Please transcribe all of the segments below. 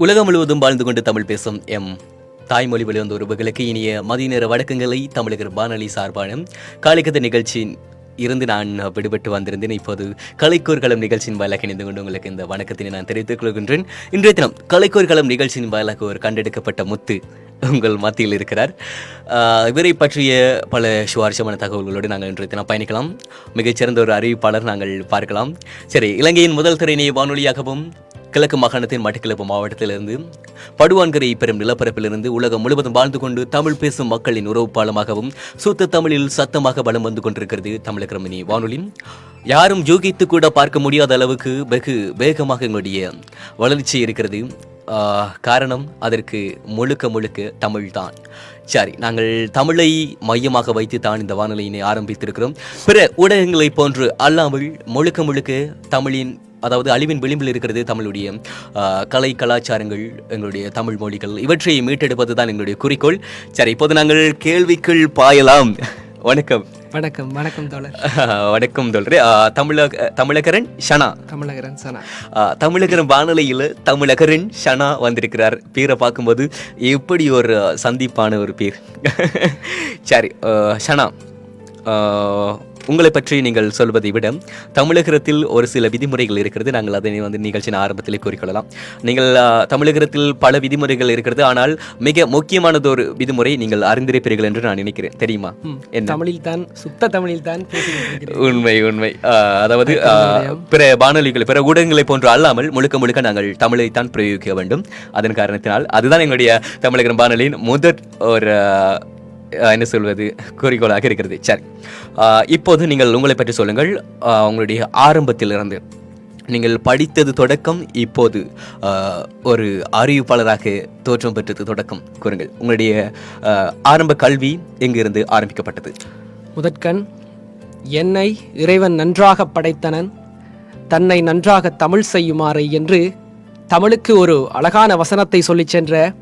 உலகம் முழுவதும் வாழ்ந்து கொண்டு தமிழ் பேசும் தாய்மொழி வெளிவந்த உறவுகளுக்கு இனிய மதிய நேர வணக்கங்களை தமிழகர் வானொலி சார்பான காலைக்கதை நிகழ்ச்சியின் இருந்து நான் விடுபட்டு வந்திருந்தேன். இப்போது கலைக்கூர்களம் நிகழ்ச்சியின் வாயிலாக இணைந்து கொண்டு உங்களுக்கு இந்த வணக்கத்தினை நான் தெரிவித்துக் கொள்கின்றேன். இன்றைய தினம் கலைக்கூர்களம் நிகழ்ச்சியின் வாயிலாக ஒரு கண்டெடுக்கப்பட்ட முத்து உங்கள் மத்தியில் இருக்கிறார். இவரை பற்றிய பல சுவாரஸ்யமான தகவல்களோடு நாங்கள் இன்றைய தினம் பயணிக்கலாம். மிகச்சிறந்த ஒரு அறிவிப்பாளர் நாங்கள் பார்க்கலாம். சரி, இலங்கையின் முதல் திரையினை வானொலியாகவும் கிழக்கு மாகாணத்தின் மட்டக்களப்பு மாவட்டத்திலிருந்து படுவான்கரை பெறும் நிலப்பரப்பிலிருந்து உலகம் முழுவதும் வாழ்ந்து கொண்டு தமிழ் பேசும் மக்களின் உறவு பாலமாகவும் சுத்த தமிழில் சத்தமாக வலம் வந்து கொண்டிருக்கிறது தமிழகரமினி வானொலி. யாரும் யூகித்து கூட பார்க்க முடியாத அளவுக்கு வெகு வேகமாக எங்களுடைய வளர்ச்சி இருக்கிறது. காரணம் அதற்கு முழுக்க தமிழ்தான். சரி, நாங்கள் தமிழை மையமாக வைத்து தான் இந்த வானொலியினை ஆரம்பித்திருக்கிறோம். பிற ஊடகங்களை போன்று அல்லாமல் முழுக்க தமிழின், அதாவது அழிவின் விளிம்பில் இருக்கிறது தமிழுடைய கலை கலாச்சாரங்கள், எங்களுடைய தமிழ் மொழிகள், இவற்றை மீட்டெடுப்பது தான் எங்களுடைய குறிக்கோள். சரி, இப்போது நாங்கள் கேள்விக்குள் பாயலாம். வணக்கம். வணக்கம். வணக்கம் தோழர். வணக்கம் தோழரே. தமிழகரன் ஷனா. தமிழகரன் வானொலியில் தமிழகரன் ஷனா வந்திருக்கிறார். பேரை பார்க்கும்போது எப்படி ஒரு சந்திப்பான ஒரு பேர். சரி ஷனா, உங்களை பற்றி நீங்கள் சொல்வதை விட தமிழகத்தில் ஒரு சில விதிமுறைகள் இருக்கிறது. நாங்கள் அதனை நிகழ்ச்சியின் ஆரம்பத்திலே கூறிக்கொள்ளலாம். நீங்கள் தமிழகத்தில் பல விதிமுறைகள் இருக்கிறது. ஆனால் மிக முக்கியமானது ஒரு விதிமுறை நீங்கள் அறிந்திருப்பீர்கள் என்று நான் நினைக்கிறேன். தெரியுமா? தமிழில் தான், சுத்த தமிழில் தான். உண்மை. அதாவது பிற வானொலிகள், பிற ஊடகங்களை போன்று அல்லாமல் முழுக்க நாங்கள் தமிழைத்தான் பிரயோகிக்க வேண்டும். அதன் காரணத்தினால் அதுதான் எங்களுடைய தமிழக வானொலியின் முதல் ஒரு என்ன சொல்வது குறிக்கோளாக இருக்கிறது. சரி, இப்போது நீங்கள் உங்களை பற்றி சொல்லுங்கள். உங்களுடைய ஆரம்பத்திலிருந்து நீங்கள் படித்தது தொடக்கம், இப்போது ஒரு அறிவிப்பாளராக தோற்றம் பெற்றது தொடக்கம் கூறுங்கள். உங்களுடைய ஆரம்ப கல்வி எங்கிருந்து ஆரம்பிக்கப்பட்டது? முதற்கண், என்னை இறைவன் நன்றாக படைத்தனன், தன்னை நன்றாக தமிழ் செய்யுமாறு என்று தமிழுக்கு ஒரு அழகான வசனத்தை சொல்லிச் சென்ற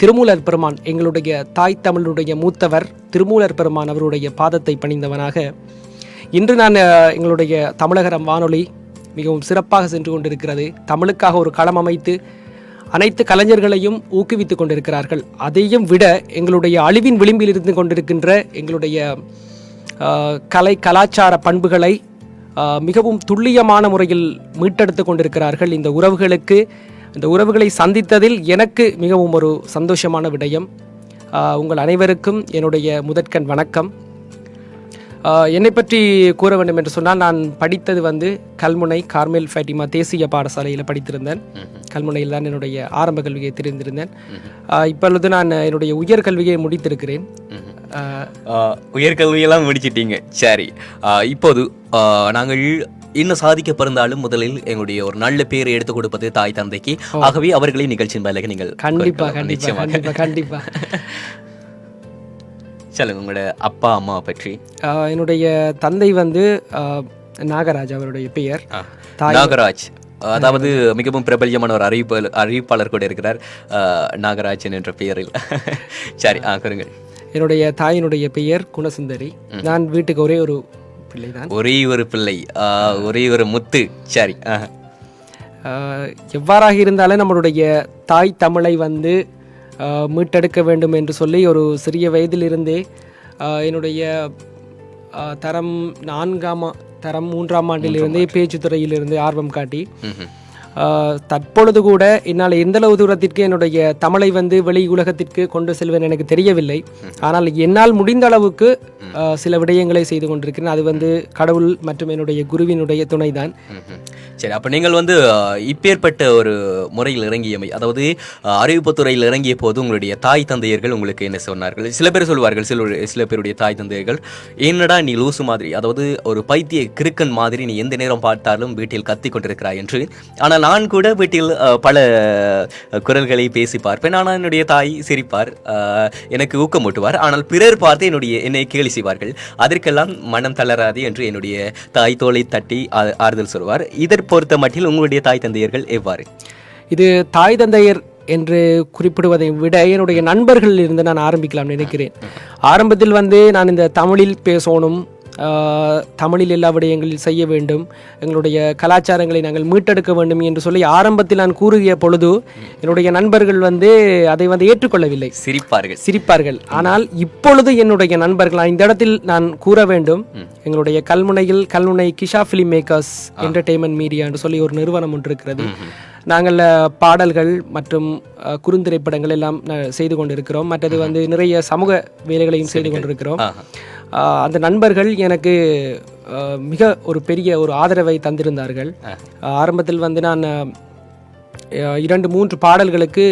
திருமூலர் பெருமான், எங்களுடைய தாய் தமிழுடைய மூத்தவர் திருமூலர் பெருமான் அவருடைய பாதத்தை பணிந்தவனாக இன்று நான் எங்களுடைய தமிழகரம் வானொலி மிகவும் சிறப்பாக சென்று கொண்டிருக்கிறது. தமிழுக்காக ஒரு களம் அமைத்து அனைத்து கலைஞர்களையும் ஊக்குவித்துக் கொண்டிருக்கிறார்கள். அதையும் விட எங்களுடைய அழிவின் விளிம்பில் இருந்து கொண்டிருக்கின்ற எங்களுடைய கலை கலாச்சார பண்புகளை மிகவும் துல்லியமான முறையில் மீட்டெடுத்து கொண்டிருக்கிறார்கள். இந்த உறவுகளை சந்தித்ததில் எனக்கு மிகவும் ஒரு சந்தோஷமான விடயம். உங்கள் அனைவருக்கும் என்னுடைய முதற்கண் வணக்கம். என்னை பற்றி கூற வேண்டும் என்று சொன்னால், நான் படித்தது கல்முனை கார்மெல் ஃபேட்டிமா தேசிய பாடசாலையில் படித்திருந்தேன். கல்முனையில் தான் என்னுடைய ஆரம்ப கல்வியை தெரிந்திருந்தேன். இப்பொழுது நான் என்னுடைய உயர்கல்வியை முடித்திருக்கிறேன். உயர்கல்வியெல்லாம் முடிச்சிட்டீங்க. சரி, இப்போது நாங்கள் இன்னும் சாதிக்க பிறந்தாலும் முதலில் எங்களுடைய ஒரு நல்ல பேரை எடுத்துக் கொடுப்பது தாய் தந்தைக்கு. ஆகவே அவர்களை நிகழ்ச்சியின் மேலே நீங்கள் கண்டிப்பா சொல்லுங்க உங்களோட அப்பா அம்மா பற்றி. என்னுடைய தந்தை நாகராஜ், அவருடைய பெயர் நாகராஜ். அதாவது மிகவும் பிரபல்யமான ஒரு அறிவிப்பாளர் கூட இருக்கிறார் நாகராஜன் என்ற பெயரில். சரி, கூறுங்கள். என்னுடைய தாயினுடைய பெயர் குணசுந்தரி. நான் வீட்டுக்கு ஒரே ஒரு பிள்ளை, ஒரே ஒரு முத்து. சரி, எவ்வாறாக இருந்தாலும் நம்மளுடைய தாய் தமிழை மீட்டெடுக்க வேண்டும் என்று சொல்லி ஒரு சிறிய வயதிலிருந்தே என்னுடைய தரம் 3ஆம் ஆண்டிலிருந்தே பேச்சுத்துறையிலிருந்து ஆர்வம் காட்டி தற்பொழுது கூட என்னால் எந்தளவு தூரத்திற்கு என்னுடைய தமிழை வெளி உலகத்திற்கு கொண்டு செல்வேன் எனக்கு தெரியவில்லை. ஆனால் என்னால் முடிந்த அளவுக்கு சில விடயங்களை செய்து கொண்டிருக்கிறேன். அது கடவுள் மற்றும் என்னுடைய குருவினுடைய துணைதான். சரி, அப்போ நீங்கள் இப்பேற்பட்ட ஒரு முறையில் இறங்கியமை, அதாவது அறிவிப்பு துறையில் இறங்கிய போது உங்களுடைய தாய் தந்தையர்கள் உங்களுக்கு என்ன சொன்னார்கள்? சில பேர் சொல்வார்கள், சில பேருடைய தாய் தந்தையர்கள், என்னடா நீ லூசு மாதிரி, அதாவது ஒரு பைத்திய கிறுக்கன் மாதிரி நீ எந்த நேரம் பார்த்தாலும் வீட்டில் கத்தி கொண்டிருக்கிறாய் என்று. ஆனால் நான் கூட வீட்டில் பல குரல்களை பேசி பார்ப்பேன். ஆனால் என்னுடைய தாய் சிரிப்பார், எனக்கு ஊக்கமூட்டுவார். ஆனால் பிறர் பார்த்து என்னை கேலி செய்வார்கள். அதற்கெல்லாம் மனம் தளராது என்று என்னுடைய தாய் தோளை தட்டி ஆறுதல் சொல்வார். இதற்கு பொறுத்த மட்டில் உங்களுடைய தாய் தந்தையர்கள் எவ்வாறு? இது தாய் தந்தையர் என்று குறிப்பிடுவதை விட என்னுடைய நண்பர்கள் இருந்து நான் ஆரம்பிக்கலாம் நினைக்கிறேன். ஆரம்பத்தில் நான் இந்த தமிழில் பேசணும், தமிழில் எல்லா விடயங்களில் செய்ய வேண்டும், எங்களுடைய கலாச்சாரங்களை நாங்கள் மீட்டெடுக்க வேண்டும் என்று சொல்லி ஆரம்பத்தில் நான் கூறிய பொழுது என்னுடைய நண்பர்கள் வந்து அதை வந்து ஏற்றுக்கொள்ளவில்லை, சிரிப்பார்கள். ஆனால் இப்பொழுது என்னுடைய நண்பர்கள், இந்த இடத்தில் நான் கூற வேண்டும், எங்களுடைய Kalmunai Kisha film makers entertainment media என்று சொல்லி ஒரு நிறுவனம் ஒன்று இருக்கிறது. நாங்கள் பாடல்கள் மற்றும் குறுந்திரைப்படங்கள் எல்லாம் செய்து கொண்டிருக்கிறோம். மற்றது வந்து நிறைய சமூக வேலைகளையும் செய்து கொண்டிருக்கிறோம். அந்த நண்பர்கள் எனக்கு மிக ஒரு பெரிய ஒரு ஆதரவை தந்திருந்தார்கள். ஆரம்பத்தில் வந்து நான் 2-3 பாடல்களுக்கு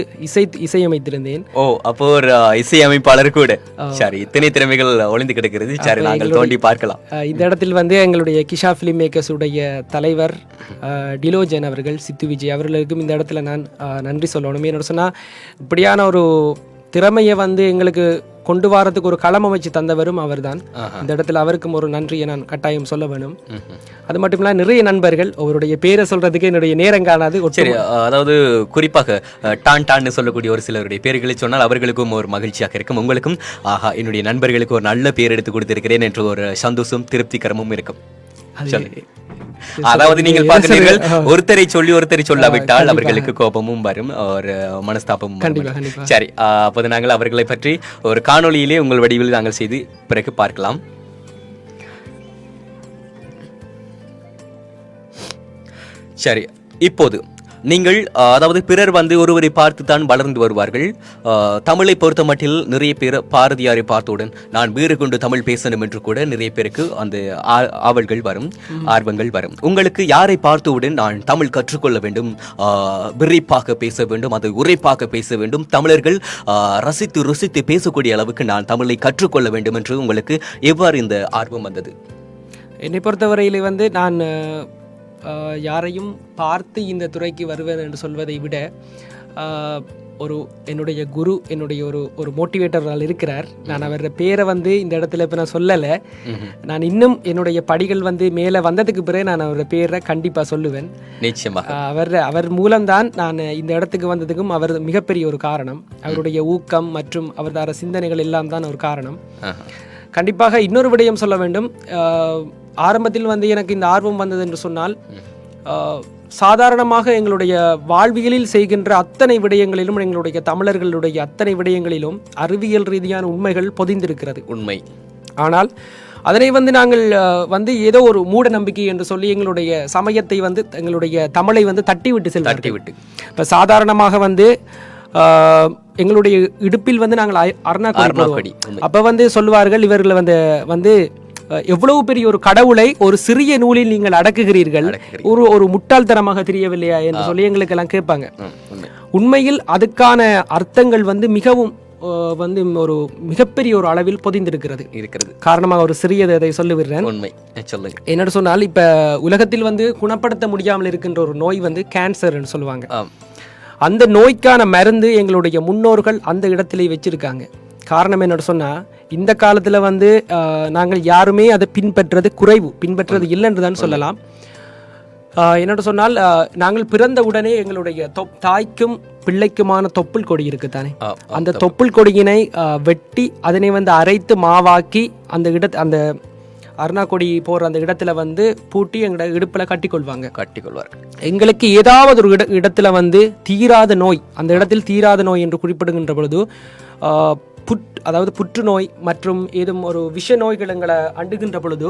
இசையமைத்திருந்தேன். அப்போ ஒரு இசையமைப்பாளர் கூட. சரி, இத்தனை திறமைகள் ஒளிந்து கிடக்கிறது. சரி, நாங்கள் தோண்டி பார்க்கலாம். இந்த இடத்தில் வந்து எங்களுடைய கிஷா ஃபிலிம் மேக்கர்ஸ் உடைய தலைவர் டிலோஜன் அவர்கள், சித்து விஜய் அவர்களுக்கும் இந்த இடத்துல நான் நன்றி சொல்லணும். என்ன சொன்னா, இப்படியான ஒரு திறமையை வந்து எங்களுக்கு கொண்டு வரதுக்கு ஒரு களம் அமைச்சு தந்தவரும் அவர் தான். இந்த இடத்துல அவருக்கும் ஒரு நன்றியை நான் கட்டாயம் சொல்ல வேணும். அது மட்டும் இல்ல, நிறைய நண்பர்கள், அவருடைய பேரை சொல்றதுக்கு என்னுடைய நேரம் காணாது. சரி, அதாவது குறிப்பாக டான் சொல்லக்கூடிய ஒரு சிலருடைய பேர்களை சொன்னால் அவர்களுக்கும் ஒரு மகிழ்ச்சியாக இருக்கும், உங்களுக்கும் ஆஹா என்னுடைய நண்பர்களுக்கு ஒரு நல்ல பேர் எடுத்து கொடுத்திருக்கிறேன் என்ற ஒரு சந்தோஷம் திருப்திகரமும் இருக்கும். அதாவது நீங்கள் பார்க்கிறீர்கள், ஒருத்தரை சொல்லாவிட்டால் அவர்களுக்கு கோபமும் வரும், ஒரு மனஸ்தாபமும். சரி, அப்போது நாங்கள் அவர்களை பற்றி ஒரு காணொளியிலே உங்கள் வடிவில் நாங்கள் செய்து பிறகு பார்க்கலாம். சரி, இப்போது நீங்கள் அதாவது பிறர் வந்து ஒருவரை பார்த்து தான் வளர்ந்து வருவார்கள். தமிழை பொறுத்த மட்டில் நிறைய பேர் பாரதியாரை பார்த்தவுடன் நான் வீறு கொண்டு தமிழ் பேசணும் என்று கூட நிறைய பேருக்கு அந்த ஆர்வங்கள் வரும். உங்களுக்கு யாரை பார்த்தவுடன் நான் தமிழ் கற்றுக்கொள்ள வேண்டும், விரைப்பாக பேச வேண்டும், அதை உரைப்பாக பேச வேண்டும், தமிழர்கள் ரசித்து ருசித்து பேசக்கூடிய அளவுக்கு நான் தமிழை கற்றுக்கொள்ள வேண்டும் என்று உங்களுக்கு எவ்வாறு இந்த ஆர்வம் வந்தது? என்னை பொறுத்தவரையிலே வந்து நான் யாரையும் பார்த்து இந்த துறைக்கு வருவேன் என்று சொல்வதை விட என்னுடைய குரு, என்னுடைய ஒரு மோட்டிவேட்டர் இருக்கிறார். நான் அவரோட பேரை வந்து இந்த இடத்துல இப்போ நான் சொல்லலை. நான் இன்னும் என்னுடைய படிகள் வந்து மேலே வந்ததுக்கு பிறகு நான் அவரோட பேரை கண்டிப்பாக சொல்லுவேன். நிச்சயமாக அவர் மூலம்தான் நான் இந்த இடத்துக்கு வந்ததுக்கும் அவர் மிகப்பெரிய ஒரு காரணம். அவருடைய ஊக்கம் மற்றும் அவர் தர சிந்தனைகள் எல்லாம் தான் ஒரு காரணம். கண்டிப்பாக இன்னொரு விடயம் சொல்ல வேண்டும். ஆரம்பத்தில் வந்து எனக்கு இந்த ஆர்வம் வந்தது என்று சொன்னால், சாதாரணமாக எங்களுடைய வாழ்வியலில் செய்கின்ற அத்தனை விடயங்களிலும், எங்களுடைய தமிழர்களுடைய அத்தனை விடயங்களிலும் அறிவியல் ரீதியான உண்மைகள் பொதிந்திருக்கிறது. உண்மை. ஆனால் அதனை வந்து நாங்கள் வந்து ஏதோ ஒரு மூட நம்பிக்கை என்று சொல்லி எங்களுடைய சமயத்தை வந்து, எங்களுடைய தமிழை வந்து தட்டிவிட்டு செல்வார்கள். இப்போ சாதாரணமாக வந்து எங்களுடைய இடுப்பில் வந்து நாங்கள் அருணாக்கொடி, அப்ப வந்து சொல்லுவார்கள், இவர்கள் வந்து எவ்வளவு பெரிய ஒரு கடவுளை ஒரு சிறிய நூலில் நீங்கள் அடக்குகிறீர்கள், ஒரு முட்டாள்தனமாக தெரியவில்லையா என்று சொல்லி எங்களுக்கு எல்லாம் கேட்பாங்க. உண்மையில் அதுக்கான அர்த்தங்கள் வந்து மிகவும் வந்து ஒரு மிகப்பெரிய ஒரு அளவில் பொதிந்திருக்கிறது. காரணமாக ஒரு சிறியதை அதை சொல்லுவிடுறேன். என்ன சொன்னால், இப்ப உலகத்தில் வந்து குணப்படுத்த முடியாமல் இருக்கின்ற ஒரு நோய் வந்து கேன்சர் என்று சொல்லுவாங்க. அந்த நோய்க்கான மருந்து எங்களுடைய முன்னோர்கள் அந்த இடத்திலே வச்சிருக்காங்க. காரணம் என்ன சொன்னா, இந்த காலத்துல வந்து நாங்கள் யாருமே அதை பின்பற்றது இல்லைன்னு தான் சொல்லலாம். என்ன சொன்னால், நாங்கள் பிறந்த உடனே எங்களுடைய தாய்க்கும் பிள்ளைக்குமான தொப்புள் கொடி இருக்கு தானே, அந்த தொப்புள் கொடியினை வெட்டி அதனை வந்து அரைத்து மாவாக்கி அந்த அருணாக்கொடி போற அந்த இடத்துல வந்து பூட்டி எங்களோட இடுப்புல கட்டிக்கொள்வார்கள். எங்களுக்கு ஏதாவது ஒரு இடத்துல வந்து தீராத நோய், அந்த இடத்தில் தீராத நோய் என்று குறிப்பிடுகின்ற பொழுது அதாவது புற்றுநோய் மற்றும் ஏதும் ஒரு விஷ நோய்கள் எங்களை அண்டுகின்ற பொழுது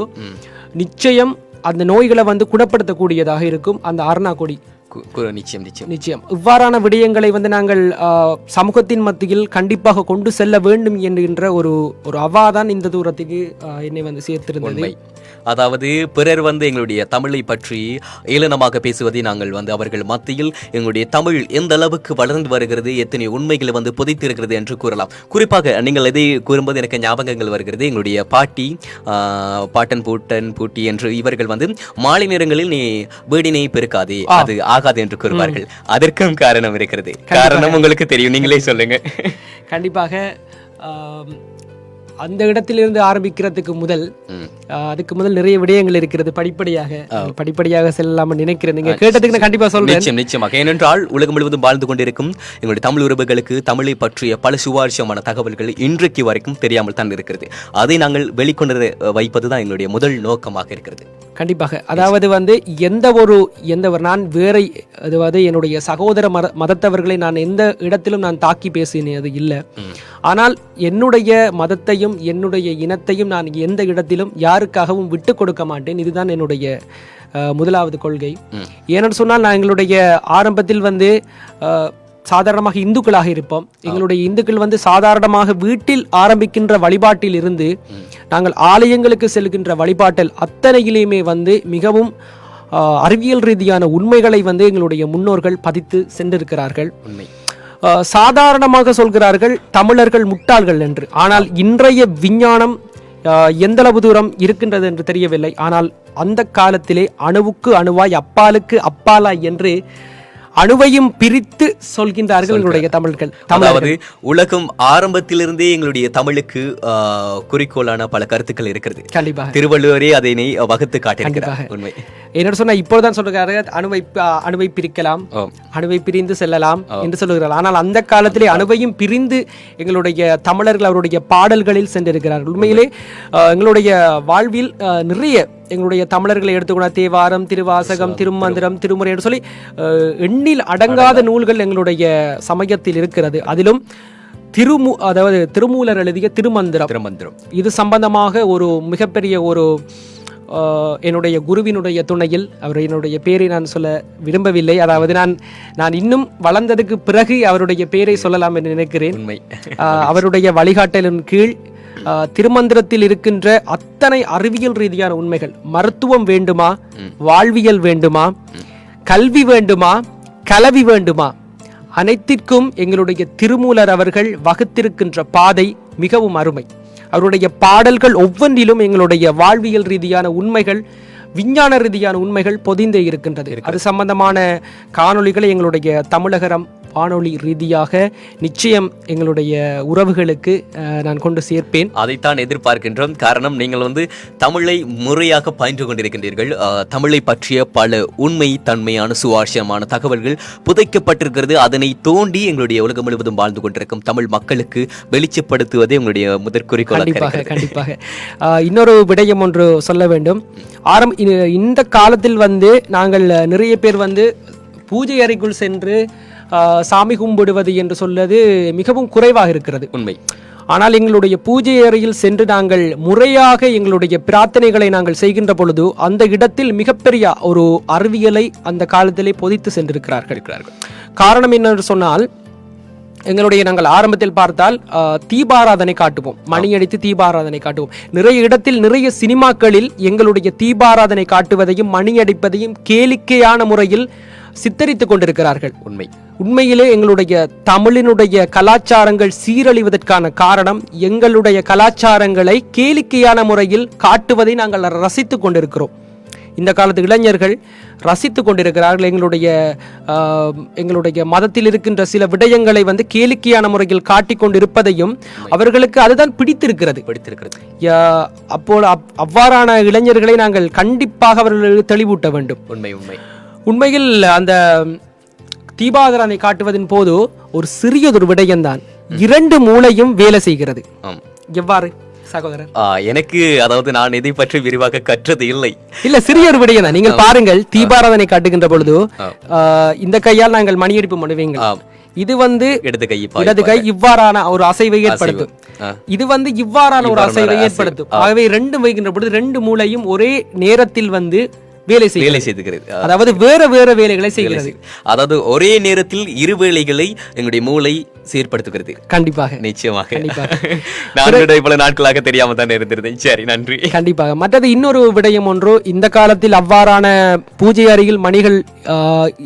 நிச்சயம் அந்த நோய்களை வந்து குணப்படுத்தக்கூடியதாக இருக்கும் அந்த அருணாக்கொடி. நிச்சயம் இவ்வாறான விடயங்களை வந்து நாங்கள் சமூகத்தின் மத்தியில் கண்டிப்பாக கொண்டு செல்ல வேண்டும் என்கின்ற ஒரு அவாதான் இந்த தூரத்துக்கு என்னை வந்து சேர்த்திருந்தது. அதாவது பிறர் வந்து எங்களுடைய தமிழை பற்றி ஏளனமாக பேசுவதை நாங்கள் வந்து அவர்கள் மத்தியில் எங்களுடைய தமிழ் எந்த அளவுக்கு வளர்ந்து வருகிறது, எத்தனை உண்மைகளை வந்து புதைத்திருக்கிறது என்று கூறலாம். குறிப்பாக நீங்கள் எதை கூறும்போது எனக்கு ஞாபகங்கள் வருகிறது. எங்களுடைய பாட்டன் பூட்டி என்று இவர்கள் வந்து மாலை நேரங்களில் நீ வீடினை பெருக்காதே, அது ஆகாது என்று கூறுவார்கள். அதற்கும் காரணம் இருக்கிறது. காரணம் உங்களுக்கு தெரியும், நீங்களே சொல்லுங்க. கண்டிப்பாக அந்த இடத்திலிருந்து ஆரம்பிக்கிறதுக்கு முதல் அதுக்கு முதல் நிறைய விடயங்கள் இருக்கிறது. படிப்படியாக செல்லாம நினைக்கிறேன். நீங்க கேட்டதுக்கு நான் கண்டிப்பா சொல்றேன். நிச்சயமாக. ஏனென்றால் உலகம் முழுவதும் வாழ்ந்து கொண்டிருக்கும் எங்களுடைய தமிழ் உறவுகளுக்கு தமிழை பற்றிய பல சுவாரஸ்யமான தகவல்கள் இன்றைக்கு வரைக்கும் தெரியாமல் தான் இருக்கிறது. அதை நாங்கள் வெளிக்கொண்டு வைப்பதுதான் எங்களுடைய முதல் நோக்கமாக இருக்கிறது. கண்டிப்பாக. அதாவது எந்த ஒரு நான் வேற அதாவது என்னுடைய சகோதர மதத்தவர்களை நான் எந்த இடத்திலும் நான் தாக்கி பேசினது இல்லை. ஆனால் என்னுடைய மதத்தையும் என்னுடைய இனத்தையும் நான் எந்த இடத்திலும் யாருக்காகவும் விட்டு கொடுக்க மாட்டேன். இதுதான் என்னுடைய முதலாவது கொள்கை. ஏனென்று சொன்னால் நான் எங்களுடைய ஆரம்பத்தில் சாதாரணமாக இந்துக்களாக இருப்போம். எங்களுடைய இந்துக்கள் சாதாரணமாக வீட்டில் ஆரம்பிக்கின்ற வழிபாட்டில் இருந்து நாங்கள் ஆலயங்களுக்கு செல்கின்ற வழிபாட்டில் அத்தனையிலுமே மிகவும் அறிவியல் ரீதியான உண்மைகளை எங்களுடைய முன்னோர்கள் பதித்து சென்றிருக்கிறார்கள். சாதாரணமாக சொல்கிறார்கள் தமிழர்கள் முட்டாள்கள் என்று. ஆனால் இன்றைய விஞ்ஞானம் எந்தளவு தூரம் இருக்கின்றது என்று தெரியவில்லை. ஆனால் அந்த காலத்திலே அணுவுக்கு அணுவாய் அப்பாலுக்கு அப்பாலாய் என்று அணுவையும் பிரித்து சொல்கின்றார்கள் எங்களுடைய தமிழர்கள். அதாவது உலகம் ஆரம்பத்திலிருந்தே எங்களுடைய தமிழுக்கு குறிக்கோளான பல கருத்துக்கள் இருக்கிறது. கண்டிப்பாக திருவள்ளுவரே அதனை வகுத்து காட்டியிருக்கிறார். உண்மை என்ன சொன்னா இப்போதான் சொல்றாரு அணுவை பிரிக்கலாம், அணுவை பிரிந்து செல்லலாம் என்று சொல்லுகிறார். ஆனால் அந்த காலத்திலே அணுவையும் பிரிந்து எங்களுடைய தமிழர்கள் அவருடைய பாடல்களில் சென்றிருக்கிறார்கள். உண்மையிலே எங்களுடைய வாழ்வில் நிறைய எங்களுடைய தமிழர்களை எடுத்துக்கொண்ட தேவாரம், திருவாசகம், திருமந்திரம், திருமுறை என்று சொல்லி எண்ணில் அடங்காத நூல்கள் எங்களுடைய சமயத்தில் இருக்கிறது. அதிலும் அதாவது திருமூலர் எழுதிய திருமந்திரம் இது சம்பந்தமாக ஒரு மிகப்பெரிய ஒரு என்னுடைய குருவினுடைய துணையில், அவர் என்னுடைய பேரை நான் சொல்ல விரும்பவில்லை, அதாவது நான் இன்னும் வளர்ந்ததுக்கு பிறகு அவருடைய பேரை சொல்லலாம் என்று நினைக்கிறேன். அவருடைய வழிகாட்டலின் கீழ் திருமந்திரத்தில் இருக்கின்ற அத்தனை அறிவியல் ரீதியான உண்மைகள், மருத்துவம் வேண்டுமா, வாழ்வியல் வேண்டுமா, கல்வி வேண்டுமா, கலவி வேண்டுமா, அனைத்திற்கும் எங்களுடைய திருமூலர் அவர்கள் வகுத்திருக்கின்ற பாதை மிகவும் அருமை. அவருடைய பாடல்கள் ஒவ்வொன்றிலும் எங்களுடைய வாழ்வியல் ரீதியான உண்மைகள், விஞ்ஞான ரீதியான உண்மைகள் பொதிந்தே இருக்கின்றது. அது சம்பந்தமான காணொளிகளை எங்களுடைய தமிழகரம் வானொலி ரீதியாக நிச்சயம் எங்களுடைய உறவுகளுக்கு நான் கொண்டு சேர்ப்பேன். அதைத்தான் எதிர்பார்க்கின்றோம். காரணம், நீங்கள் தமிழை முறையாக பயின்று கொண்டிருக்கின்றீர்கள். தமிழை பற்றிய பல உண்மை தன்மையான சுவாரஸ்யமான தகவல்கள் புதைக்கப்பட்டிருக்கிறது. அதனை தோண்டி எங்களுடைய உலகம் முழுவதும் வாழ்ந்து கொண்டிருக்கும் தமிழ் மக்களுக்கு வெளிச்சப்படுத்துவதே உங்களுடைய முதற் குறிக்கோளாக. கண்டிப்பாக இன்னொரு விடயம் ஒன்று சொல்ல வேண்டும். இந்த காலத்தில் நாங்கள் நிறைய பேர் பூஜை அறைக்குள் சென்று சாமி கும்பிடுவது என்று சொல்வது மிகவும் குறைவாக இருக்கிறது. உண்மை. ஆனால் எங்களுடைய பூஜை அறையில் சென்று நாங்கள் முறையாக எங்களுடைய பிரார்த்தனைகளை நாங்கள் செய்கின்ற பொழுது அந்த இடத்தில் மிகப்பெரிய ஒரு அறிவியலை அந்த காலத்திலே பொதித்து சென்றிருக்கிறார்கள். காரணம் என்னென்று சொன்னால், நாங்கள் ஆரம்பத்தில் பார்த்தால் தீபாராதனை காட்டுவோம், மணி அடித்து தீபாராதனை காட்டுவோம். நிறைய இடத்தில் நிறைய சினிமாக்களில் எங்களுடைய தீபாராதனை காட்டுவதையும் மணி அடிப்பதையும் கேளிக்கையான முறையில் சித்தரித்துக் கொண்டிருக்கிறார்கள். உண்மையிலே எங்களுடைய தமிழினுடைய கலாச்சாரங்கள் சீரழிவதற்கான காரணம் எங்களுடைய கலாச்சாரங்களை கேளிக்கையான முறையில் காட்டுவதை நாங்கள் ரசித்துக் கொண்டிருக்கிறோம். இந்த காலத்து இளைஞர்கள் ரசித்துக் கொண்டிருக்கிறார்கள். எங்களுடைய மதத்தில் இருக்கின்ற சில விடயங்களை கேளிக்கையான முறையில் காட்டிக் கொண்டிருப்பதையும் அவர்களுக்கு அதுதான் பிடித்திருக்கிறது. அப்போ அவ்வாறான இளைஞர்களை நாங்கள் கண்டிப்பாக அவர்களுக்கு தெளிவூட்ட வேண்டும். உண்மையில் அந்த தீபாராதனை காட்டுவதன் போது ஒரு சிறியதொரு விடயம்தான், 2 மூளையும் வேலை செய்கிறது. எவ்வாறு சகோதரர்? எனக்கு அதாவது நான் இதை பற்றி விரிவாக கற்றது இல்லை. சிறிய ஒரு விடயம் தான். நீங்கள் பாருங்கள், தீபாராதனை காட்டுகின்ற பொழுது இந்த கையால் நாங்கள் மணியடிப்பு பண்ணுவீங்க. இது இடது கை இவ்வாறான ஒரு அசைவை ஏற்படுத்தும். இது இவ்வாறான ஒரு அசைவை ஏற்படுத்தும். ஆகவே 2 வைக்கின்ற பொழுது 2 மூளையும் ஒரே நேரத்தில் வேலை செய்கிறது. அதாவது வேற வேலைகளை செய்கிறது. அதாவது ஒரே நேரத்தில் 2 வேலைகளை எங்களுடைய மூளை செயற்படுத்துகிறது. கண்டிப்பாக, நிச்சயமாக. நான் பல நாட்களாக தெரியாம தான் இருந்திருந்தேன். சரி, நன்றி. கண்டிப்பாக. மற்றது இன்னொரு விடயம் ஒன்று, இந்த காலத்தில் அவ்வாறான பூஜை அறையில் மணிகள்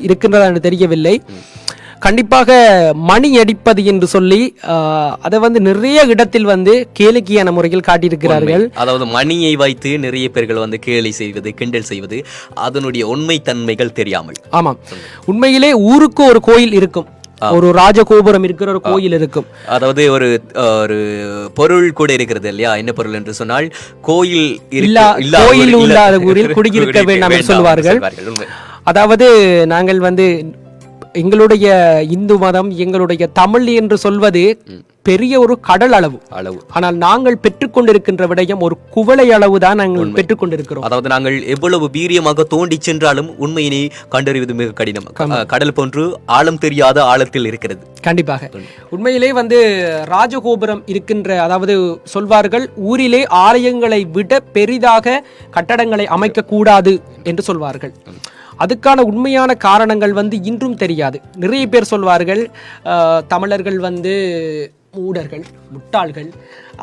இருக்கின்றதா என்று தெரியவில்லை. கண்டிப்பாக மணி அடிப்பது என்று சொல்லி அதை நிறைய இடத்தில் கேளிக்கையான முறையில் காட்டியிருக்கிறார்கள். அதாவது மணியை வைத்து நிறைய பேர்கள் கேலி செய்வது, கிண்டல் செய்வது, அதனுடைய உண்மை தன்மைகள் தெரியாமல். ஆமாம், உண்மையிலே ஊருக்கு ஒரு கோயில் இருக்கும். ஒரு ராஜகோபுரம் இருக்கிற ஒரு கோயில் இருக்கும். அதாவது ஒரு ஒரு பொருள் கூட இருக்கிறது இல்லையா? என்ன பொருள் என்று சொன்னால் கோயில் கோயில் இல்லாத ஊரில் குடியிருக்க வேண்டாம் என்று சொல்வார்கள். அதாவது நாங்கள் வந்து எங்களுடைய இந்து மதம், எங்களுடைய தமிழ் என்று சொல்வது பெரிய ஒரு கடல் அளவு. ஆனால் நாங்கள் பெற்றுக்கொண்டிருக்கின்ற விடயம் ஒரு குவளை அளவு தான் நாங்கள் பெற்றுக்கொண்டிருக்கிறோம். அதாவது நாங்கள் எவ்வளவு வீரியமாக தோண்டி சென்றாலும் உண்மையினை கண்டறிவது மிக கடினம். கடல் போன்று ஆழம் தெரியாத ஆழத்தில் இருக்கிறது. கண்டிப்பாக. உண்மையிலே வந்து ராஜகோபுரம் இருக்கின்ற, அதாவது சொல்வார்கள் ஊரிலே ஆலயங்களை விட பெரிதாக கட்டடங்களை அமைக்க கூடாது என்று சொல்வார்கள். அதுக்கான உண்மையான காரணங்கள் வந்து இன்றும் தெரியாது. நிறைய பேர் சொல்வார்கள் தமிழர்கள் வந்து மூடர்கள், முட்டாள்கள்,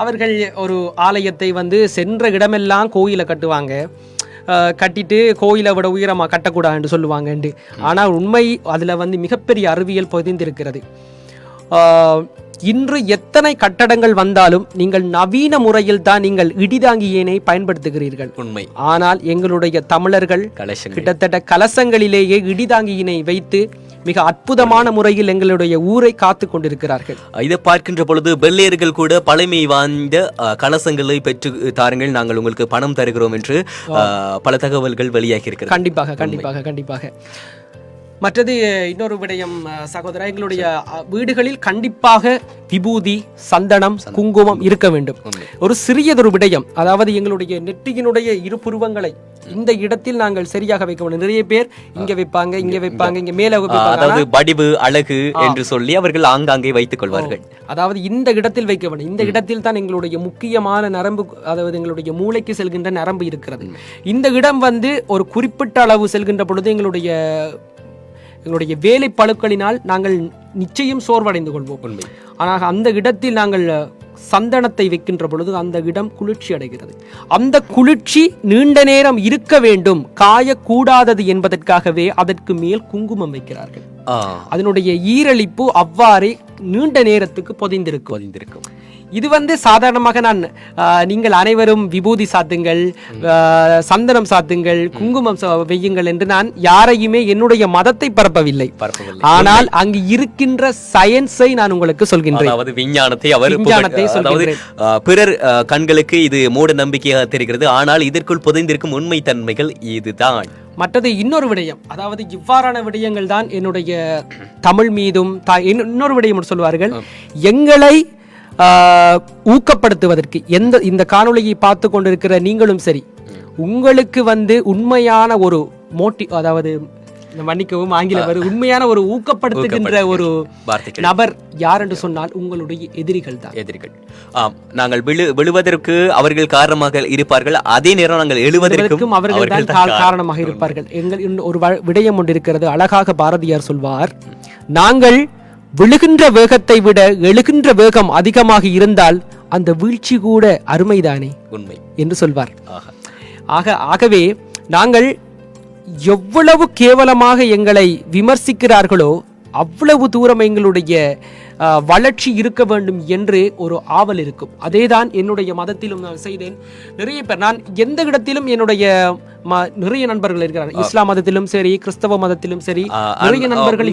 அவர்கள் ஒரு ஆலயத்தை வந்து சென்ற இடமெல்லாம் கோயிலை கட்டுவாங்க, கட்டிட்டு கோயிலை விட உயரமாக கட்டக்கூடாதுன்னு சொல்லுவாங்கண்டு. ஆனால் உண்மை அதில் வந்து மிகப்பெரிய அறிவியல் பதிந்திருக்கிறது. இன்று எத்தனை கட்டடங்கள் வந்தாலும் நீங்கள் நவீன முறையில் தான் நீங்கள் இடிதாங்கியினை பயன்படுத்துகிறீர்கள். உண்மை. ஆனால் எங்களுடைய தமிழர்கள் கிட்டத்தட்ட கலசங்களிலேயே இடிதாங்கியினை வைத்து மிக அற்புதமான முறையில் எங்களுடைய ஊரை காத்து கொண்டிருக்கிறார்கள். இதை பார்க்கின்ற பொழுது வெள்ளையர்கள் கூட பழமை வாய்ந்த கலசங்களை பெற்று தாருங்கள், நாங்கள் உங்களுக்கு பணம் தருகிறோம் என்று பல தகவல்கள் வெளியாகி இருக்கிறது. கண்டிப்பாக கண்டிப்பாக கண்டிப்பாக. மற்றது இன்னொரு விடயம் சகோதரா, எங்களுடைய வீடுகளில் கண்டிப்பாக விபூதி, சந்தனம், குங்குமம் இருக்க வேண்டும். ஒரு சிறியதொரு விடயம், அதாவது எங்களுடைய நெற்றியினுடைய இரு புருவங்களை இந்த இடத்தில் நாங்கள் சரியாக வைக்க வேண்டும். நிறைய பேர் இங்க வைப்பாங்க, இங்க வைப்பாங்க, இங்க மேல வைப்பாங்க. அதாவது வடிவு அழகு என்று சொல்லி அவர்கள் ஆங்காங்கே வைத்துக் கொள்வார்கள். அதாவது இந்த இடத்தில் வைக்க வேண்டும். இந்த இடத்தில் தான் எங்களுடைய முக்கியமான நரம்பு, அதாவது எங்களுடைய மூளைக்கு செல்கின்ற நரம்பு இருக்கிறது. இந்த இடம் வந்து ஒரு குறிப்பிட்ட அளவு செல்கின்ற பொழுது எங்களுடைய வேலை பழுக்களினால் நாங்கள் நிச்சயம் சோர்வடைந்து கொள்வோம். ஆனால் அந்த இடத்தில் நாங்கள் சந்தனத்தை வைக்கின்ற பொழுது அந்த இடம் குளிர்ச்சி அடைகிறது. அந்த குளிர்ச்சி நீண்ட நேரம் இருக்க வேண்டும், காயக்கூடாதது என்பதற்காகவே அதற்கு மேல் குங்குமம் வைக்கிறார்கள். அதனுடைய ஈரழிப்பு அவ்வாறே நீண்ட நேரத்துக்கு பொதிந்திருக்கும். இது வந்து சாதாரணமாக நீங்கள் அனைவரும் விபூதி சாத்துங்கள், சந்தனம் சாத்துங்கள், குங்குமம் வையுங்கள் என்று நான் யாரையுமே என்னுடைய மதத்தை பரப்பவில்லை. ஆனால் அங்கு இருக்கின்ற சயின்ஸை நான் உங்களுக்கு சொல்கின்றேன். அதாவது விஞ்ஞானத்தை சொல்கிறேன். பிறர் கண்களுக்கு இது மூட நம்பிக்கையாக தெரிகிறது, ஆனால் இதற்குள் புதைந்திருக்கும் உண்மை தன்மைகள் இதுதான். மற்றது இன்னொரு விடயம், அதாவது இவ்வாறான விடயங்கள் தான் என்னுடைய தமிழ் மீதும் இன்னொரு விடயம் சொல்வார்கள், எங்களை ஊக்கப்படுத்துவதற்கு இந்த காணொளியை பார்த்து கொண்டிருக்கிற நீங்களும் சரி, உங்களுக்கு வந்து உண்மையான ஒரு அதாவது மன்னிக்கவும் ஆங்கில உண்மையான ஒரு ஊக்கப்படுத்துகின்ற ஒரு நபர் யார் என்று சொன்னால் உங்களுடைய எதிரிகள் தான். நாங்கள் விழுவதற்கு அவர்கள் காரணமாக இருப்பார்கள், அதே நேரம் நாங்கள் எழுவதற்கும் அவர்கள் தான் காரணமாக இருப்பார்கள். எங்கள் ஒரு விடயம் ஒன்று இருக்கிறது, அழகாக பாரதியார் சொல்வார், நாங்கள் விழுகின்ற வேகத்தை விட எழுகின்ற வேகம் அதிகமாக இருந்தால் அந்த வீழ்ச்சி கூட அருமைதானே உண்மை என்று சொல்வார். ஆகவே நாங்கள் எவ்வளவு கேவலமாக எங்களை விமர்சிக்கிறார்களோ அவ்வளவு தூரம் எங்களுடைய வளர்ச்சி இருக்க வேண்டும் என்று ஒரு ஆவல் இருக்கும். அதேதான் என்னுடைய மதத்திலும் நான் செய்தேன். நிறைய பேர், நான் எந்த இடத்திலும் என்னுடைய நிறைய நண்பர்கள் இருக்கிறார்கள், இஸ்லாம் மதத்திலும் சரி, கிறிஸ்தவ மதத்திலும் சரி, நிறைய நண்பர்கள்.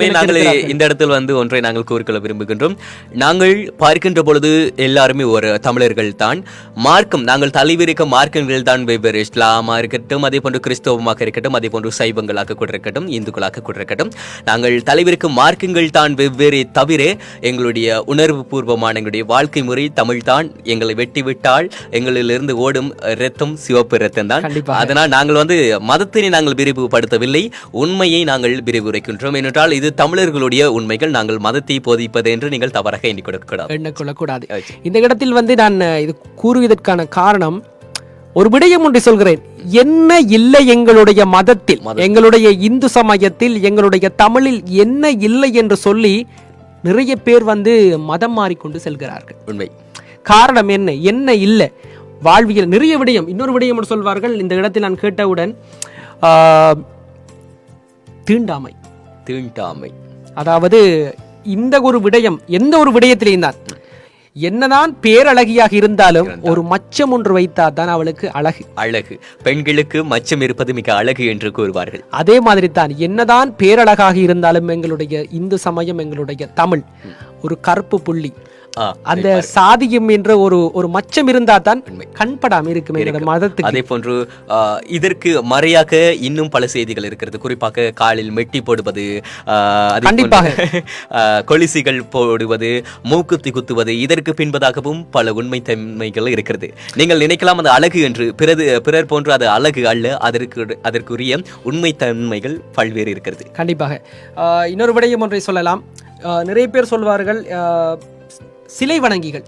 இந்த இடத்தில் வந்து ஒன்றை நாங்கள் கூறிக்கொள்ள விரும்புகின்றோம். நாங்கள் பார்க்கின்ற பொழுது எல்லாருமே ஒரு தமிழர்கள் தான். மார்க்கம், நாங்கள் தலைவிரிக்க மார்க்கங்கள் தான் வெவ்வேறு, இஸ்லாமா இருக்கட்டும், அதே போன்று கிறிஸ்தவமாக இருக்கட்டும், அதே போன்று சைவங்களாக கூட இருக்கட்டும், இந்துக்களாக கூட இருக்கட்டும், நாங்கள் தலைவிரிக்கும் மார்க்கங்கள் தான் வெவ்வேறு தவிர எங்களுடைய உணர்வு பூர்வமான எங்களுடைய வாழ்க்கை முறை தமிழ் தான். எங்களை வெட்டிவிட்டால் எங்களிலிருந்து ஓடும் இரத்தம் சிவப்பு இரத்தம் தான். அதனால் நாங்கள் வந்து மதத்தினை நாங்கள் விரிவுபடுத்தவில்லை, உண்மையை நாங்கள் விரிவுரைக்கின்றோம். ஏனென்றால் இது தமிழர்களுடைய உண்மைகள், நாங்கள் மதத்தை போதிப்பது என்று நீங்கள் தவறாக எண்ணிக்கொள்ளக்கூடாது. இந்த இடத்தில் வந்து நான் இது கூறுவதற்கான காரணம், ஒரு விடயம் ஒன்றை சொல்கிறேன், என்ன இல்லை எங்களுடைய மதத்தில், எங்களுடைய இந்து சமயத்தில், எங்களுடைய தமிழில் என்ன இல்லை என்று சொல்லி நிறைய பேர் வந்து மதம் மாறிக்கொண்டு செல்கிறார்கள். உண்மை. காரணம் என்ன இல்லை வாழ்வியல் நிறைய விடயம். இன்னொரு விடயம் சொல்வார்கள், இந்த இடத்தில் நான் கேட்டவுடன், தீண்டாமை. அதாவது இந்த ஒரு விடயம் எந்த ஒரு விடயத்திலேயும் தான், என்னதான் பேரழகியாக இருந்தாலும் ஒரு மச்சம் ஒன்று வைத்தால் தான் அவளுக்கு அழகு. பெண்களுக்கு மச்சம் இருப்பது மிக அழகு என்று கூறுவார்கள். அதே மாதிரி தான் என்னதான் பேரழகாக இருந்தாலும் எங்களுடைய இந்து சமயம், எங்களுடைய தமிழ் ஒரு கருப்பு புள்ளி, அந்த சாதியம் என்ற ஒரு மச்சம் இருந்தா தான் கண்படாம இருக்கும் எங்களோட மதத்துக்கு. அதே போன்று இதற்கு மறையாக இன்னும் பல செய்திகள் இருக்கிறது. குறிப்பாக காலில் மெட்டி போடுவது, கண்டிப்பாக கொலிசிகள் போடுவது, மூக்குத்தி குத்துவது, இதற்கு பின்பதாகவும் பல உண்மை தன்மைகள் இருக்கிறது. நீங்கள் நினைக்கலாம் அது அழகு என்று. பிறர் போன்று அது அழகு அல்ல, அதற்குரிய உண்மை தன்மைகள் பல்வேறு இருக்கிறது. கண்டிப்பாக. இன்னொரு விடயம் ஒன்றை சொல்லலாம். நிறைய பேர் சொல்வார்கள், சிலை வணங்கிகள்,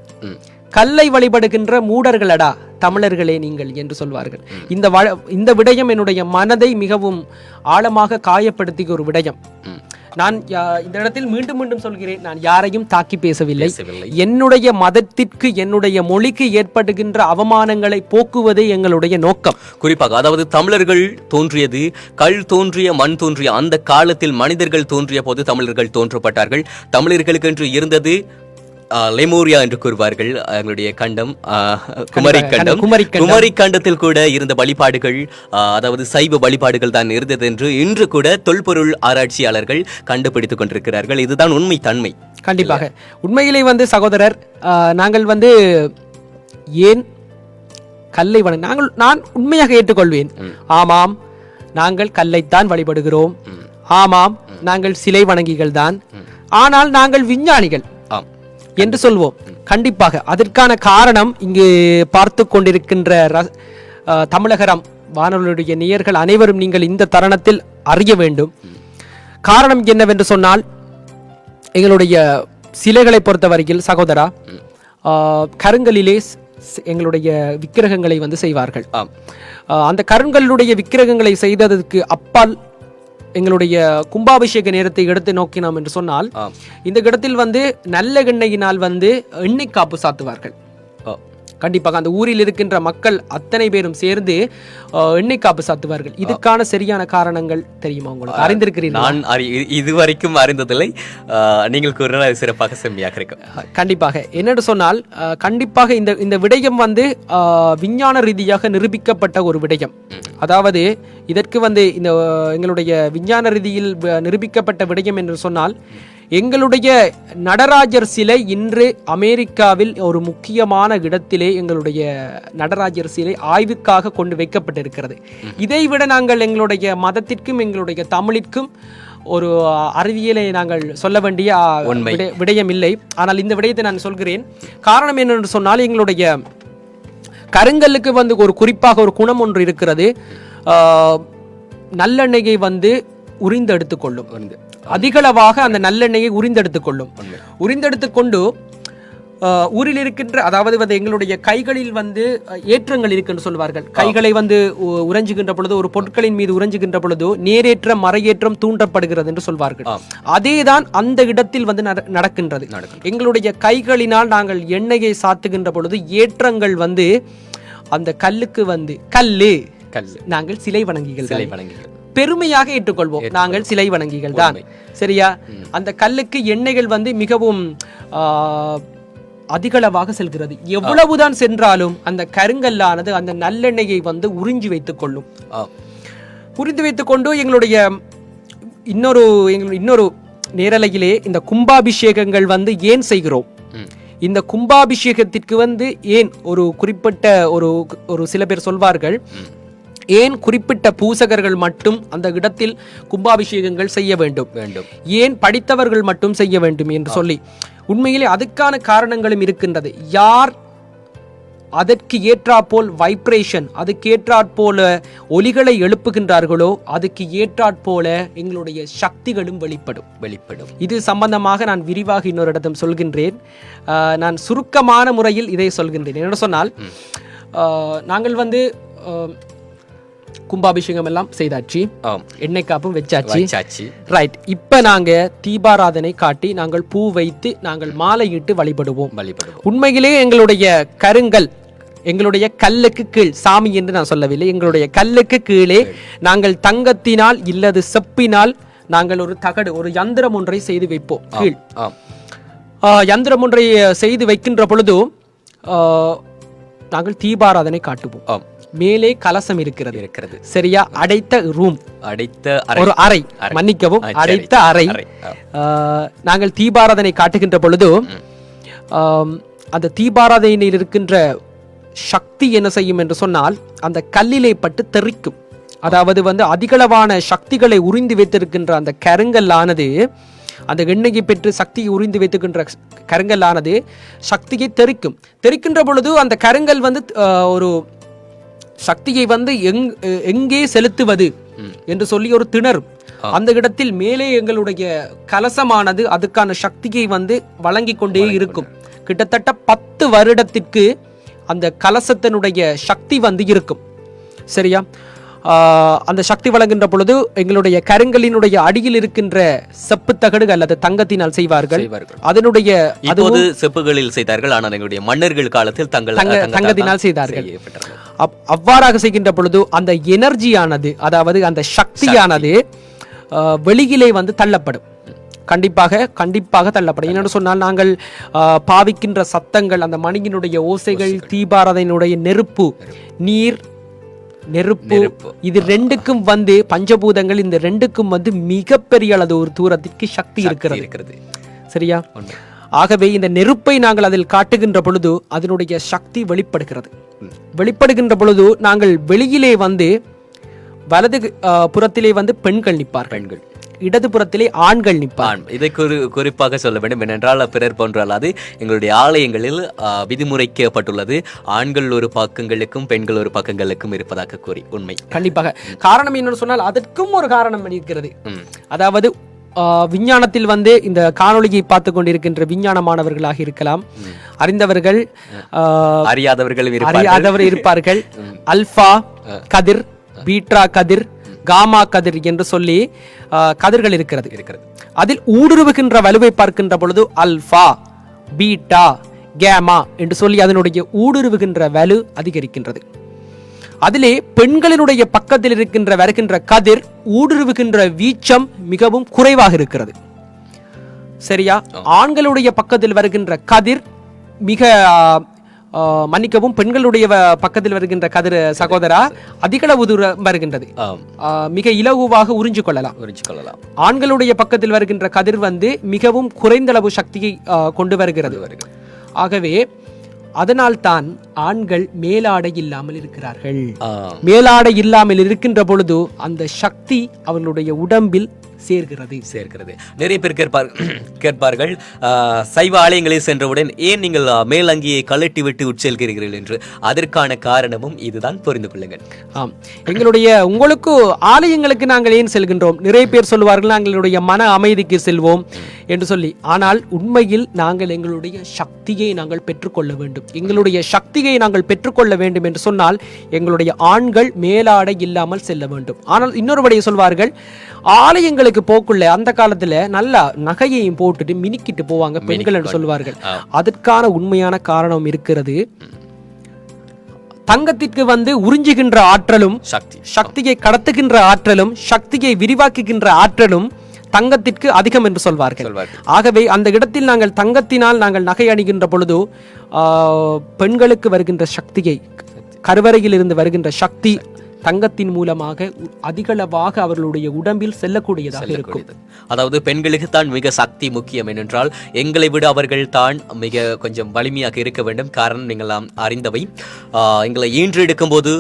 கல்லை வழிபடுகின்ற மூடர்களடா தமிழர்களே நீங்கள் என்று சொல்வார்கள். இந்த விடயம் என்னுடைய மனதை மிகவும் ஆழமாக காயப்படுத்திய ஒரு விடயம். நான் இந்த இடத்தில் மீண்டும் மீண்டும் சொல்கிறேன், நான் யாரையும் தாக்கி பேசவில்லை. என்னுடைய மதத்திற்கு, என்னுடைய மொழிக்கு ஏற்படுகின்ற அவமானங்களை போக்குவதே எங்களுடைய நோக்கம். குறிப்பாக அதாவது தமிழர்கள் தோன்றியது கல் தோன்றிய மண் தோன்றிய அந்த காலத்தில் மனிதர்கள் தோன்றிய போது தமிழர்கள் தோன்றப்பட்டார்கள். தமிழர்களுக்கு என்று இருந்தது லெமோரியா என்று கூறுவார்கள், எங்களுடைய கண்டம் குமரி கண்டத்தில் கூட இருந்த வழிபாடுகள், அதாவது சைவ வழிபாடுகள் தான் இருந்தது என்று இன்று கூட தொல்பொருள் ஆராய்ச்சியாளர்கள் கண்டுபிடித்துக் கொண்டிருக்கிறார்கள். இதுதான் உண்மை தன்மை. கண்டிப்பாக. உண்மையிலே சகோதரர், நாங்கள் ஏன் கல்லை நான் உண்மையாக ஏற்றுக்கொள்வேன். ஆமாம், நாங்கள் கல்லைத்தான் வழிபடுகிறோம். ஆமாம், நாங்கள் சிலை வணங்கிகள் தான். ஆனால் நாங்கள் விஞ்ஞானிகள் என்று சொல்வோம். கண்டிப்பாக அதற்கான காரணம் இங்கு பார்த்து கொண்டிருக்கின்ற தமிழகரம் வானொலியுடைய நேயர்கள் அனைவரும் நீங்கள் இந்த தருணத்தில் அறிய வேண்டும். காரணம் என்னவென்று சொன்னால், எங்களுடைய சிலைகளை பொறுத்தவரையில் சகோதரா, கருங்கலிலே எங்களுடைய விக்கிரகங்களை செய்வார்கள். அந்த கருங்கல்லுடைய விக்கிரகங்களை செய்ததற்கு அப்பால் எங்களுடைய கும்பாபிஷேக நேரத்தை எடுத்து நோக்கினோம் என்று சொன்னால், இந்த இடத்தில் நல்ல எண்ணெயினால் எண்ணெய் காப்பு சாத்துவார்கள். கண்டிப்பாக அந்த ஊரில் இருக்கின்ற மக்கள் அத்தனை பேரும் சேர்ந்து எண்ணெய் காப்பு சாத்துவார்கள். இதுக்கான சரியான காரணங்கள் தெரியுமா உங்களுக்கு? அறிந்திருக்கிறீர்கள்? நான் இதுவரைக்கும் அறிந்ததில்லை. நீங்கள் கூறினால் அது சிறப்பாக செம்மையாக இருக்கும். கண்டிப்பாக. என்னென்று சொன்னால், கண்டிப்பாக இந்த விடயம் விஞ்ஞான ரீதியாக நிரூபிக்கப்பட்ட ஒரு விடயம். அதாவது இதற்கு இந்த எங்களுடைய விஞ்ஞான ரீதியில் நிரூபிக்கப்பட்ட விடயம் என்று சொன்னால், எங்களுடைய நடராஜர் சிலை இன்று அமெரிக்காவில் ஒரு முக்கியமான இடத்திலே எங்களுடைய நடராஜர் சிலை ஆய்வுக்காக கொண்டு வைக்கப்பட்டிருக்கிறது. இதைவிட நாங்கள் எங்களுடைய மதத்திற்கும் எங்களுடைய தமிழிற்கும் ஒரு அறிவியலை நாங்கள் சொல்ல வேண்டிய விடயம் இல்லை. ஆனால் இந்த விடயத்தை நான் சொல்கிறேன். காரணம் என்னென்று சொன்னால், எங்களுடைய கருங்கல்லுக்கு ஒரு குறிப்பாக ஒரு குணம் ஒன்று இருக்கிறது. நல்லெண்ணெயை உரிந்தெடுத்துக் கொள்ளும். அதிகளவாக அந்த நல்லெண்ணெயை உரிந்தெடுத்துக் கொண்டு ஊரில் இருக்கின்ற, அதாவது எங்களுடைய கைகளில் ஏற்றங்கள் இருக்குன்னு சொல்வார்கள். கைகளை உறைஞ்சுகின்ற பொழுது, ஒரு பொருட்களின் மீது உறைஞ்சுகின்ற பொழுது நேரேற்றம் மறையேற்றம் தூண்டப்படுகிறது என்று சொல்வார்கள். அதேதான் அந்த இடத்தில் நடக்கின்றது. எங்களுடைய கைகளினால் நாங்கள் எண்ணெயை சாத்துகின்ற பொழுது ஏற்றங்கள் அந்த கல்லுக்கு கல்லு நாங்கள் சிலை வணங்கிகள் பெருமையாக ஏற்றுக்கொள்வோம். நாங்கள் சிலை வணங்கிகள் தான், சரியா? அந்த கல்லுக்கு எண்ணெய்கள் மிகவும் அதிகளவாக செல்கிறது. எவ்வளவுதான் சென்றாலும் அந்த கருங்கல்லானது அந்த நல்லெண்ணெயை உறிஞ்சி வைத்துக் கொள்ளும். உறிந்து வைத்துக் கொண்டு எங்களுடைய இன்னொரு நேரலையிலே இந்த கும்பாபிஷேகங்கள் ஏன் செய்கிறோம், இந்த கும்பாபிஷேகத்திற்கு ஏன் ஒரு குறிப்பிட்ட ஒரு சில பேர் சொல்வார்கள், ஏன் குறிப்பிட்ட பூசகர்கள் மட்டும் அந்த இடத்தில் கும்பாபிஷேகங்கள் செய்ய வேண்டும், ஏன் படித்தவர்கள் மட்டும் செய்ய வேண்டும் என்று சொல்லி, உண்மையிலே அதுக்கான காரணங்களும் இருக்கின்றது. யார் அதற்கு ஏற்றாற்போல் வைப்ரேஷன், அதுக்கு ஏற்றாற்போல ஒலிகளை எழுப்புகின்றார்களோ அதுக்கு ஏற்றாற்போல எங்களுடைய சக்திகளும் வெளிப்படும். இது சம்பந்தமாக நான் விரிவாக இன்னொரு இடத்துல சொல்கின்றேன். நான் சுருக்கமான முறையில் இதை சொல்கின்றேன். என்ன சொன்னால், நாங்கள் கும்பாபிஷேகம் எல்லாம் செய்தாச்சு, எண்ணெய் காப்பும் வச்சாச்சு, ரைட். இப்ப நாங்க தீபாராதனை காட்டி நாங்கள் பூ வைத்து நாங்கள் மாலையிட்டு வழிபடுவோம். உண்மையிலே எங்களுடைய கருங்கல், எங்களுடைய கல்லுக்கு கீழ், சாமி என்று நான் சொல்லவில்லை, எங்களுடைய கல்லுக்கு கீழே நாங்கள் தங்கத்தினால் இல்லது செப்பினால் நாங்கள் ஒரு தகடு, ஒரு யந்திரம் ஒன்றை செய்து வைப்போம் கீழ். யந்திரம் ஒன்றை செய்து வைக்கின்ற பொழுது நாங்கள் தீபாராதனை காட்டுவோம். மேலே கலசம் இருக்கிறது சரியா? அடைத்த ரூம், அடைத்த ஒரு அறை, மன்னிக்கவும், அடைத்த அறை. நாங்கள் தீபாராதனை காட்டுகின்ற பொழுது அந்த தீபாராதனையில் இருக்கின்ற சக்தி என்ன செய்யும் என்று சொன்னால் அந்த கல்லிலே பட்டு தெறிக்கும். அதாவது அதிகளவான சக்திகளை உறிந்து வைத்திருக்கின்ற அந்த கருங்கல்லானது, அந்த எண்ணெயை பெற்று சக்தியை உறிந்து வைத்துக்கின்ற கருங்கல்லானது சக்தியை தெரிக்கின்ற பொழுது அந்த கருங்கல் ஒரு சக்தியை எங்கே செலுத்துவது என்று சொல்லி ஒரு திணறும். அந்த இடத்தில் மேலே எங்களுடைய கலசமானது அதுக்கான சக்தியை வழங்கி கொண்டே இருக்கும். கிட்டத்தட்ட 10 வருடத்திற்கு அந்த கலசத்தினுடைய சக்தி இருக்கும் சரியா? அந்த சக்தி வழங்குகின்ற பொழுது எங்களுடைய கருங்கலினுடைய அடியில் இருக்கின்ற செப்பு தகடு அல்லது தங்கத்தினால் செய்வார்கள். அதனுடைய இப்போது செப்புகளில் செய்தார்கள், ஆனால் எங்களுடைய மன்னர்கள் காலத்தில் தங்கத்தினால் செய்தார்கள். அவ்வாறாக செய்கின்ற பொழுது அந்த எனர்ஜியானது, அதாவது அந்த சக்தியானது வெளியிலே தள்ளப்படும். கண்டிப்பாக தள்ளப்படும். என்னென்னு சொன்னால் நாங்கள் பாவிக்கின்ற சத்தங்கள், அந்த மணியினுடைய ஓசைகள், தீபாராதனையினுடைய நெருப்பு, நீர், நெருப்பு, இது ரெண்டுக்கும் பஞ்சபூதங்கள், இந்த ரெண்டுக்கும் மிகப்பெரிய அளவு ஒரு தூரத்திற்கு சக்தி இருக்கிறது சரியா? ஆகவே இந்த நெருப்பை நாங்கள் அதில் காட்டுகின்ற பொழுது அதனுடைய சக்தி வெளிப்படுகின்ற பொழுது நாங்கள் வெளியிலே வலது புறத்திலே பெண்கள் நிற்பார்கள், இடது புறத்திலே ஆண்கள் நிற்பார். இதை குறிப்பாக சொல்ல வேண்டும். என்னென்றால் பிறர் போன்ற அல்லாது எங்களுடைய ஆலயங்களில் விதிமுறைக்கப்பட்டுள்ளது, ஆண்கள் ஒரு பக்கங்களுக்கும் பெண்கள் ஒரு பக்கங்களுக்கும் இருப்பதாக கூறி. உண்மை, கண்டிப்பாக. காரணம் என்னன்னு சொன்னால் அதற்கும் ஒரு காரணம் இருக்கிறது. அதாவது விஞ்ஞானத்தில் இந்த காணொளியை பார்த்து கொண்டிருக்கின்ற விஞ்ஞான மாணவர்களாக இருக்கலாம், அறிந்தவர்கள், அறியாதவர் இருப்பார்கள். அல்பா கதிர், பீட்டா கதிர், காமா கதிர் என்று சொல்லி கதிர்கள் இருக்கிறது. அதில் ஊடுருவுகின்ற வலுவை பார்க்கின்ற பொழுது அல்பா, பீட்டா, கேமா என்று சொல்லி அதனுடைய ஊடுருவுகின்ற வலு அதிகரிக்கின்றது. அதிலே பெண்களினுடைய பக்கத்தில் வருகின்ற கதிர் ஊடுருவுகின்ற வீச்சம் மிகவும் குறைவாக இருக்கிறது சரியா? ஆண்களுடைய பக்கத்தில் வருகின்ற கதிர் மன்னிக்கவும், பெண்களுடைய பக்கத்தில் வருகின்ற கதிர் சகோதரா அதிகளவு தூரம் வருகின்றது, மிக இலகுவாக உறிஞ்சு கொள்ளலாம். ஆண்களுடைய பக்கத்தில் வருகின்ற கதிர் மிகவும் குறைந்தளவு சக்தியை கொண்டு வருகிறது. ஆகவே அதனால்தான் ஆண்கள் மேலாடை இல்லாமல் இருக்கிறார்கள். மேலாடை இல்லாமல் இருக்கின்ற பொழுது அந்த சக்தி அவர்களுடைய உடம்பில் சேர்க்கிறது. நிறைய பேர் கேட்பார்கள், சைவ ஆலயங்களில் சென்றவுடன் ஏன் நீங்கள் மேலங்கியை கழட்டி விட்டு உட்செல்கிறீர்கள் என்று. அதற்கான காரணமும் இதுதான், புரிந்து கொள்ளுங்கள். உங்களுக்கு ஆலயங்களுக்கு நாங்கள் ஏன் செல்கின்றோம்? நிறைய பேர் சொல்லுவார்கள் நாங்களுடைய மன அமைதிக்கு செல்வோம் என்று சொல்லி. ஆனால் உண்மையில் நாங்கள் எங்களுடைய சக்தியை நாங்கள் பெற்றுக்கொள்ள வேண்டும். எங்களுடைய சக்தியை நாங்கள் பெற்றுக்கொள்ள வேண்டும் என்று சொன்னால் எங்களுடைய ஆண்கள் மேலாடை இல்லாமல் செல்ல வேண்டும். ஆனால் இன்னொருபடியை சொல்வார்கள், ஆலயங்களுக்கு போக்குள்ள அந்த காலத்துல நல்லா நகையையும் போட்டுட்டு மினிக்கிட்டு போவாங்க பெண்கள் என்று சொல்வார்கள். அதற்கான உண்மையான காரணம் இருக்கிறது. தங்கத்திற்கு உறிஞ்சுகின்ற ஆற்றலும் சக்தியை கடத்துகின்ற ஆற்றலும் சக்தியை விரிவாக்குகின்ற ஆற்றலும் தங்கத்திற்கு அதிகம் என்று சொல்வார்கள். ஆகவே அந்த இடத்தில் நாங்கள் தங்கத்தினால் நாங்கள் நகை அணிகின்ற பொழுது பெண்களுக்கு வருகின்ற சக்தியை, கருவறையில் இருந்து வருகின்ற சக்தி தங்கத்தின் மூலமாக அதிகளவாக அவர்களுடைய உடம்பில் செல்லக்கூடியதாக இருக்கும். அதாவது பெண்களுக்கு தான் மிக சக்தி முக்கியம். ஏனென்றால் எங்களை விட அவர்கள் தான் கொஞ்சம் வலிமையாக இருக்க வேண்டும். காரணம் நீங்கள் அறிந்தவை, எங்களை ஈன்றெடுக்கும் போது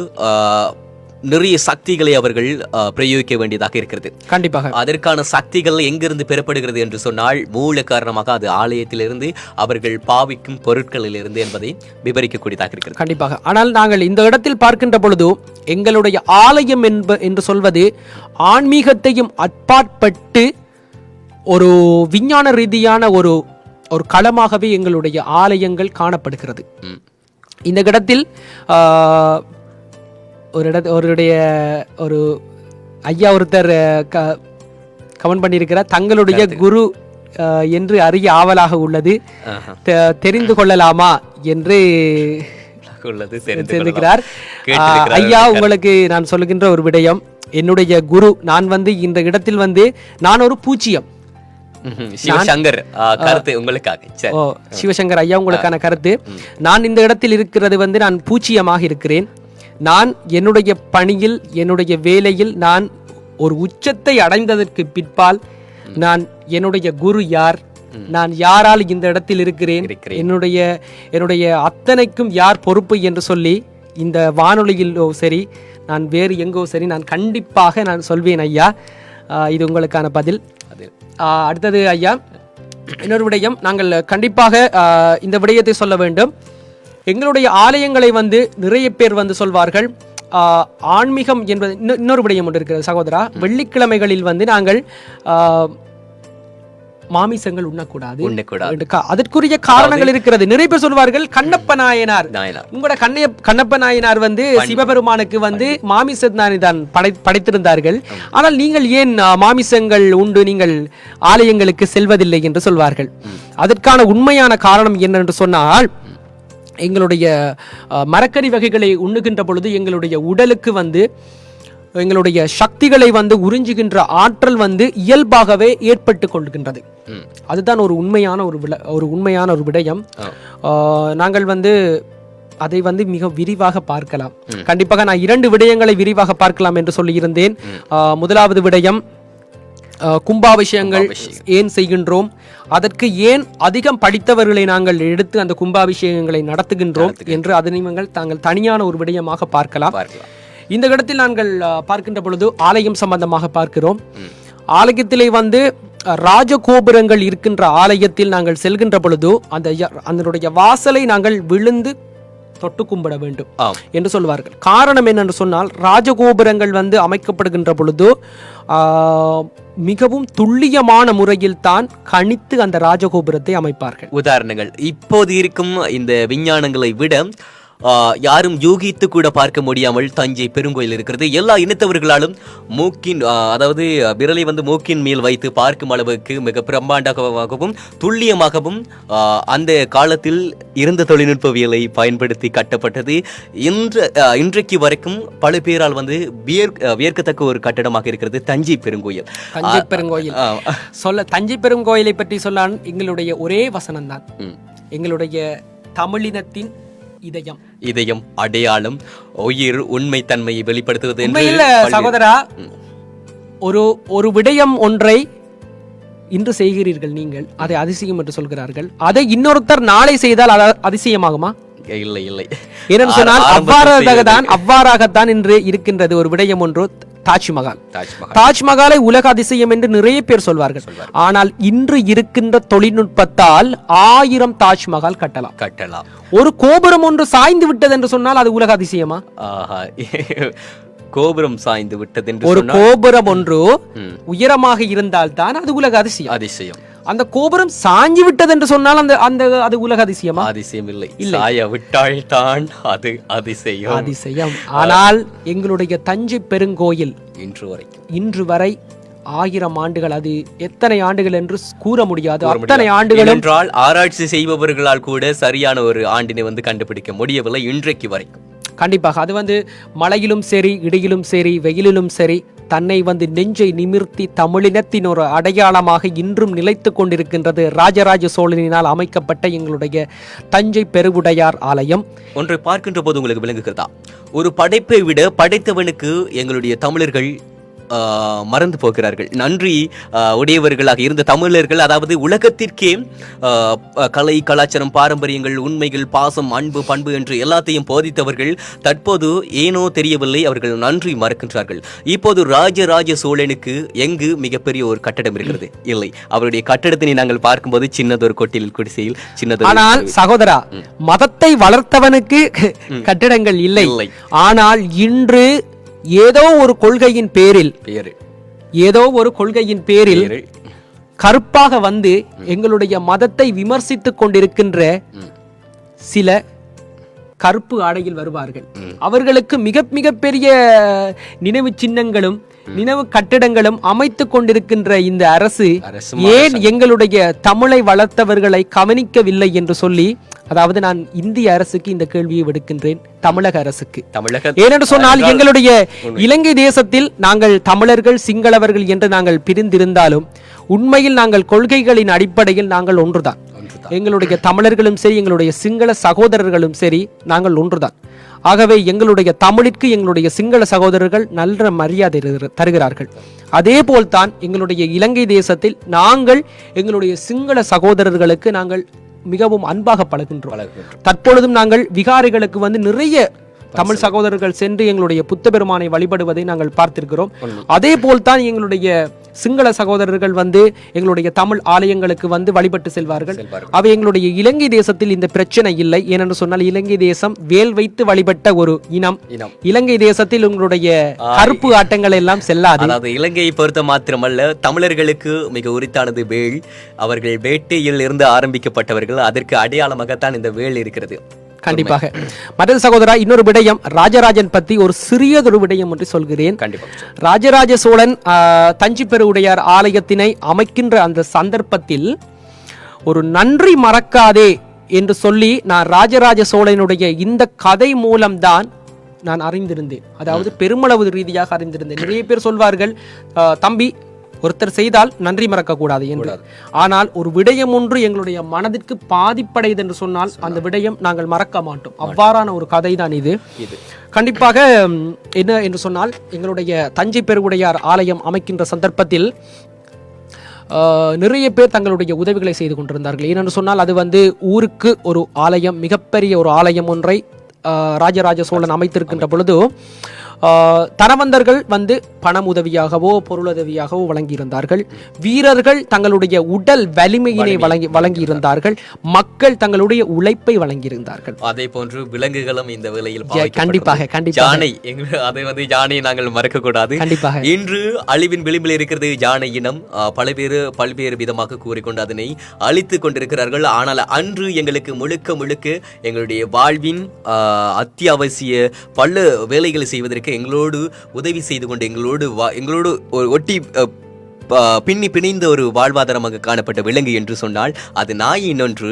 நிறைய சக்திகளை அவர்கள் பிரயோகிக்க வேண்டியதாக இருக்கிறது. கண்டிப்பாக அதற்கான சக்திகள் எங்கிருந்து பெறப்படுகிறது என்று சொன்னால் மூல காரணமாக அது ஆலயத்திலிருந்து அவர்கள் பாவிக்கும் பொருட்களிலிருந்து என்பதை விவரிக்கக்கூடியதாக இருக்கிறது. கண்டிப்பாக. ஆனால் நாங்கள் இந்த இடத்தில் பார்க்கின்ற பொழுது எங்களுடைய ஆலயம் என்று சொல்வது ஆன்மீகத்தையும் அப்பாற்பட்டு ஒரு விஞ்ஞான ரீதியான ஒரு களமாகவே எங்களுடைய ஆலயங்கள் காணப்படுகிறது. இந்த இடத்தில் ஒரு ஐயா ஒருத்தர் கமெண்ட் பண்ணியிருக்கிறார், தங்களுடைய குரு என்று அறிய ஆவலாக உள்ளது, தெரிந்து கொள்ளலாமா என்று தெரிவிக்கிறார். ஐயா, உங்களுக்கு நான் சொல்லுகின்ற ஒரு விடயம், என்னுடைய குரு, நான் இந்த இடத்தில் நான் ஒரு பூச்சியம். சிவசங்கர் கருத்து உங்களுக்காக. சரி. ஓ, சிவசங்கர் ஐயா, உங்களுக்கான கருத்து. நான் இந்த இடத்தில் இருக்கிறது வந்து நான் பூச்சியமாக இருக்கிறேன். நான் என்னுடைய பணியில், என்னுடைய வேலையில் நான் ஒரு உச்சத்தை அடைந்ததற்கு பிற்பால் நான் என்னுடைய குரு யார், நான் யாரால் இந்த இடத்தில் இருக்கிறேன், என்னுடைய அத்தனைக்கும் யார் பொறுப்பு என்று சொல்லி இந்த வானொலியிலோ சரி, நான் வேறு எங்கோ சரி, நான் கண்டிப்பாக நான் சொல்வேன் ஐயா. இது உங்களுக்கான பதில். அடுத்தது ஐயா, இன்னொரு விடயம், நாங்கள் கண்டிப்பாக இந்த விடயத்தை சொல்ல வேண்டும். எங்களுடைய ஆலயங்களை வந்து நிறைய பேர் வந்து சொல்வார்கள், ஆன்மீகம் என்பது இன்னொரு விடயம் ஒன்று இருக்கிறது சகோதரா. வெள்ளிக்கிழமைகளில் வந்து நாங்கள் மாமிசங்கள் உண்ணக்கூடாது. அதற்குரிய காரணங்கள் இருக்கிறது. நிறைய பேர் சொல்வார்கள், கண்ணப்ப நாயனார், உங்களோட கண்ணப்ப நாயனார் வந்து சிவபெருமானுக்கு வந்து மாமிசத்தை தான் படைத்திருந்தார்கள். ஆனால் நீங்கள் ஏன் மாமிசங்கள் உண்டு நீங்கள் ஆலயங்களுக்கு செல்வதில்லை என்று சொல்வார்கள். அதற்கான உண்மையான காரணம் என்னென்று சொன்னால், எங்களுடைய மரக்கறி வகைகளை உண்ணுகின்ற பொழுது எங்களுடைய உடலுக்கு வந்து எங்களுடைய சக்திகளை வந்து உறிஞ்சுகின்ற ஆற்றல் வந்து இயல்பாகவே ஏற்பட்டு கொள்கின்றது. அதுதான் ஒரு உண்மையான ஒரு விடயம். நாங்கள் வந்து அதை வந்து மிக விரிவாக பார்க்கலாம். கண்டிப்பாக நான் 2 விடயங்களை விரிவாக பார்க்கலாம் என்று சொல்லியிருந்தேன். முதலாவது விடயம், கும்பாபிஷேகங்கள் ஏன் செய்கின்றோம், அதற்கு ஏன் அதிகம் படித்தவர்களை நாங்கள் எடுத்து அந்த கும்பாபிஷேகங்களை நடத்துகின்றோம் என்று அதனை தாங்கள் தனியான ஒரு விடயமாக பார்க்கலாம். இந்த இடத்தில் நாங்கள் பார்க்கின்ற பொழுது ஆலயம் சம்பந்தமாக பார்க்கிறோம். ஆலயத்திலே வந்து ராஜகோபுரங்கள் இருக்கின்ற ஆலயத்தில் நாங்கள் செல்கின்ற பொழுது அதனுடைய வாசலை நாங்கள் விழுந்து தொட்டு கும்பிட வேண்டும் என்று சொல்வார்கள். காரணம் என்னென்று சொன்னால், ராஜகோபுரங்கள் வந்து அமைக்கப்படுகின்ற பொழுது மிகவும் துல்லியமான முறையில் தான் கணித்து அந்த ராஜகோபுரத்தை அமைப்பார்கள். உதாரணங்கள் இப்போது இருக்கும் இந்த விஞ்ஞானங்களை விட யாரும் யூகித்து கூட பார்க்க முடியாமல் தஞ்சை பெருங்கோயில் இருக்கிறது. எல்லா இனத்தவர்களாலும் மூக்கின் அதாவது விரலை வந்து மூக்கின் மேல் வைத்து பார்க்கும் அளவுக்கு மிக பிரம்மாண்டமாகவும் துல்லியமாகவும் அந்த காலத்தில் இருந்த தொழில்நுட்பவியலை பயன்படுத்தி கட்டப்பட்டது. இன்றைக்கு வரைக்கும் பல பேரால் வந்து வியர்க்கத்தக்க ஒரு கட்டடமாக இருக்கிறது தஞ்சை பெருங்கோயில். தஞ்சை பெருங்கோயிலை பற்றி சொல்ல எங்களுடைய ஒரே வசனம் தான், எங்களுடைய தமிழினத்தின் இதயம், அடையாளம், உயிர், உண்மை தன்மையை வெளிப்படுத்துவது. சகோதரா, ஒரு விடயம் ஒன்றை இன்று செய்கிறீர்கள் நீங்கள், அதை அதிசயம் என்று சொல்கிறார்கள். அதை இன்னொருத்தர் நாளை செய்தால் அதிசயமாகுமா? இல்லை. ஏனென்று சொன்னால் அவ்வாறாகத்தான் இன்று இருக்கின்றது ஒரு விடயம் ஒன்று. தாஜ்மஹாலை உலக அதிசயம் என்று நிறைய பேர் சொல்வார்கள். ஆனால் இன்று இருக்கின்ற தொழில்நுட்பத்தால் 1000 தாஜ்மஹால் கட்டலாம். ஒரு கோபுரம் ஒன்று சாய்ந்து விட்டது என்று சொன்னால் அது உலக அதிசயமா? கோபுரம் சாய்ந்து விட்டது என்று ஒரு கோபுரம் ஒன்று உயரமாக இருந்தால் தான் அது உலக அதிசயம். அந்த கோபுரம் சாஞ்சி விட்டது என்று சொன்னால் அது உலக அதிசயமா? அதிசயம் இல்லை. சாய விட்டால் தான் அது அதிசயம். ஆனால் எங்களுடைய தஞ்சை பெருங்கோயில் இன்று வரை 1000 ஆண்டுகள், அது எத்தனை ஆண்டுகள் என்று கூற முடியாது. அத்தனை ஆண்டுகள் என்றால் ஆராய்ச்சி செய்பவர்களால் கூட சரியான ஒரு ஆண்டினை வந்து கண்டுபிடிக்க முடியவில்லை இன்றைக்கு வரைக்கும். கண்டிப்பாக அது வந்து மழையிலும் சரி, இடியிலும் சரி, வெயிலிலும் சரி, தன்னை வந்து நெஞ்சை நிமிர்த்தி தமிழினத்தின் ஒரு அடையாளமாக இன்றும் நிலைத்து கொண்டிருக்கின்றது ராஜராஜ சோழனினால் அமைக்கப்பட்ட எங்களுடைய தஞ்சை பெருவுடையார் ஆலயம். ஒன்றை பார்க்கின்ற போது உங்களுக்கு விளங்குகிறதா, ஒரு படைப்பை விட படைத்தவனுக்கு எங்களுடைய தமிழர்கள் மறந்து போகிறார்கள். நன்றி உடையவர்களாக இருந்த தமிழர்கள், அதாவது உலகத்திற்கே கலை, கலாச்சாரம், பாரம்பரியங்கள், உண்மைகள், பாசம், அன்பு, பண்பு என்று எல்லாத்தையும் போதித்தவர்கள் தற்போது ஏனோ தெரியவில்லை, அவர்கள் நன்றி மறக்கின்றார்கள். இப்போது ராஜராஜ சோழனுக்கு எங்கு மிகப்பெரிய ஒரு கட்டடம் இருக்கிறது? இல்லை. அவருடைய கட்டடத்தினை நாங்கள் பார்க்கும்போது சின்னதொரு கொட்டில் குடிசையில் சின்னதொரு. ஆனால் சகோதரா, மதத்தை வளர்த்தவனுக்கு கட்டடங்கள் இல்லை. ஆனால் இன்று ஏதோ ஒரு கொள்கையின் பேரில் கருப்பாக வந்து எங்களுடைய மதத்தை விமர்சித்துக் கொண்டிருக்கின்ற சில கருப்பு ஆடையில் வருவார்கள். அவர்களுக்கு மிக மிக பெரிய நினைவு சின்னங்களும் நினைவு கட்டிடங்களும் அமைத்துக் கொண்டிருக்கின்ற இந்த அரசு அரசும் ஏன் எங்களுடைய தமிழை வளர்த்தவர்களை கவனிக்கவில்லை என்று சொல்லி, அதாவது நான் இந்திய அரசுக்கு இந்த கேள்வியை விடுக்கின்றேன், தமிழக அரசுக்கு. ஏனென்று சொன்னால் எங்களுடைய இலங்கை தேசத்தில் நாங்கள் தமிழர்கள் சிங்களவர்கள் என்று நாங்கள் பிரிந்திருந்தாலும் உண்மையில் நாங்கள் கொள்கைகளின் அடிப்படையில் நாங்கள் ஒன்றுதான். எங்களுடைய தமிழர்களும் சரி, எங்களுடைய சிங்கள சகோதரர்களும் சரி, நாங்கள் ஒன்றுதான். ஆகவே எங்களுடைய தமிழிற்கு எங்களுடைய சிங்கள சகோதரர்கள் நல்ல மரியாதை தருகிறார்கள். அதே போல்தான் எங்களுடைய இலங்கை தேசத்தில் நாங்கள் எங்களுடைய சிங்கள சகோதரர்களுக்கு நாங்கள் மிகவும் அன்பாக பழகின்றோம். தற்பொழுதும் நாங்கள் விகாரிகளுக்கு வந்து நிறைய தமிழ் சகோதரர்கள் சென்று எங்களுடைய புத்த பெருமானை வழிபடுவதை நாங்கள் பார்த்திருக்கிறோம். அதே போல்தான் எங்களுடைய சிங்கள சகோதரர்கள் வந்து எங்களுடைய தமிழ் ஆலயங்களுக்கு வந்து வழிபட்டு செல்வார்கள். அவை எங்களுடைய இலங்கை தேசத்தில் இந்த பிரச்சனை இல்லை. ஏனென்று சொன்னால் இலங்கை தேசம் வேல் வைத்து வழிபட்ட ஒரு இனம். இலங்கை தேசத்தில் உங்களுடைய கருப்பு ஆட்டங்கள் எல்லாம் செல்லாது. அதாவது இலங்கையை பொறுத்த மாத்திரமல்ல, தமிழர்களுக்கு மிக உரித்தானது வேல். அவர்கள் வேட்டையில் இருந்து ஆரம்பிக்கப்பட்டவர்கள். அதற்கு அடையாளமாகத்தான் இந்த வேல் இருக்கிறது. கண்டிப்பாக. மற்ற சகோதரா, இன்னொரு விடயம், ராஜராஜன் பத்தி ஒரு சிறியதொரு விடயம் என்று சொல்கிறேன். ராஜராஜ சோழன் தஞ்சை பெருவுடையார் ஆலயத்தினை அமைக்கின்ற அந்த சந்தர்ப்பத்தில் ஒரு நன்றி மறக்காதே என்று சொல்லி நான் ராஜராஜ சோழனுடைய இந்த கதை மூலம்தான் நான் அறிந்திருந்தேன். அதாவது பெருமளவு ரீதியாக அறிந்திருந்தேன். நிறைய பேர் சொல்வார்கள், தம்பி ஒருத்தர் செய்தால் நன்றி மறக்க கூடாது என்று. ஆனால் ஒரு விடயம் ஒன்று எங்களுடைய மனதிற்கு பாதிப்படையது என்று சொன்னால் அந்த விடயம் நாங்கள் மறக்க மாட்டோம். அவ்வாறான ஒரு கதை தான் இது. கண்டிப்பாக என்ன என்று சொன்னால், எங்களுடைய தஞ்சை பெருவுடையார் ஆலயம் அமைக்கின்ற சந்தர்ப்பத்தில் நிறைய பேர் தங்களுடைய உதவிகளை செய்து கொண்டிருந்தார்கள். ஏனென்று சொன்னால் அது வந்து ஊருக்கு ஒரு ஆலயம், மிகப்பெரிய ஒரு ஆலயம் ஒன்றை ராஜராஜ சோழன் அமைத்திருக்கின்ற பொழுது தனவந்தர்கள் வந்து பணம் உதவியாகவோ பொருளுதவியாகவோ வழங்கியிருந்தார்கள். வீரர்கள் தங்களுடைய உடல் வலிமையினை வழங்கியிருந்தார்கள். மக்கள் தங்களுடைய உழைப்பை வழங்கியிருந்தார்கள். அதே போன்று விலங்குகளும் இந்த வேளையில் கண்டிப்பாக யானை, அதை வந்து யானை நாங்கள் மறக்க கூடாது. கண்டிப்பாக இன்று அழிவின் விளிம்பில் இருக்கிறது யானை இனம். பல்வேறு விதமாக கூறிக்கொண்டு அதனை அழித்துக் கொண்டிருக்கிறார்கள். ஆனால் அன்று எங்களுக்கு முழுக்க முழுக்க எங்களுடைய வாழ்வின் அத்தியாவசிய பல வேலைகளை செய்வதற்கு எங்களோடு உதவி செய்து கொண்டு எங்களோடு ஒட்டி பின்னி பிணைந்த ஒரு வாழ்வாதாரமாக காணப்பட்ட விலங்கு என்று சொன்னால் அது நாய், இன்னொன்று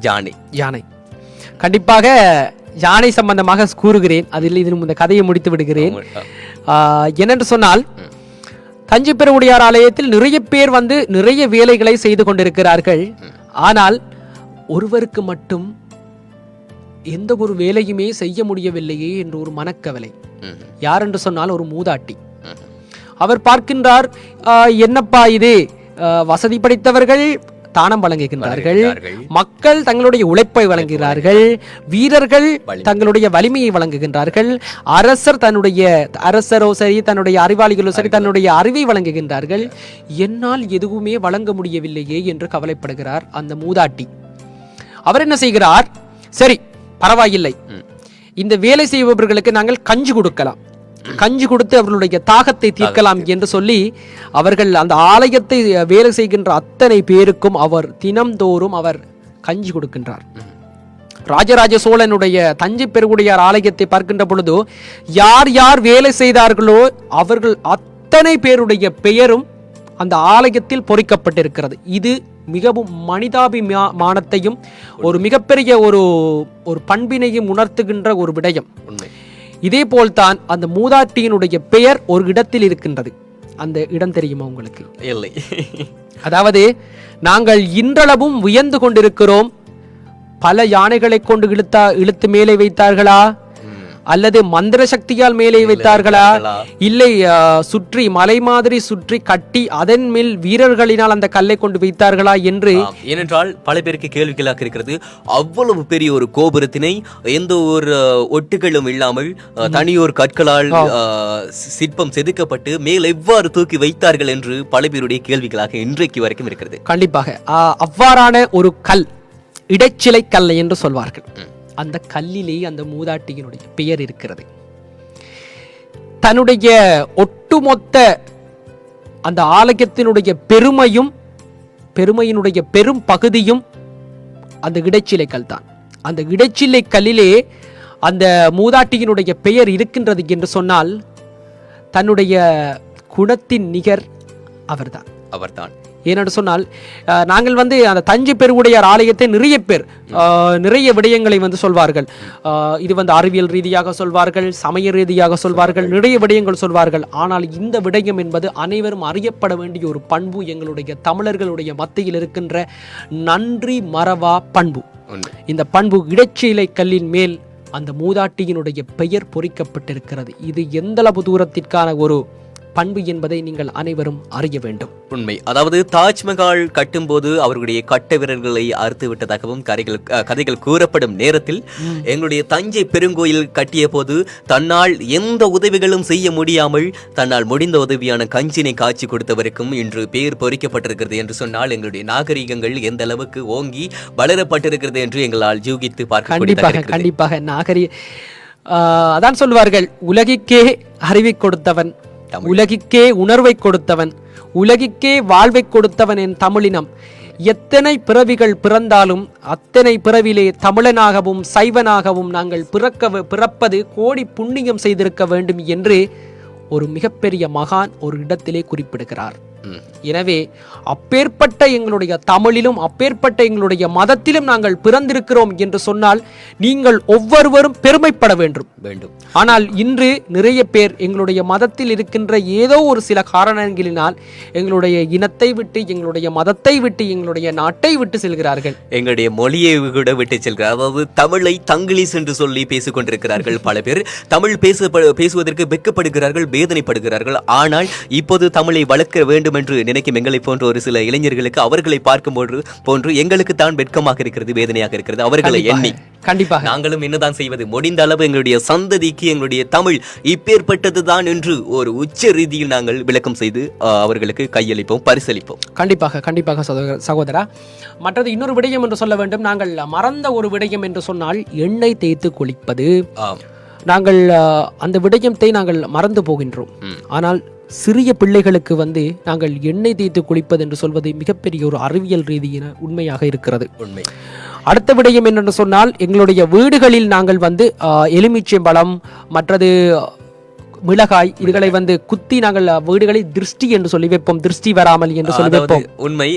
யானை. கண்டிப்பாக யானை சம்பந்தமாக கூறுகிறேன். அதில் இந்த கதையை முடித்து விடுகிறேன். என்னென்று சொன்னால், தஞ்சை பெருவுடையார் ஆலயத்தில் நிறைய பேர் வந்து நிறைய வேலைகளை செய்து கொண்டிருக்கிறார்கள். ஆனால் ஒருவருக்கு மட்டும் எந்த ஒரு வேலையுமே செய்ய முடியவில்லையே என்று ஒரு மனக்கவலை. யார் என்று சொன்னால் ஒரு மூதாட்டி. அவர் பார்க்கின்றார், என்னப்பா இது, வசதி படைத்தவர்கள் தானம் வழங்குகின்றார்கள், மக்கள் தங்களுடைய உழைப்பை வழங்குகிறார்கள், வீரர்கள் தங்களுடைய வலிமையை வழங்குகின்றார்கள், அரசரோ சரி, தன்னுடைய அறிவாளிகளோ சரி, தன்னுடைய அறிவை வழங்குகின்றார்கள், என்னால் எதுவுமே வழங்க முடியவில்லையே என்று கவலைப்படுகிறார் அந்த மூதாட்டி. அவர் என்ன செய்கிறார், சரி பரவாயில்லை, இந்த வேலை செய்பவர்களுக்கு நாங்கள் கஞ்சி கொடுக்கலாம், கஞ்சி கொடுத்து அவர்களுடைய தாகத்தை தீர்க்கலாம் என்று சொல்லி அவர்கள் அந்த ஆலயத்தை வேலை செய்கின்ற அத்தனை பேருக்கும் அவர் தினம்தோறும் அவர் கஞ்சி கொடுக்கின்றார். ராஜராஜ சோழனுடைய தஞ்சை பெருவுடையார் ஆலயத்தை பார்க்கின்ற பொழுது யார் யார் வேலை செய்தார்களோ அவர்கள் அத்தனை பேருடைய பெயரும் அந்த ஆலயத்தில் பொறிக்கப்பட்டிருக்கிறது. இது மிகவும் மனிதாபிமானத்தையும் ஒரு மிகப்பெரிய ஒரு பண்பினையும் உணர்த்துகின்ற ஒரு விடயம். இதே போல்தான் அந்த மூதாட்டியினுடைய பெயர் ஒரு இடத்தில் இருக்கின்றது. அந்த இடம் தெரியுமா உங்களுக்கு? இல்லை. அதாவது நாங்கள் இன்றளவும் வியந்து கொண்டிருக்கிறோம், பல யானைகளை கொண்டு இழுத்து மேலே வைத்தார்களா, அல்லது மந்திர சக்தியால் மேலே வைத்தார்களா, இல்லை சுற்றி மலை மாதிரி சுற்றி கட்டி அதன் மேல் வீரர்களினால் அந்த கல்லை கொண்டு வைத்தார்களா என்று. ஏனென்றால் பல பேருக்கு கேள்விகளாக இருக்கிறது, அவ்வளவு பெரிய ஒரு கோபுரத்தினை எந்த ஒரு ஒட்டுகளும் இல்லாமல் தனியோர் கற்களால் சிற்பம் செதுக்கப்பட்டு மேல் எவ்வாறு தூக்கி வைத்தார்கள் என்று பல பேருடைய கேள்விகளாக இன்றைக்கு வரைக்கும் இருக்கிறது. கண்டிப்பாக அவ்வாறான ஒரு கல், இடைச்சிலை கல் என்று சொல்வார்கள். அந்த கல்லிலே அந்த மூதாட்டியினுடைய பெயர் இருக்கிறது. தன்னுடைய ஒட்டுமொத்த அந்த ஆலயத்தினுடைய பெருமையினுடைய பெரும் பகுதியும் அந்த இடைச்சிலை கல் தான். அந்த இடைச்சிலை கல்லிலே அந்த மூதாட்டியினுடைய பெயர் இருக்கின்றது என்று சொன்னால், தன்னுடைய குணத்தின் நிகர் அவர்தான். அவர்தான். ஏனென்று சொன்னால் நாங்கள் வந்து அந்த தஞ்சை பெருவுடையார் ஆலயத்தை நிறைய பேர் நிறைய விடயங்களை வந்து சொல்வார்கள். இது வந்து அறிவியல் ரீதியாக சொல்வார்கள், சமய ரீதியாக சொல்வார்கள், நிறைய விடயங்கள் சொல்வார்கள். ஆனால் இந்த விடயம் என்பது அனைவரும் அறியப்பட வேண்டிய ஒரு பண்பு, எங்களுடைய தமிழர்களுடைய மத்தியில் இருக்கின்ற நன்றி மறவா பண்பு. இந்த பண்பு இடைச்சீலை கல்லின் மேல் அந்த மூதாட்டியினுடைய பெயர் பொறிக்கப்பட்டிருக்கிறது. இது எந்தளவு தூரத்திற்கான ஒரு பண்பு என்பதை நீங்கள் அனைவரும் அறிய வேண்டும். உண்மை. அதாவது தாஜ்மஹால் கட்டும்போது அவர்களுடைய கட்ட விரல்களை அறுத்து விட்டதாகவும் கதைகள் கூறப்படும் நேரத்தில் எங்களுடைய தஞ்சை பெருங்கோயில் கட்டிய போது தன்னால் எந்த உதவிகளும் செய்ய முடியாமல் தன்னால் முடிந்த உதவியான கஞ்சினை காட்சி கொடுத்தவருக்கும் இன்று பெயர் பொறிக்கப்பட்டிருக்கிறது என்று சொன்னால் எங்களுடைய நாகரிகங்கள் எந்த அளவுக்கு ஓங்கி வளரப்பட்டிருக்கிறது என்று எங்களால் யூகித்து பார்க்க. கண்டிப்பாக அதான் சொல்வார்கள், உலகிற்கே அறிவை கொடுத்தவன், உலகிற்கே உணர்வை கொடுத்தவன், உலகிற்கே வாழ்வை கொடுத்தவன் என் தமிழினம். எத்தனை பிறவிகள் பிறந்தாலும் அத்தனை பிறவிலே தமிழனாகவும் சைவனாகவும் நாங்கள் பிறப்பது கோடி புண்ணியம் செய்திருக்க வேண்டும் என்று ஒரு மிகப்பெரிய மகான் ஒரு இடத்திலே குறிப்பிடுகிறார். எனவே அப்பேற்பட்ட எங்களுடைய தமிழிலும் அப்பேற்பட்ட எங்களுடைய மதத்திலும் நாங்கள் பிறந்திருக்கிறோம் என்று சொன்னால் நீங்கள் ஒவ்வொருவரும் பெருமைப்பட வேண்டும். ஆனால் இன்று நிறைய பேர் எங்களுடைய மதத்தில் இருக்கின்ற ஏதோ ஒரு சில காரணங்களினால் எங்களுடைய இனத்தை விட்டு, எங்களுடைய மதத்தை விட்டு, எங்களுடைய நாட்டை விட்டு செல்கிறார்கள். எங்களுடைய மொழியை கூட விட்டு செல்கிறார். அதாவது தமிழை தங்கிலீஷ் என்று சொல்லி பேசிக் கொண்டிருக்கிறார்கள். பல பேர் தமிழ் பேசுவதற்கு வெட்கப்படுகிறார்கள், வேதனைப்படுகிறார்கள். ஆனால் இப்போது தமிழை வளர்க்க வேண்டும் என்று நினைக்கும் எங்களை போன்ற ஒரு சில இளைஞர்களுக்கு அவர்களை பார்க்கும் போன்று எங்களுக்கு தான் வெட்கமாக இருக்கிறது, வேதனையாக இருக்கிறது. அவர்களை எண்ணி கண்டிப்பாக நாங்களும் என்னதான் செய்வது, முடிந்த அளவு எங்களுடைய சந்ததிக்கு எங்களுடைய தமிழ் இப்பேற்பட்டதுதான் என்று ஒரு உச்ச ரீதியில் நாங்கள் விளக்கம் செய்து அவர்களுக்கு கையளிப்போம், பரிசளிப்போம். கண்டிப்பாக சகோதரா. மற்றது இன்னொரு விடயம் என்று சொல்ல வேண்டும், நாங்கள் மறந்த ஒரு விடயம் என்று சொன்னால் எண்ணெய் தேய்த்து குளிப்பது. நாங்கள் அந்த விடயத்தை நாங்கள் மறந்து போகின்றோம். ஆனால் சிறிய பிள்ளைகளுக்கு வந்து நாங்கள் எண்ணெய் தேய்த்து குளிப்பது என்று சொல்வது மிகப்பெரிய ஒரு அறிவியல் ரீதியான உண்மையாக இருக்கிறது. உண்மை. அடுத்த விடயம் என்னென்று சொன்னால், எங்களுடைய வீடுகளில் நாங்கள் வந்து எலுமிச்சம்பழம், மற்றது மிளகாய், இதுகளை வந்து குத்தி நாங்கள் வீடுகளை திருஷ்டி என்று சொல்லி வைப்போம், திருஷ்டி வராமல் என்று சொல்லி வைப்போம். உண்மை.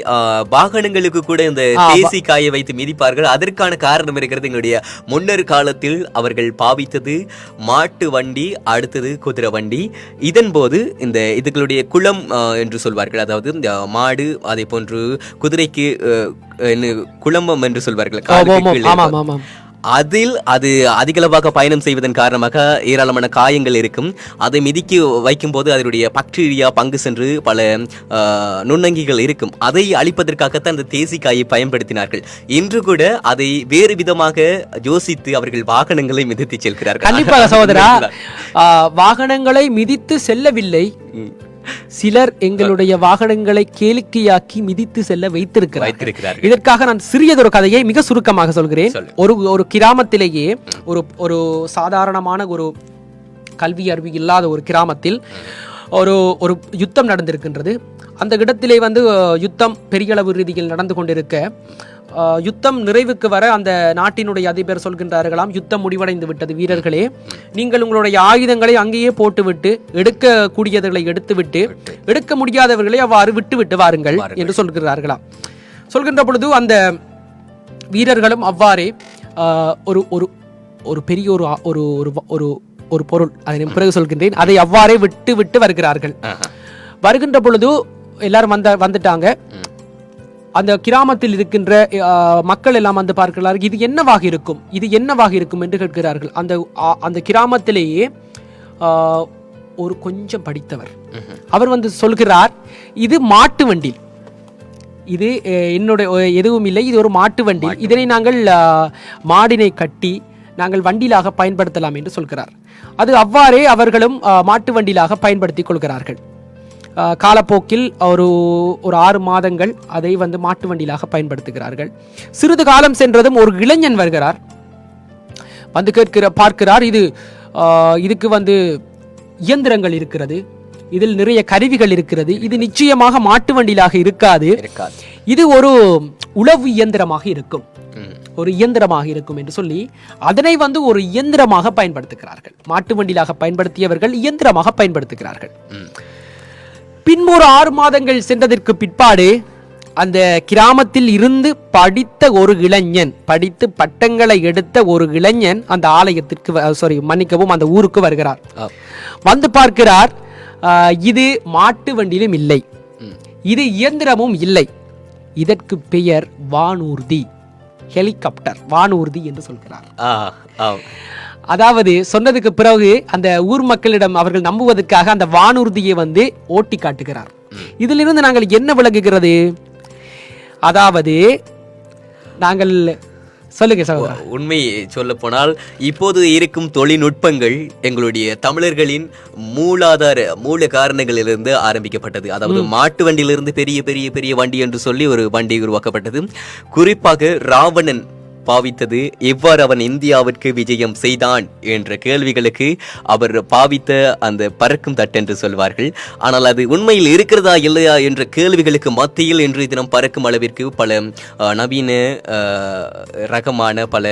வாகனங்களுக்கு கூட இந்த தேசி காயை வைத்து மிதிப்பார்கள். அதற்கான காரணம் இருக்கிறது. எங்களுடைய முன்னர் காலத்தில் அவர்கள் பாவித்தது மாட்டு வண்டி, அடுத்தது குதிரை வண்டி. இதன் போது இந்த இதுகளுடைய குளம் என்று சொல்வார்கள். அதாவது இந்த மாடு, அதே போன்று குதிரைக்கு குளம்பம் என்று சொல்வார்கள். அதில் அது அதிகளவாக பயணம் செய்வதன் காரணமாக ஏராளமான காயங்கள் இருக்கும். அதை மிதிக்கு வைக்கும் போது அதனுடைய பாக்டீரியா பங்கு சென்று பல நுண்ணங்கிகள் இருக்கும். அதை அழிப்பதற்காகத்தான் அந்த தேசி காயை பயன்படுத்தினார்கள். இன்று கூட அதை வேறு விதமாக யோசித்து அவர்கள் வாகனங்களை மிதித்து செல்கிறார்கள். கண்டிப்பாக சகோதரா, வாகனங்களை மிதித்து செல்லவில்லை, சிலர் எங்களுடைய வாகனங்களை கேளிக்கையாக்கி மிதித்து செல்ல வைத்திருக்கிறார்கள். இதற்காக நான் சிறியதொரு கதையை மிக சுருக்கமாக சொல்கிறேன். ஒரு கிராமத்திலேயே ஒரு சாதாரணமான ஒரு கல்வி அறிவு இல்லாத ஒரு கிராமத்தில் ஒரு யுத்தம் நடந்திருக்கின்றது. அந்த இடத்திலே வந்து யுத்தம் பெரிய அளவு ரீதியில் நடந்து கொண்டிருக்க, யுத்தம் நிறைவுக்கு வர அந்த நாட்டினுடைய அதிபர் சொல்கின்றார்களாம், யுத்தம் முடிவடைந்து விட்டது வீரர்களே, நீங்கள் உங்களுடைய ஆயுதங்களை அங்கேயே போட்டுவிட்டு எடுக்கக்கூடியவர்களை எடுத்துவிட்டு எடுக்க முடியாதவர்களை அவ்வாறு விட்டு வாருங்கள் என்று சொல்கிறார்களாம். சொல்கின்ற பொழுது அந்த வீரர்களும் அவ்வாறே ஒரு பெரிய ஒரு பொருள், அதை பிறகு சொல்கின்றேன், அதை அவ்வாறே விட்டு வருகிறார்கள். வருகின்ற பொழுது எல்லாரும் வந்துட்டாங்க. அந்த கிராமத்தில் இருக்கின்ற மக்கள் எல்லாம் வந்து பார்க்கிறார்கள், இது என்னவாக இருக்கும் என்று கேட்கிறார்கள். அந்த கிராமத்திலேயே ஒரு கொஞ்சம் படித்தவர் அவர் வந்து சொல்கிறார், இது மாட்டு வண்டி, இது என்னுடைய எதுவும் இல்லை, இது ஒரு மாட்டு வண்டி, இதனை நாங்கள் மாடினை கட்டி நாங்கள் வண்டியிலாக பயன்படுத்தலாம் என்று சொல்கிறார். அது அவ்வாறே அவர்களும் மாட்டு வண்டியிலாக பயன்படுத்தி கொள்கிறார்கள். காலப்போக்கில் ஒரு 6 மாதங்கள் அதை வந்து மாட்டு வண்டியிலாக பயன்படுத்துகிறார்கள். சிறிது காலம் சென்றதும் ஒரு இளைஞன் வருகிறார், வந்து பார்க்கிறார், இதுக்கு வந்து இயந்திரங்கள் இருக்கிறது, இதில் நிறைய கருவிகள் இருக்கிறது, இது நிச்சயமாக மாட்டு வண்டியிலாக இருக்காது, இது ஒரு உழவு இயந்திரமாக இருக்கும், ஒரு இயந்திரமாக இருக்கும் என்று சொல்லி அதனை வந்து ஒரு இயந்திரமாக பயன்படுத்துகிறார்கள். மாட்டு வண்டியிலாக பயன்படுத்தியவர்கள் இயந்திரமாக பயன்படுத்துகிறார்கள். பின்பு ஒரு 6 மாதங்கள் சென்றதற்கு பிற்பாடு அந்த கிராமத்தில் இருந்து படித்த ஒரு இளைஞன், படித்து பட்டங்களை எடுத்த ஒரு இளைஞன் அந்த ஆலயத்திற்கு மன்னிக்கவும் அந்த ஊருக்கு வருகிறார். வந்து பார்க்கிறார், இது மாட்டு வண்டியிலும் இல்லை, இது இயந்திரமும் இல்லை, இதற்கு பெயர் வானூர்தி, ஹெலிகாப்டர், வானூர்தி என்று சொல்கிறார். அதாவது சொன்னதுக்கு பிறகு அந்த ஊர் மக்களிடம் அவர்கள் நம்புவதற்காக அந்த வானூர்தியை வந்து ஓட்டி காட்டுகிறார். இதிலிருந்து நாங்கள் என்ன விளங்குகிறது? அதாவது நாங்கள் சொல்லுங்க சகோதரா. உண்மை சொல்ல போனால் இப்போது இருக்கும் தொழில்நுட்பங்கள் எங்களுடைய தமிழர்களின் மூல காரணங்களிலிருந்து ஆரம்பிக்கப்பட்டது. அதாவது மாட்டு வண்டியிலிருந்து பெரிய பெரிய பெரிய வண்டி என்று சொல்லி ஒரு வண்டி உருவாக்கப்பட்டது. குறிப்பாக ராவணன் பாவித்தது எவ்வாறு அவன் இந்தியாவிற்கு விஜயம் செய்தான் என்ற கேள்விகளுக்கு அவர் பாவித்த அந்த பறக்கும் தட்டு என்று சொல்வார்கள். ஆனால் அது உண்மையில் இருக்கிறதா இல்லையா என்ற கேள்விகளுக்கு மத்தியில் இன்றைய தினம் பறக்கும் அளவிற்கு பல நவீன ரகமான பல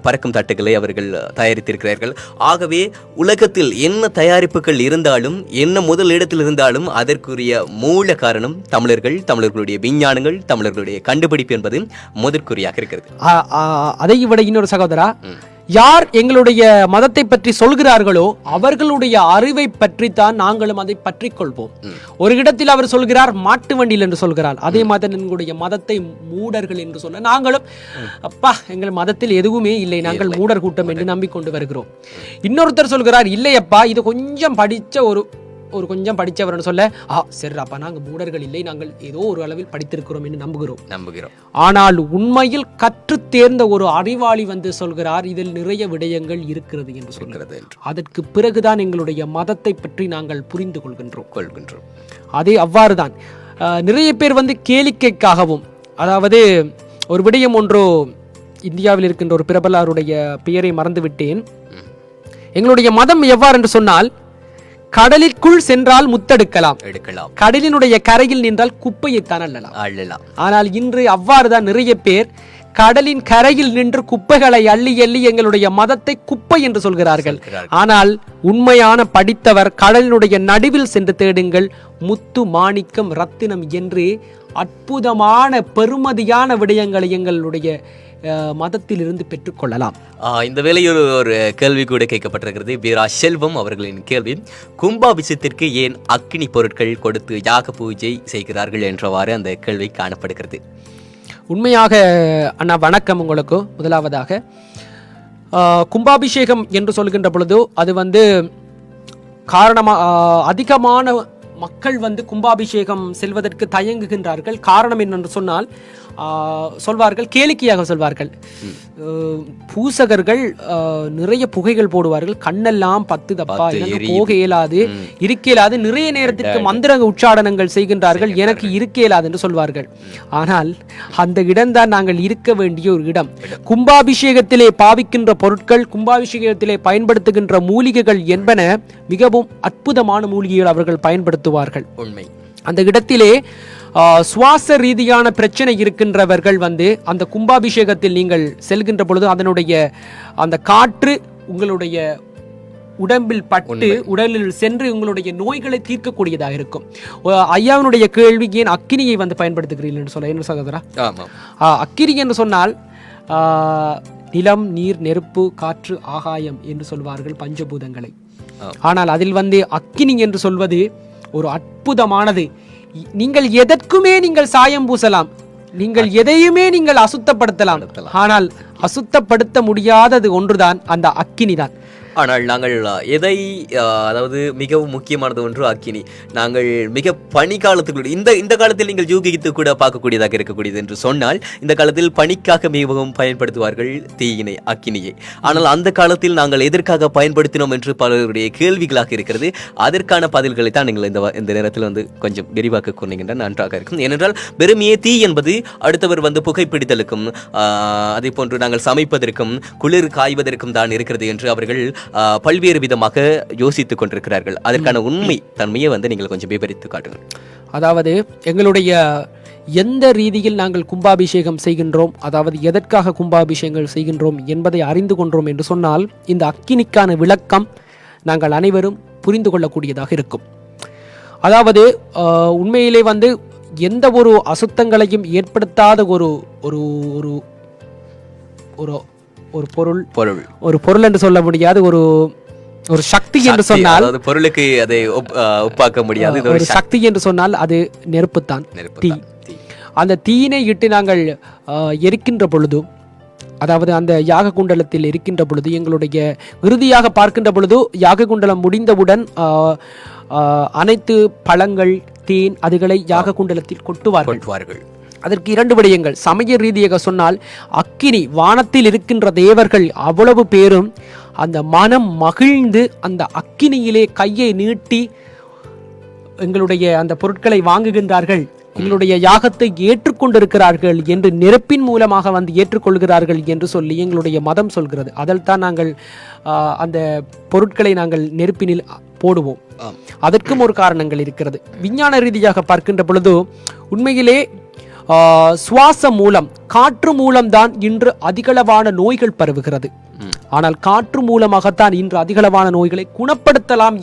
பறக்கும் தட்டுகளை அவர்கள் தயாரித்திருக்கிறார்கள். ஆகவே உலகத்தில் என்ன தயாரிப்புகள் இருந்தாலும், என்ன முதல் இடத்தில் இருந்தாலும் அதற்குரிய மூல காரணம் தமிழர்களுடைய விஞ்ஞானங்கள், தமிழர்களுடைய கண்டுபிடிப்பு என்பது முதற்குறியாக இருக்கிறது. அதை விட இன்னொரு சகோதரா, யார் எங்களுடைய மதத்தை பற்றி சொல்கிறார்களோ அவர்களுடைய அறிவை பற்றி தான் நாங்களும் அதை பற்றி கொள்வோம். ஒரு இடத்தில் அவர் சொல்கிறார் மாட்டு வண்டியில் என்று சொல்கிறார், அதே மாதிரி எங்களுடைய மதத்தை மூடர்கள் என்று சொன்ன நாங்களும் அப்பா எங்கள் மதத்தில் எதுவுமே இல்லை, நாங்கள் மூடர் கூட்டம் என்று நம்பிக்கொண்டு வருகிறோம். இன்னொருத்தர் சொல்கிறார், இல்லையப்பா இது கொஞ்சம் கொஞ்சம் படித்தவர் சொல்ல, சரிப்பா நாங்கள் மூடர்கள் இல்லை, நாங்கள் ஏதோ ஒரு அளவில் படித்திருக்கிறோம் என்று நம்புகிறோம். ஆனால் உண்மையில் கற்று தேர்ந்த ஒரு அறிவாளி வந்து சொல்கிறார், இதில் நிறைய விடயங்கள் இருக்கிறது என்று சொல்கிறது. அதற்கு பிறகுதான் எங்களுடைய மதத்தை பற்றி நாங்கள் புரிந்து கொள்கின்றோம். அதே அவ்வாறுதான் நிறைய பேர் வந்து கேளிக்கைக்காகவும், அதாவது ஒரு விடயம் ஒன்றோ, இந்தியாவில் இருக்கின்ற ஒரு பிரபலருடைய பெயரை மறந்துவிட்டேன். எங்களுடைய மதம் எவ்வாறு என்று சொன்னால், கடலிற்குள் சென்றால் முத்தெடுக்கலாம், கடலினுடைய கரையில் நின்றால் குப்பையைத்தான் அள்ளலாம். ஆனால் இன்று அவ்வாறுதான் நிறைய பேர் கடலின் கரையில் நின்று குப்பைகளை அள்ளி அள்ளி எங்களுடைய மதத்தை குப்பை என்று சொல்கிறார்கள். ஆனால் உண்மையான படித்தவர் கடலினுடைய நடுவில் சென்று தேடுங்கள், முத்து மாணிக்கம் ரத்தினம் என்று அற்புதமான பெருமதியான விடயங்களை எங்களுடைய மதத்தில் இருந்து பெற்றுக்கொள்ளலாம். இந்த வேளையில் ஒரு கேள்வி கூட கேட்கப்பட்டிருக்கிறது. வீரா செல்வம் அவர்களின் கேள்வி, கும்பாபிஷேகத்திற்கு ஏன் அக்னி பொருட்கள் கொடுத்து யாக பூஜை செய்கிறார்கள் என்றவாறு அந்த கேள்வி காணப்படுகிறது. உண்மையாக அண்ணா வணக்கம் உங்களுக்கு. முதலாவதாக கும்பாபிஷேகம் என்று சொல்கின்ற பொழுது அது வந்து அதிகமான மக்கள் வந்து கும்பாபிஷேகம் செல்வதற்கு தயங்குகின்றார்கள். காரணம் என்னென்று சொன்னால் சொல்வார்கள், கேளிக்கையாக சொல்வார்கள், பூசகர்கள் நிறைய புகைகள் போடுவார்கள், கண்ணெல்லாம் பத்து தப்பா, எனக்கு போக இயலாது, இருக்க இயலாது, நிறைய நேரத்திற்கு மந்திர உச்சாடனங்கள் செய்கின்றார்கள், எனக்கு இருக்க இயலாது என்று சொல்வார்கள். ஆனால் அந்த இடம்தான் நாங்கள் இருக்க வேண்டிய ஒரு இடம். கும்பாபிஷேகத்திலே பாவிக்கின்ற பொருட்கள், கும்பாபிஷேகத்திலே பயன்படுத்துகின்ற மூலிகைகள் என்பன மிகவும் அற்புதமான மூலிகைகள் அவர்கள் பயன்படுத்துவார்கள். உண்மை. அந்த இடத்திலே சுவாச ரீதியான பிரச்சனை இருக்கின்றவர்கள் வந்து அந்த கும்பாபிஷேகத்தில் நீங்கள் செல்கின்ற பொழுது அதனுடைய அந்த காற்று உங்களுடைய உடம்பில் பட்டு உடலில் சென்று உங்களுடைய நோய்களை தீர்க்கக்கூடியதாக இருக்கும். ஐயாவினுடைய கேள்வி, ஏன் அக்கினியை வந்து பயன்படுத்துகிறீர்கள் என்று சொல்ல, என்ன சகோதரா? அக்கினி என்று சொன்னால் நிலம், நீர், நெருப்பு, காற்று, ஆகாயம் என்று சொல்வார்கள் பஞ்சபூதங்களை. ஆனால் அதில் வந்து அக்கினி என்று சொல்வது ஒரு அற்புதமானது. நீங்கள் எதற்குமே நீங்கள் சாயம் பூசலாம், நீங்கள் எதையுமே நீங்கள் அசுத்தப்படுத்தலாம், ஆனால் அசுத்தப்படுத்த முடியாதது ஒன்றுதான் அந்த அக்கினி தான். ஆனால் நாங்கள் எதை, அதாவது மிகவும் முக்கியமானது ஒன்று அக்கினி. நாங்கள் மிக பனிக்காலத்துக்குள்ள இந்த காலத்தில் நீங்கள் யூகித்து கூட பார்க்கக்கூடியதாக இருக்கக்கூடியது என்று சொன்னால், இந்த காலத்தில் பனிக்காக மிகவும் பயன்படுத்துவார்கள் தீயினை, அக்கினியை. ஆனால் அந்த காலத்தில் நாங்கள் எதற்காக பயன்படுத்தினோம் என்று பலருடைய கேள்விகளாக இருக்கிறது. அதற்கான பதில்களை தான் நீங்கள் இந்த நேரத்தில் வந்து கொஞ்சம் விரிவாக்க கூறினீங்கன்னா நன்றாக இருக்கும். ஏனென்றால் வெறுமையே தீ என்பது அடுத்தவர் வந்து புகைப்பிடித்தலுக்கும் அதே போன்று நாங்கள் சமைப்பதற்கும் குளிர் காய்வதற்கும் தான் இருக்கிறது என்று அவர்கள் பல்வேறு விதமாக யோசித்துக் கொண்டிருக்கிறார்கள். அதற்கான உண்மை தன்மையை வந்து நீங்கள் கொஞ்சம் விவரித்து காட்டுங்கள். அதாவது எங்களுடைய எந்த ரீதியில் நாங்கள் கும்பாபிஷேகம் செய்கின்றோம், அதாவது எதற்காக கும்பாபிஷேகங்கள் செய்கின்றோம் என்பதை அறிந்து கொண்டோம் என்று சொன்னால், இந்த அக்கினிக்கான விளக்கம் நாங்கள் அனைவரும் புரிந்து கொள்ளக்கூடியதாக இருக்கும். அதாவது உண்மையிலே வந்து எந்த ஒரு அசுத்தங்களையும் ஏற்படுத்தாத ஒரு ஒரு ஒரு ஒரு ஒரு பொருள் ஒரு பொருள் என்று சொல்ல முடியாது, ஒரு ஒரு சக்தி என்று சொன்னால், பொருளுக்கு அதை ஒப்பாக்க முடியாது, ஒரு சக்தி என்று சொன்னால் அது நெருப்புத்தான், தீ. அந்த தீயினை இட்டு நாங்கள் எரிக்கின்ற பொழுது, அதாவது அந்த யாக குண்டலத்தில் இருக்கின்ற பொழுது, எங்களுடைய இறுதியாக பார்க்கின்ற பொழுது யாக குண்டலம் முடிந்தவுடன் அனைத்து பழங்கள், தேன் அதுகளை யாக குண்டலத்தில் கொட்டுவார்கள். அதற்கு 2 விடயங்கள். சமய ரீதியாக சொன்னால் அக்கினி, வானத்தில் இருக்கின்ற தேவர்கள் அவ்வளவு பேரும் அந்த மனம் மகிழ்ந்து அந்த அக்கினியிலே கையை நீட்டி எங்களுடைய அந்த பொருட்களை வாங்குகின்றார்கள், எங்களுடைய யாகத்தை ஏற்றுக்கொண்டிருக்கிறார்கள் என்று நெருப்பின் மூலமாக வந்து ஏற்றுக்கொள்கிறார்கள் என்று சொல்லி எங்களுடைய மதம் சொல்கிறது. அதில் தான் நாங்கள் அந்த பொருட்களை நாங்கள் நெருப்பினில் போடுவோம். அதற்கும் ஒரு காரணங்கள் இருக்கிறது. விஞ்ஞான ரீதியாக பார்க்கின்ற பொழுது உண்மையிலே சுவாசம் மூலம், காற்று மூலம்தான் இன்று அதிகளவான நோய்கள் பரவுகிறது. ஆனால் காற்று மூலமாகத்தான் இன்று அதிகளவான நோய்களை குணப்படுத்தலாம்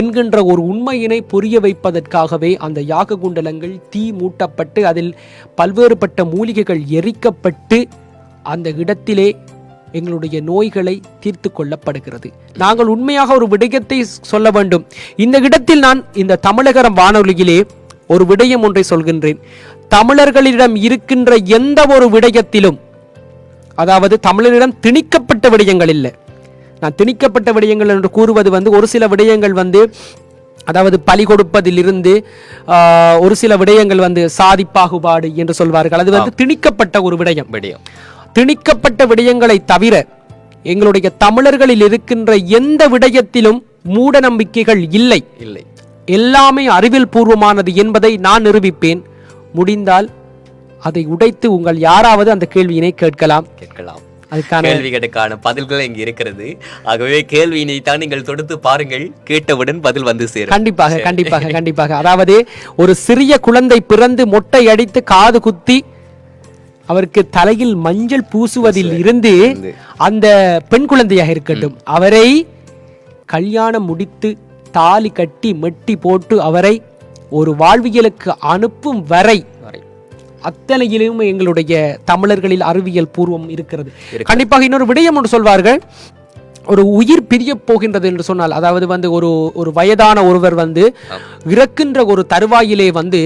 என்கின்ற ஒரு உண்மையினை புரிய வைப்பதற்காகவே அந்த யாக குண்டலங்கள் தீ மூட்டப்பட்டு அதில் பல்வேறுபட்ட மூலிகைகள் எரிக்கப்பட்டு அந்த இடத்திலே எங்களுடைய நோய்களை தீர்த்து கொள்ளப்படுகிறது. நாங்கள் உண்மையாக ஒரு விடயத்தை சொல்ல வேண்டும். இந்த இடத்தில் நான் இந்த தமிழகரம் வானொலியிலே ஒரு விடயம் ஒன்றை சொல்கின்றேன். தமிழர்களிடம் இருக்கின்ற எந்த ஒரு விடயத்திலும், அதாவது தமிழரிடம் திணிக்கப்பட்ட விடயங்கள் இல்லை. நான் திணிக்கப்பட்ட விடயங்கள் என்று கூறுவது வந்து ஒரு சில விடயங்கள் வந்து, அதாவது பலி கொடுப்பதிலிருந்து ஒரு சில விடயங்கள் வந்து சாதி பாகுபாடு என்று சொல்வார்கள். அது வந்து திணிக்கப்பட்ட ஒரு விடயம். திணிக்கப்பட்ட விடயங்களை தவிர எங்களுடைய தமிழர்களில் இருக்கின்ற எந்த விடயத்திலும் மூட நம்பிக்கைகள் இல்லை. எல்லாமே அறிவியல் பூர்வமானது என்பதை நான் நிரூபிப்பேன். முடிந்தால் அதை உடைத்து உங்கள் யாராவது அந்த கேள்வியினை கேட்கலாம். அதுக்கான கேள்விகளுக்கான பதில்கள் இங்கு இருக்கிறது. ஆகவே கேள்வியினை தான் நீங்கள் தொடுத்து பாருங்கள், கேட்டவுடன் பதில் வந்து சேரும். கண்டிப்பாக கண்டிப்பாக கண்டிப்பாக. அதாவது ஒரு சிறிய குழந்தை பிறந்து மொட்டை அடித்து காது குத்தி அவருக்கு தலையில் மஞ்சள் பூசுவதில் இருந்து அந்த பெண் குழந்தையாக இருக்கட்டும், அவரை கல்யாணம் முடித்து தாலி கட்டி மெட்டி போட்டு அவரை ஒரு வாழ்வியலுக்கு அனுப்பும் வரை அத்தனையிலும் எங்களுடைய தமிழர்களில் அறிவியல் பூர்வம் இருக்கிறது. கண்டிப்பாக இன்னொரு விடயம் ஒன்று சொல்வார்கள். ஒரு உயிர் பிரிய போகின்றது என்று சொன்னால், அதாவது வந்து ஒரு வயதான ஒருவர் வந்து இறக்கின்ற ஒரு தருவாயிலே வந்து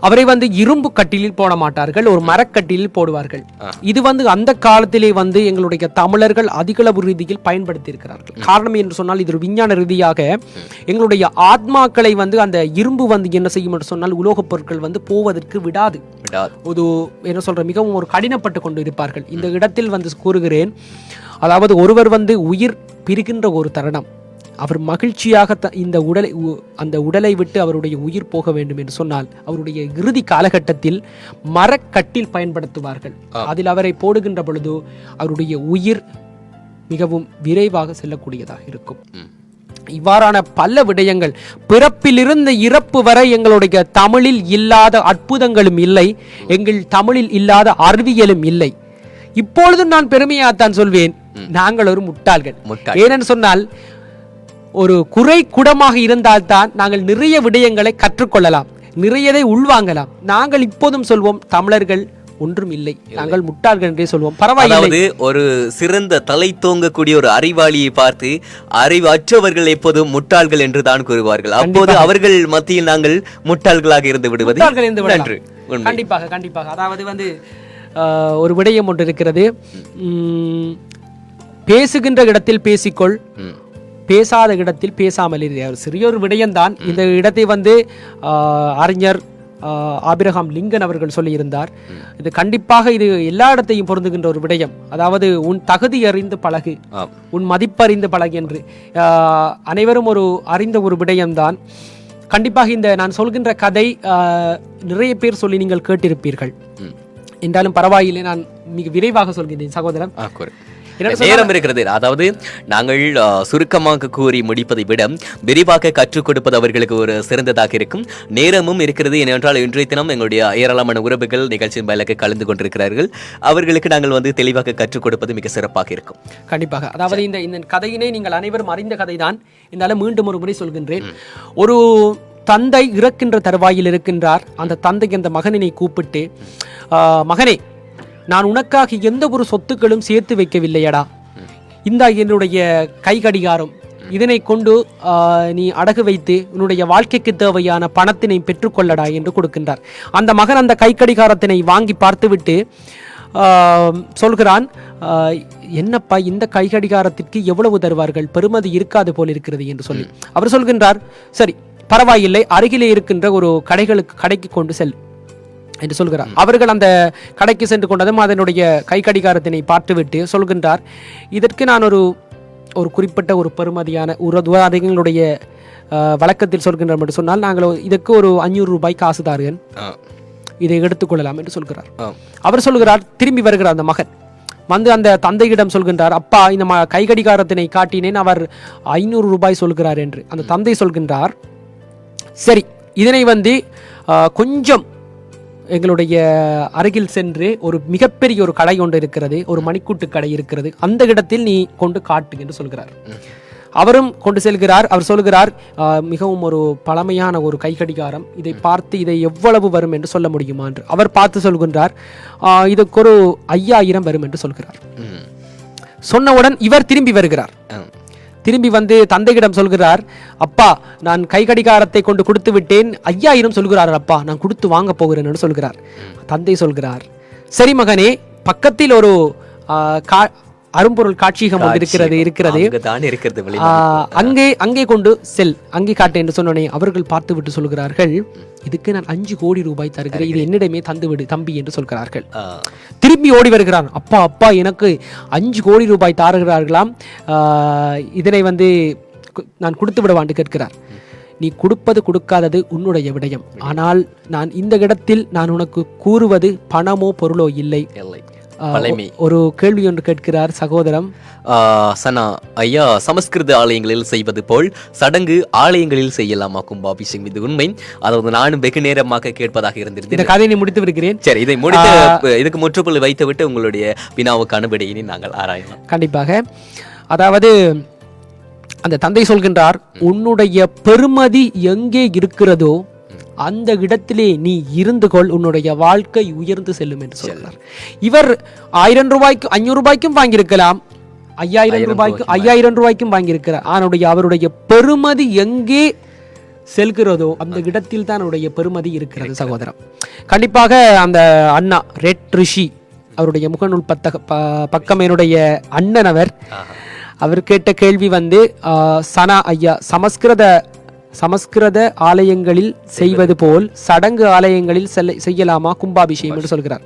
அவரை வந்து இரும்பு கட்டிலில் போட மாட்டார்கள், ஒரு மரக்கட்டிலில் போடுவார்கள். இது வந்து அந்த காலத்திலே வந்து எங்களுடைய தமிழர்கள் அதிகளவு ரீதியில் பயன்படுத்தி இருக்கிறார்கள். காரணம் என்று சொன்னால், இது ஒரு விஞ்ஞான ரீதியாக எங்களுடைய ஆத்மாக்களை வந்து அந்த இரும்பு வந்து என்ன செய்யும் என்று சொன்னால், உலோகப் பொருட்கள் வந்து போவதற்கு விடாது. ஒரு என்ன சொல்ற, மிகவும் ஒரு கடினப்பட்டு கொண்டு இருப்பார்கள். இந்த இடத்தில் வந்து கூறுகிறேன், அதாவது ஒருவர் வந்து உயிர் பிரிகின்ற ஒரு தருணம், அவர் மகிழ்ச்சியாக அந்த உடலை விட்டு அவருடைய உயிர் போக வேண்டும் என்று சொன்னால் அவருடைய இறுதி காலகட்டத்தில் மரக்கட்டில் பயன்படுத்துவார்கள். அதில் அவரை போடுகின்ற பொழுது அவருடைய உயிர் மிகவும் விரைவாக செல்லக்கூடியதாக இருக்கும். இவ்வாறான பல விடயங்கள், பிறப்பிலிருந்து இறப்பு வரை எங்களுடைய தமிழில் இல்லாத அற்புதங்களும் இல்லை, எங்கள் தமிழில் இல்லாத அறிவியலும் இல்லை. இப்பொழுதும் நான் பெருமையாகத்தான் சொல்வேன், நாங்கள் ஒரு முட்டாள்கள். ஏனென்று சொன்னால், ஒரு குறை குடமாக இருந்தால்தான் நாங்கள் நிறைய விடயங்களை கற்றுக்கொள்ளலாம், நிறையதை உள்வாங்கலாம். நாங்கள் இப்போதும் சொல்வோம், தமிழர்கள் ஒன்றும் இல்லை, நாங்கள் முட்டாள்கள் என்றே சொல்வோம். பரவாயில்லை. ஒரு சிறந்த தலை தோங்கக்கூடிய ஒரு அறிவாளியை பார்த்து அறிவற்றவர்கள் எப்போதும் முட்டாள்கள் என்று தான் கூறுவார்கள். அப்போது அவர்கள் மத்தியில் நாங்கள் முட்டாள்களாக இருந்து விடுவது நன்று. கண்டிப்பாக கண்டிப்பாக. அதாவது வந்து ஒரு விடயம் ஒன்று இருக்கிறது, பேசுகின்ற இடத்தில் பேசிக்கொள், பேசாத இடத்தில் பேசாமல் இரு. சிறிய ஒரு விடயம்தான். இந்த இடத்தை வந்து அறிஞர் ஆபிரகாம் லிங்கன் அவர்கள் சொல்லியிருந்தார். இது கண்டிப்பாக இது எல்லா இடத்தையும் பொருந்துகின்ற ஒரு விடயம். அதாவது உன் தகுதி அறிந்து பழகு, உன் மதிப்பறிந்து பழகு என்று அனைவரும் ஒரு அறிந்த ஒரு விடயம்தான். கண்டிப்பாக இந்த நான் சொல்கின்ற கதை நிறைய பேர் சொல்லி நீங்கள் கேட்டிருப்பீர்கள். என்றாலும் பரவாயில்லை, நான் மிக விரைவாக சொல்கிறேன் சகோதரன். நேரம் இருக்கிறது. அதாவது நாங்கள் சுருக்கமாக கூறி முடிப்பதை விட விரிவாக கற்றுக் கொடுப்பது அவர்களுக்கு ஒரு சிறந்ததாக இருக்கும். நேரமும் இருக்கிறது. ஏனென்றால் இன்றைய தினம் எங்களுடைய ஏராளமான உறவுகள் நிகழ்ச்சியின் மேலுக்கு கலந்து கொண்டிருக்கிறார்கள். அவர்களுக்கு நாங்கள் வந்து தெளிவாக கற்றுக் கொடுப்பது மிக சிறப்பாக இருக்கும். கண்டிப்பாக. அதாவது இந்த கதையினை நீங்கள் அனைவரும் அறிந்த கதை தான். இருந்தாலும் மீண்டும் ஒரு முறை சொல்கின்றேன். ஒரு தந்தை இறக்கின்ற தருவாயில் இருக்கின்றார். அந்த தந்தை அந்த மகனினை கூப்பிட்டு, மகனே, நான் உனக்காக எந்த ஒரு சொத்துக்களும் சேர்த்து வைக்கவில்லையடா, இந்த என்னுடைய கை கடிகாரம், இதனை கொண்டு நீ அடகு வைத்து உன்னுடைய வாழ்க்கைக்கு தேவையான பணத்தினை பெற்றுக்கொள்ளடா என்று கொடுக்கின்றார். அந்த மகன் அந்த கை கடிகாரத்தினை வாங்கி பார்த்துவிட்டு சொல்கிறான், என்னப்பா இந்த கை கடிகாரத்திற்கு எவ்வளவு தருவார்கள், பெறுமதி இருக்காது போல் இருக்கிறது என்று சொல்லி அவர் சொல்கின்றார், சரி பரவாயில்லை, அருகிலே இருக்கின்ற ஒரு கடைக்கு கொண்டு செல் என்று சொல்கிறார். அவர்கள் அந்த கடைக்கு சென்று கொண்டதும் அதனுடைய கை கடிகாரத்தினை பார்த்துவிட்டு சொல்கின்றார், இதற்கு நான் ஒரு குறிப்பிட்ட ஒரு பெறுமதியான எங்களுடைய வழக்கத்தில் சொல்கின்றோம் என்று சொன்னால், நாங்கள் இதற்கு ஒரு 500 ரூபாய் காசு தாருகன், இதை எடுத்துக்கொள்ளலாம் என்று சொல்கிறார். அவர் சொல்கிறார், திரும்பி வருகிறார் அந்த மகன் வந்து அந்த தந்தையிடம் சொல்கின்றார், அப்பா இந்த கை கடிகாரத்தினை காட்டினேன், அவர் 500 ரூபாய் சொல்கிறார் என்று. அந்த தந்தை சொல்கின்றார், சரி இதனை வந்து கொஞ்சம் எங்களுடைய அருகில் சென்று ஒரு மிகப்பெரிய ஒரு கடை ஒன்று இருக்கிறது, ஒரு மணிக்கூட்டு கடை இருக்கிறது, அந்த இடத்தில் நீ கொண்டு காட்டு என்று சொல்கிறார். அவரும் கொண்டு செல்கிறார். அவர் சொல்கிறார், மிகவும் ஒரு பழமையான ஒரு கை கடிகாரம், இதை பார்த்து இதை எவ்வளவு வரும் என்று சொல்ல முடியுமா என்று. அவர் பார்த்து சொல்கின்றார், இதுக்கு ஒரு 5000 வரும் என்று சொல்கிறார். சொன்னவுடன் இவர் திரும்பி வருகிறார். திரும்பி வந்து தந்தையிடம் சொல்கிறார், அப்பா நான் கை கடிகாரத்தை கொண்டு கொடுத்து விட்டேன், 5000 சொல்கிறார் அப்பா, நான் கொடுத்து வாங்க போகிறேன் என்று சொல்கிறார். தந்தை சொல்கிறார், சரி மகனே, பக்கத்தில் ஒரு அரும்பொருள் காட்சியகம் இருக்கிறது, அங்கே கொண்டு செல், அங்கே காட்டு என்று சொன்னோனே அவர்கள் பார்த்து விட்டு சொல்கிறார்கள், இதுக்கு நான் 5 கோடி ரூபாய் தருகிறேன், இது என்னிடமே தந்துவிடு தம்பி என்று சொல்கிறார்கள். திரும்பி ஓடி வருகிறான், அப்பா அப்பா எனக்கு 5 கோடி ரூபாய் தாருகிறார்களாம், இதனை வந்து நான் கொடுத்து விடவான்னு கேட்கிறார். நீ கொடுப்பது கொடுக்காதது உன்னுடைய விடயம், ஆனால் நான் இந்த இடத்தில் நான் உனக்கு கூறுவது பணமோ பொருளோ இல்லை. ஒரு கேள்வி ஒன்று கேட்கிறார் சகோதரம். சனா ஐயா, சமஸ்கிருத ஆலயங்களில் செய்வது போல் சடங்கு ஆலயங்களில் செய்யலாமா கும்பாபிஷேகம்? இது உண்மை. அதாவது நானும் வெகு நேரமாக கேட்பதாக இருந்திருந்தேன். இந்த கதையை முடித்து வருகிறேன். சரி, இதை முடித்து இதுக்கு முற்றுப்புள்ளி வைத்துவிட்டு உங்களுடைய வினாவுக்கான விடையினை நாங்கள் ஆராயலாம். கண்டிப்பாக. அதாவது அந்த தந்தை சொல்கின்றார், உன்னுடைய பெருமதி எங்கே இருக்கிறதோ அந்த இடத்திலே நீ இருந்து கொள், உன்னுடைய வாழ்க்கை உயர்ந்து செல்லும் என்று சொல்கிறார். இவர் 1000 ரூபாய்க்கு 500 ரூபாய்க்கும் வாங்கியிருக்கலாம், 5000 ரூபாய்க்கும் வாங்கியிருக்கிறார். அவருடைய பெருமதி எங்கே செல்கிறதோ அந்த இடத்தில் தான் அவருடைய பெருமதி இருக்கிறது சகோதரம். கண்டிப்பாக அந்த அண்ணா ரெட் ரிஷி அவருடைய முகநூல் பக்கம் என்னுடைய அண்ணன் அவர் கேட்ட கேள்வி வந்து, சனா ஐயா, சமஸ்கிருத ஆலயங்களில் செய்வது போல் சடங்கு ஆலயங்களில் செய்யலாமா கும்பாபிஷேகம் என்று சொல்கிறார்.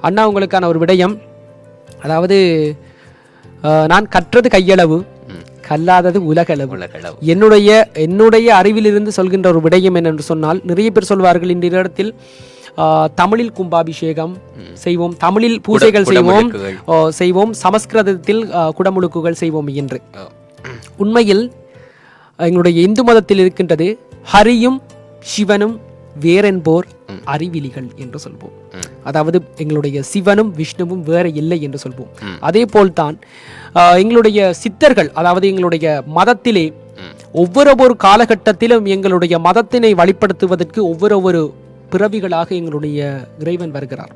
அண்ணா, உங்களுக்கான ஒரு விடயம், அதாவது நான் கற்றது கையளவு, கல்லாதது உலகளவு. என்னுடைய அறிவிலிருந்து சொல்கின்ற ஒரு விடயம் என்னென்று சொன்னால், நிறைய பேர் சொல்வார்கள் இந்த இடத்தில் தமிழில் கும்பாபிஷேகம் செய்வோம், தமிழில் பூஜைகள் செய்வோம், சமஸ்கிருதத்தில் குடமுழுக்குகள் செய்வோம் என்று. உண்மையில் எங்களுடைய இந்து மதத்தில் இருக்கின்றது, ஹரியும் சிவனும் வேறென்போர் அறிவிலிகள் என்று சொல்வோம். அதாவது எங்களுடைய சிவனும் விஷ்ணுவும் வேற இல்லை என்று சொல்வோம். அதே போல்தான் எங்களுடைய சித்தர்கள், அதாவது எங்களுடைய மதத்திலே ஒவ்வொரு காலகட்டத்திலும் எங்களுடைய மதத்தினை வழிபடுத்துவதற்கு ஒவ்வொரு பிறவிகளாக எங்களுடைய இறைவன் வருகிறார்.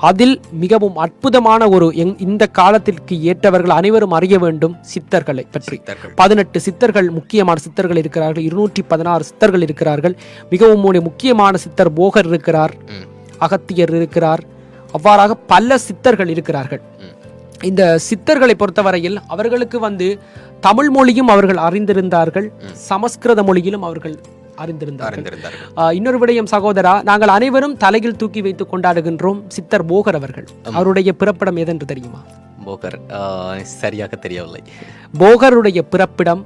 அதில் மிகவும் அற்புதமான ஒரு இந்த காலத்திற்கு ஏற்றவர்கள் அனைவரும் அறிய வேண்டும் சித்தர்களை பற்றி. 18 சித்தர்கள், முக்கியமான சித்தர்கள் இருக்கிறார்கள், 216 சித்தர்கள் இருக்கிறார்கள். மிகவும் முக்கியமான சித்தர் போகர் இருக்கிறார், அகத்தியர் இருக்கிறார், அவ்வாறாக பல சித்தர்கள் இருக்கிறார்கள். இந்த சித்தர்களை பொறுத்தவரையில் அவர்களுக்கு வந்து தமிழ் மொழியும் அவர்கள் அறிந்திருந்தார்கள், சமஸ்கிருத மொழியிலும் அவர்கள் அறிந்திருந்தார்கள். இன்னொரு விடயம் சகோதரா, நாங்கள் அனைவரும் தலையில் தூக்கி வைத்து கொண்டாடுகின்றோம் சித்தர் போகர் அவர்கள். அவருடைய பிறப்பிடம் எதென்று தெரியுமா? போகர் சரியாக தெரியவில்லை. போகருடைய பிறப்பிடம்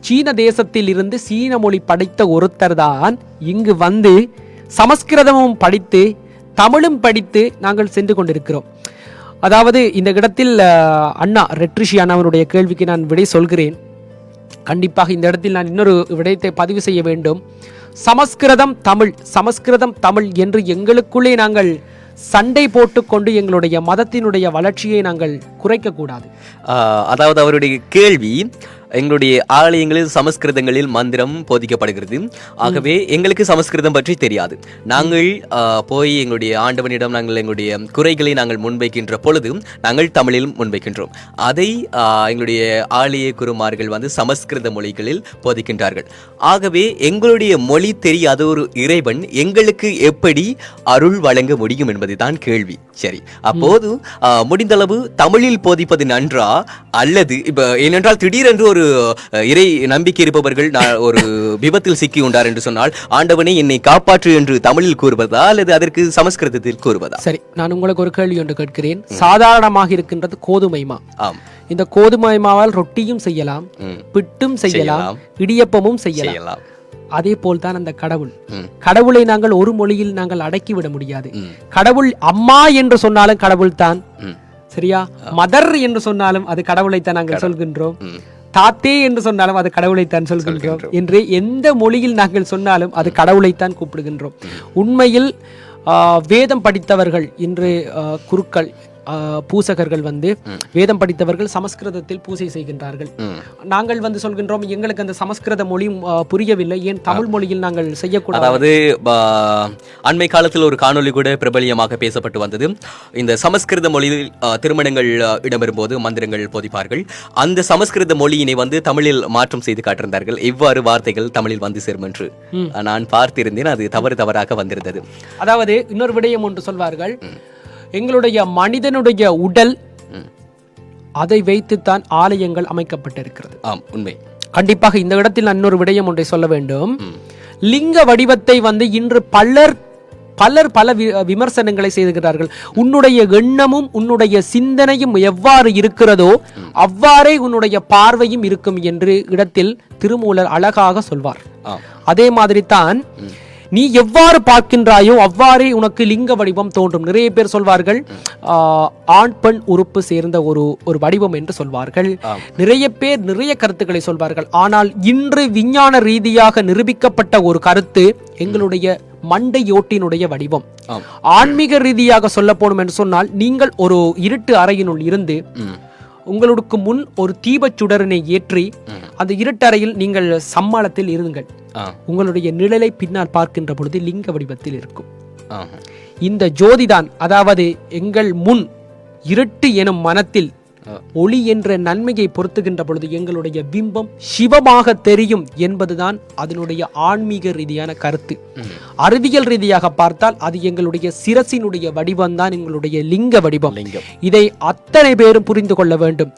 சீன தேசத்தில் இருந்து சீன மொழி படித்த ஒருத்தர் தான் இங்கு வந்து சமஸ்கிருதமும் படித்து தமிழும் படித்து நாங்கள் சென்று கொண்டிருக்கிறோம். அதாவது இந்த இடத்தில் அண்ணா ரெட்ரிஷி அண்ணாவனுடைய கேள்விக்கு நான் விடை சொல்கிறேன். கண்டிப்பாக இந்த இடத்தில் நான் இன்னொரு விடயத்தை பதிவு செய்ய வேண்டும். சமஸ்கிருதம் தமிழ் என்று எங்களுக்குள்ளே நாங்கள் சண்டை போட்டுக்கொண்டு எங்களுடைய மதத்தினுடைய வளர்ச்சியை நாங்கள் குறைக்க கூடாது. அதாவது அவருடைய கேள்வி, எங்களுடைய ஆலயங்களில் சமஸ்கிருதங்களில் மந்திரம் போதிக்கப்படுகிறது. ஆகவே எங்களுக்கு சமஸ்கிருதம் பற்றி தெரியாது. நாங்கள் போய் எங்களுடைய ஆண்டவனிடம் நாங்கள் எங்களுடைய குறைகளை நாங்கள் முன்வைக்கின்ற பொழுது நாங்கள் தமிழில் முன்வைக்கின்றோம். அதை எங்களுடைய ஆலய குருமார்கள் வந்து சமஸ்கிருத மொழிகளில் போதிக்கின்றார்கள். ஆகவே எங்களுடைய மொழி தெரியாத ஒரு இறைவன் எங்களுக்கு எப்படி அருள் வழங்க முடியும் என்பதுதான் கேள்வி. சரி, அப்போது முடிந்தளவு தமிழில் போதிப்பது நன்றா, அல்லது இப்ப ஏனென்றால் திடீரென்று ஒரு இறை நம்பிக்கை இருப்பவர்கள் ஒரு விபத்தில் சிக்கி உண்டார் என்று சொன்னால் ஆண்டவனை என்னை காப்பாற்று என்று தமிழில் கூறுவதா அல்லது அதற்கு சமஸ்கிருதத்தில் கூறுவதா? சரி, நான் உங்களுக்கு ஒரு கேள்வி ஒன்று கேட்கிறேன். சாதாரணமாக இருக்கின்றது கோதுமை மா. ஆம். இந்த கோதுமை மாவால் ரொட்டியும் செய்யலாம், பிட்டும் செய்யலாம், இடியப்பமும் செய்யலாம். அதே போல்தான் அந்த கடவுளை நாங்கள் ஒரு மொழியில் நாங்கள் அடக்கிவிட முடியாது. கடவுள் அம்மா என்று சொன்னாலும் கடவுள் தான், சரியா? மதர் என்று சொன்னாலும் அது கடவுளைத்தான் நாங்கள் சொல்கின்றோம். தாத்தே என்று சொன்னாலும் அது கடவுளைத்தான் சொல்கின்றோம். என்று எந்த மொழியில் நாங்கள் சொன்னாலும் அது கடவுளைத்தான் கூப்பிடுகின்றோம். உண்மையில் வேதம் படித்தவர்கள் இன்று குருக்கள் பூசகர்கள் வந்து வேதம் படித்தவர்கள் சமஸ்கிருதத்தில் பூசை செய்கின்றார்கள். நாங்கள் வந்து சொல்கின்றோம் எங்களுக்கு அந்த சமஸ்கிருத மொழி புரியவில்லை, ஏன் தமிழ் மொழியில் நாங்கள் செய்யக்கூடாது? அதாவது அண்மை காலத்தில் ஒரு காணொலி கூட பிரபலியமாக பேசப்பட்டு வந்தது. இந்த சமஸ்கிருத மொழியில் திருமணங்கள் இடம்பெறும் போது மந்திரங்கள் போதிப்பார்கள். அந்த சமஸ்கிருத மொழியினை வந்து தமிழில் மாற்றம் செய்து காட்டிருந்தார்கள். இவ்வாறு வார்த்தைகள் தமிழில் வந்து சேரும் என்று நான் பார்த்திருந்தேன். அது தவறாக வந்திருந்தது. அதாவது இன்னொரு விடயம் ஒன்று சொல்வார்கள், எங்களுடைய மனிதனுடைய உடல் அதை வைத்துத்தான் ஆலயங்கள் அமைக்கப்பட்டிருக்கிறது. ஆம், உண்மை. கண்டிப்பாக இந்த இடத்தில் நான் இன்னொரு விடயம் ஒன்றை சொல்ல வேண்டும். லிங்க வடிவத்தை வந்து இன்று பலர் பல விமர்சனங்களை செய்துகிறார்கள். உன்னுடைய எண்ணமும் உன்னுடைய சிந்தனையும் எவ்வாறு இருக்கிறதோ அவ்வாறே உன்னுடைய பார்வையும் இருக்கும் என்று இடத்தில் திருமூலர் அழகாக சொல்வார். அதே மாதிரி தான் நீ எவ்வாறு பார்க்கின்றாயோ அவ்வாறே உனக்கு லிங்க வடிவம் தோன்றும். நிறைய பேர் சொல்வார்கள் ஆண் பெண் உறுப்பு சேர்ந்த ஒரு வடிவம் என்று சொல்வார்கள். நிறைய பேர் நிறைய கருத்துக்களை சொல்வார்கள். ஆனால் இன்று விஞ்ஞான ரீதியாக நிரூபிக்கப்பட்ட ஒரு கருத்து எங்களுடைய மண்டையோட்டினுடைய வடிவம். ஆன்மீக ரீதியாக சொல்ல போனோம் என்று சொன்னால், நீங்கள் ஒரு இருட்டு அறையினுள் இருந்து உங்களுக்கு முன் ஒரு தீபச்சுடரனை ஏற்றி அந்த இருட்டறையில் நீங்கள் சம்மாளத்தில் இருங்கள். உங்களுடைய நிழலை பின்னால் பார்க்கின்ற பொழுது லிங்க வடிவத்தில் இருக்கும். இந்த ஜோதிதான், அதாவது எங்கள் முன் இருட்டு எனும் மனத்தில் ஒளி என்ற நன்மையை பொருத்துகின்ற பொழுது எங்களுடைய பிம்பம் சிவமாக தெரியும் என்பதுதான் அதனுடைய ஆன்மீக ரீதியான கருத்து. அறிவியல் ரீதியாக பார்த்தால் அது எங்களுடைய சிரசினுடைய வடிவம் தான் எங்களுடைய லிங்க வடிவம். இதை அத்தனை பேரும் புரிந்து கொள்ள வேண்டும்.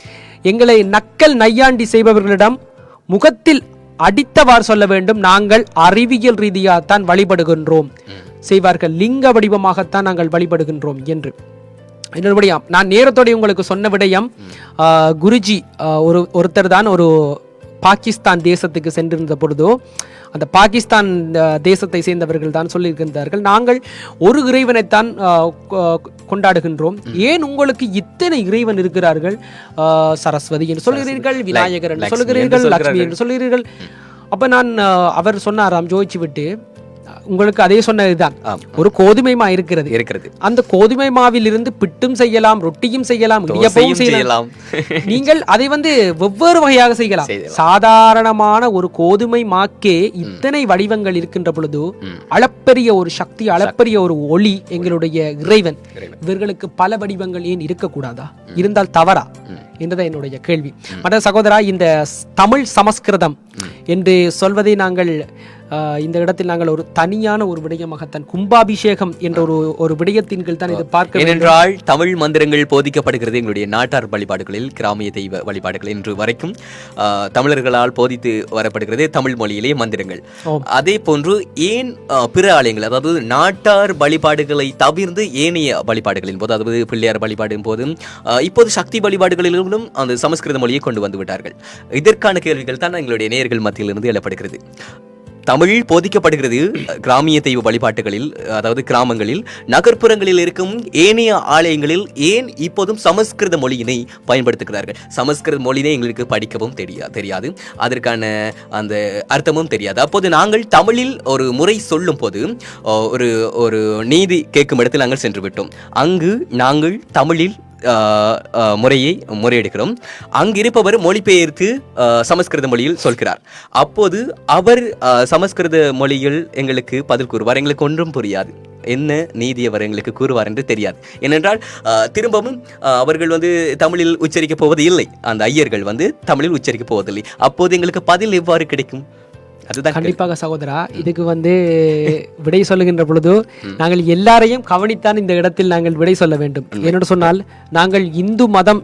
எங்களை நக்கல் நையாண்டி செய்பவர்களிடம் முகத்தில் அடித்தவாறு சொல்ல வேண்டும், நாங்கள் அறிவியல் ரீதியாகத்தான் வழிபடுகின்றோம் செய்வார்கள், லிங்க வடிவமாகத்தான் நாங்கள் வழிபடுகின்றோம் என்று. இன்னொரு விடயம், நான் நேரத்தோட உங்களுக்கு சொன்ன விடயம், குருஜி ஒருத்தர் தான் ஒரு பாகிஸ்தான் தேசத்துக்கு சென்றிருந்த பொழுதோ அந்த பாகிஸ்தான் தேசத்தை சேர்ந்தவர்கள் தான் சொல்லியிருக்கின்றார்கள், நாங்கள் ஒரு இறைவனைத்தான் கொண்டாடுகின்றோம், ஏன் உங்களுக்கு இத்தனை இறைவன் இருக்கிறார்கள்? சரஸ்வதி என்று சொல்கிறீர்கள், விநாயகர் என்று சொல்கிறீர்கள், லட்சுமி என்று சொல்கிறீர்கள். அப்ப நான் அவர் சொன்னாராம் ஜோதிச்சு விட்டு, உங்களுக்கு அதே சொன்னதுதான், ஒரு கோதுமை மா இருக்கிறது. அந்த கோதுமை மாவில் இருந்து பிட்டும் செய்யலாம், ரொட்டியும் செய்யலாம், இடியப்பமும் செய்யலாம். நீங்கள் அதை வந்து வெவ்வேறு வகையாக செய்யலாம். சாதாரணமான ஒரு கோதுமை மாக்கே இத்தனை வடிவங்கள் இருக்கின்ற பொழுது அளப்பரிய ஒரு சக்தி, அளப்பரிய ஒரு ஒளி எங்களுடைய இறைவன். இவர்களுக்கு பல வடிவங்கள் ஏன் இருக்கக்கூடாதா? இருந்தால் தவறா என்றதான் என்னுடைய கேள்வி. மற்ற சகோதரா, இந்த தமிழ் சமஸ்கிருதம் என்று சொல்வதை நாங்கள் இந்த இடத்தில் நாங்கள் ஒரு தனியான ஒரு விடயமாகத்தான், கும்பாபிஷேகம் என்ற ஒரு விடயத்தின் கீழ் தான் இது பார்க்க. ஏனென்றால் தமிழ் மந்திரங்கள் போதிக்கப்படுகிறது எங்களுடைய நாட்டார் வழிபாடுகளில், கிராமிய தெய்வ வழிபாடுகள் இன்று வரைக்கும் தமிழர்களால் போதித்து வரப்படுகிறது தமிழ் மொழியிலே மந்திரங்கள். அதே போன்று ஏன் பிற ஆலயங்கள், அதாவது நாட்டார் வழிபாடுகளை தவிர்த்து ஏனைய வழிபாடுகளின் போது, அதாவது பிள்ளையார் வழிபாடும் போதும் இப்போது சக்தி வழிபாடுகளிலும் அந்த சமஸ்கிருத மொழியை கொண்டு வந்து விட்டார்கள். இதற்கான கேள்விகள் தான் எங்களுடைய நேயர்கள் மத்தியிலிருந்து எழப்படுகிறது. தமிழ் போதிக்கப்படுகிறது கிராமிய தெய்வ வழிபாட்டுகளில், அதாவது கிராமங்களில், நகர்ப்புறங்களில் இருக்கும் ஏனைய ஆலயங்களில் ஏன் இப்போதும் சமஸ்கிருத மொழியினை பயன்படுத்துகிறார்கள்? சமஸ்கிருத மொழியினை எங்களுக்கு படிக்கவும் தெரியாது, அதற்கான அந்த அர்த்தமும் தெரியாது. அப்போது நாங்கள் தமிழில் ஒரு முறை சொல்லும் போது ஒரு நீதி கேட்கும் இடத்தில் நாங்கள் சென்று விட்டோம். அங்கு நாங்கள் தமிழில் முறையை முறையெடுக்கிறோம். அங்கிருப்பவர் மொழிபெயர்த்து சமஸ்கிருத மொழியில் சொல்கிறார். அப்போது அவர் சமஸ்கிருத மொழியில் எங்களுக்கு பதில் கூறுவார். எங்களுக்கு ஒன்றும் புரியாது, என்ன நீதி அவர் எங்களுக்கு கூறுவார் என்று தெரியாது. ஏனென்றால் திரும்பவும் அவர்கள் தமிழில் உச்சரிக்க போவது இல்லை, அந்த ஐயர்கள் தமிழில் உச்சரிக்க போவதில்லை. அப்போது எங்களுக்கு பதில் எவ்வாறு கிடைக்கும்? அதுதான் கண்டிப்பாக சகோதரா. இதுக்கு விடை சொல்லுகின்ற பொழுது நாங்கள் எல்லாரையும் கவனித்தான் இந்த இடத்தில் நாங்கள் விடை சொல்ல வேண்டும். என்னென்னு சொன்னால், நாங்கள் இந்து மதம்,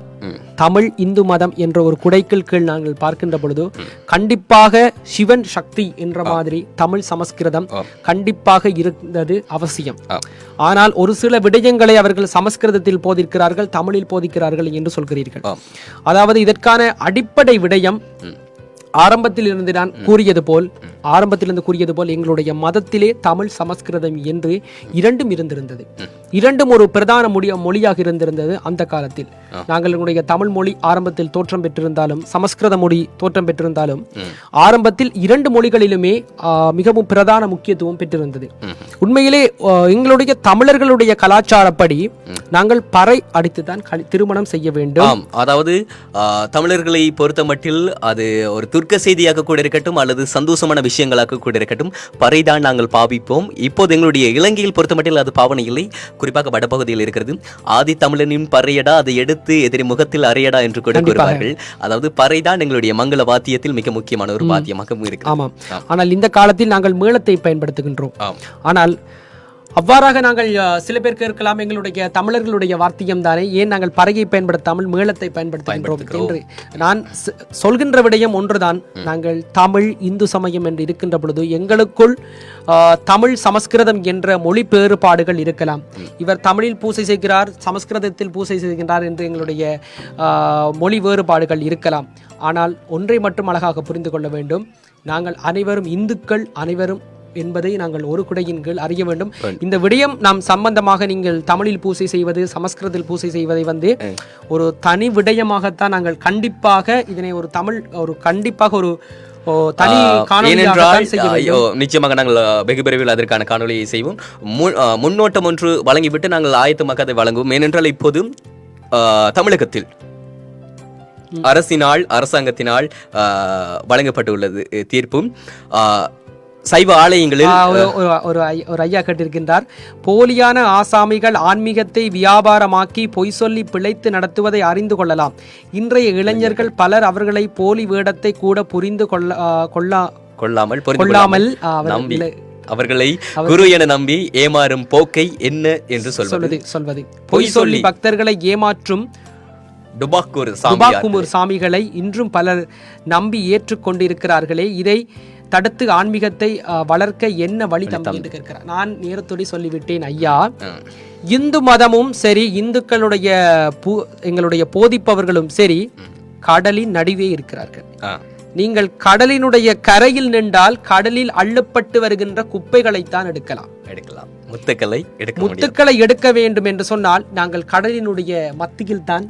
தமிழ் இந்து மதம் என்ற ஒரு குடைக்குள் கீழ் நாங்கள் பார்க்கின்ற பொழுது கண்டிப்பாக சிவன் சக்தி என்ற மாதிரி தமிழ் சமஸ்கிருதம் கண்டிப்பாக இருந்தது அவசியம். ஆனால் ஒரு சில விடயங்களை அவர்கள் சமஸ்கிருதத்தில் போதிக்கிறார்கள், தமிழில் போதிக்கிறார்கள் என்று சொல்கிறீர்கள். அதாவது இதற்கான அடிப்படை விடயம் ஆரம்பத்தில் இருந்து கூறியது போல் எங்களுடைய மதத்திலே தமிழ் சமஸ்கிருதம் என்று இரண்டும் இருந்திருந்தது. இரண்டும் ஒரு பிரதான மொழியாக இருந்திருந்தது. அந்த காலத்தில் நாங்களுடைய தமிழ் மொழி ஆரம்பத்தில் தோற்றம் பெற்றிருந்தாலும், சமஸ்கிருத மொழி தோற்றம் பெற்றிருந்தாலும், ஆரம்பத்தில் இரண்டு மொழிகளிலுமே மிகவும் பிரதான முக்கியத்துவம் பெற்றிருந்தது. உண்மையிலே எங்களுடைய தமிழர்களுடைய கலாச்சாரப்படி நாங்கள் பறை அடித்துதான் திருமணம் செய்ய வேண்டும். அதாவது தமிழர்களை பொறுத்த மட்டில் அது ஒரு துர்க்க செய்தியாக கூட இருக்கட்டும் அல்லது சந்தோஷமான விஷயங்களாக கூட இருக்கட்டும், பறைதான் நாங்கள் பாவிப்போம். இப்போது எங்களுடைய இலங்கையில் பொறுத்த மட்டில் அது பாவனை இல்லை, குறிப்பாக வடபகுதியில் இருக்கிறது. ஆதி தமிழனின் பறையடா, அதை எடுத்து எதிரி முகத்தில் அறையடா என்று கூட கூறுவார்கள். அதாவது பறைதான் எங்களுடைய மங்கள வாத்தியத்தில் மிக முக்கியமான ஒரு வாத்தியமாக இருக்கிறது. ஆமாம். ஆனால் இந்த காலத்தில் நாங்கள் மேளத்தை பயன்படுத்துகின்றோம். ஆனால் அவ்வாறாக நாங்கள் சில பேர் கேட்கலாம், எங்களுடைய தமிழர்களுடைய வார்த்தியம் தானே, ஏன் நாங்கள் பறையை பயன்படுத்தாமல் மேளத்தை பயன்படுத்துகின்றோம் என்று. நான் சொல்கின்ற விடயம் ஒன்றுதான். நாங்கள் தமிழ் இந்து சமயம் என்று இருக்கின்ற பொழுது எங்களுக்குள் தமிழ் சமஸ்கிருதம் என்ற மொழி வேறுபாடுகள் இருக்கலாம். இவர் தமிழில் பூசை செய்கிறார், சமஸ்கிருதத்தில் பூசை செய்கின்றார் என்று எங்களுடைய மொழி வேறுபாடுகள் இருக்கலாம். ஆனால் ஒன்றை மட்டும் அழகாக புரிந்து கொள்ள வேண்டும், நாங்கள் அனைவரும் இந்துக்கள், அனைவரும் என்பதை நாங்கள் ஒரு குடையின் கீழ் அறிய வேண்டும். இந்த விடயம் நாம் சம்பந்தமாக நீங்கள் தமிழில் பூசை செய்வது, சமஸ்கிருதத்தில் பூசை செய்வதை ஒரு தனி விடயமாகத்தான் நாங்கள் கண்டிப்பாக இதனை ஒரு தமிழ் ஒரு கண்டிப்பாக ஒரு தனி காணொலி நிச்சயமாக நாங்கள் வெகு விரைவில் அதற்கான காணொலியை செய்வோம். முன்னோட்டம் ஒன்று வழங்கிவிட்டு நாங்கள் ஆயத்தமாக அதை வழங்குவோம். ஏனென்றால் இப்போது தமிழகத்தில் அரசாங்கத்தினால் வழங்கப்பட்டுள்ளது தீர்ப்பும் சைவ ஆலயங்களில் ஒரு ஐயா கேட்டிருக்கின்றார், போலியான ஆசாமிகள் ஆன்மீகத்தை வியாபாரமாக்கி பொய் சொல்லி பிழைத்து நடத்துவதை அறிந்து கொள்ளலாம். இன்றைய இளைஞர்கள் பலர் அவர்களை போலி வேடத்தை கூட புரிந்து கொள்ளாமல் அவர்களை குரு என நம்பி ஏமாறும் போக்கை என்ன என்று சொல்வது. பொய் சொல்லி பக்தர்களை ஏமாற்றும் டுபாக்கூர் சாமிகளை இன்றும் பலர் நம்பி ஏற்றுக்கொண்டிருக்கிறார்களே, இதை தடுத்து ஆன்மீகத்தை வளர்க்க என்ன வழி தம்பி என்று கேட்கிறார். நான் நேரத்தோடு சொல்லிவிட்டேன் ஐயா, இந்து மதமும் சரி, இந்துக்களுடைய எங்களுடைய போதிப்பவர்களும் சரி, கடலின் நடுவே இருக்கிறார்கள். நீங்கள் கடலினுடைய கரையில் நின்றால் கடலில் அள்ளப்பட்டு வருகின்ற குப்பைகளைத்தான் எடுக்கலாம். முத்துக்களை எடுக்க வேண்டும் என்று சொன்னால் நாங்கள் கடலினுடைய மத்தியில் தான்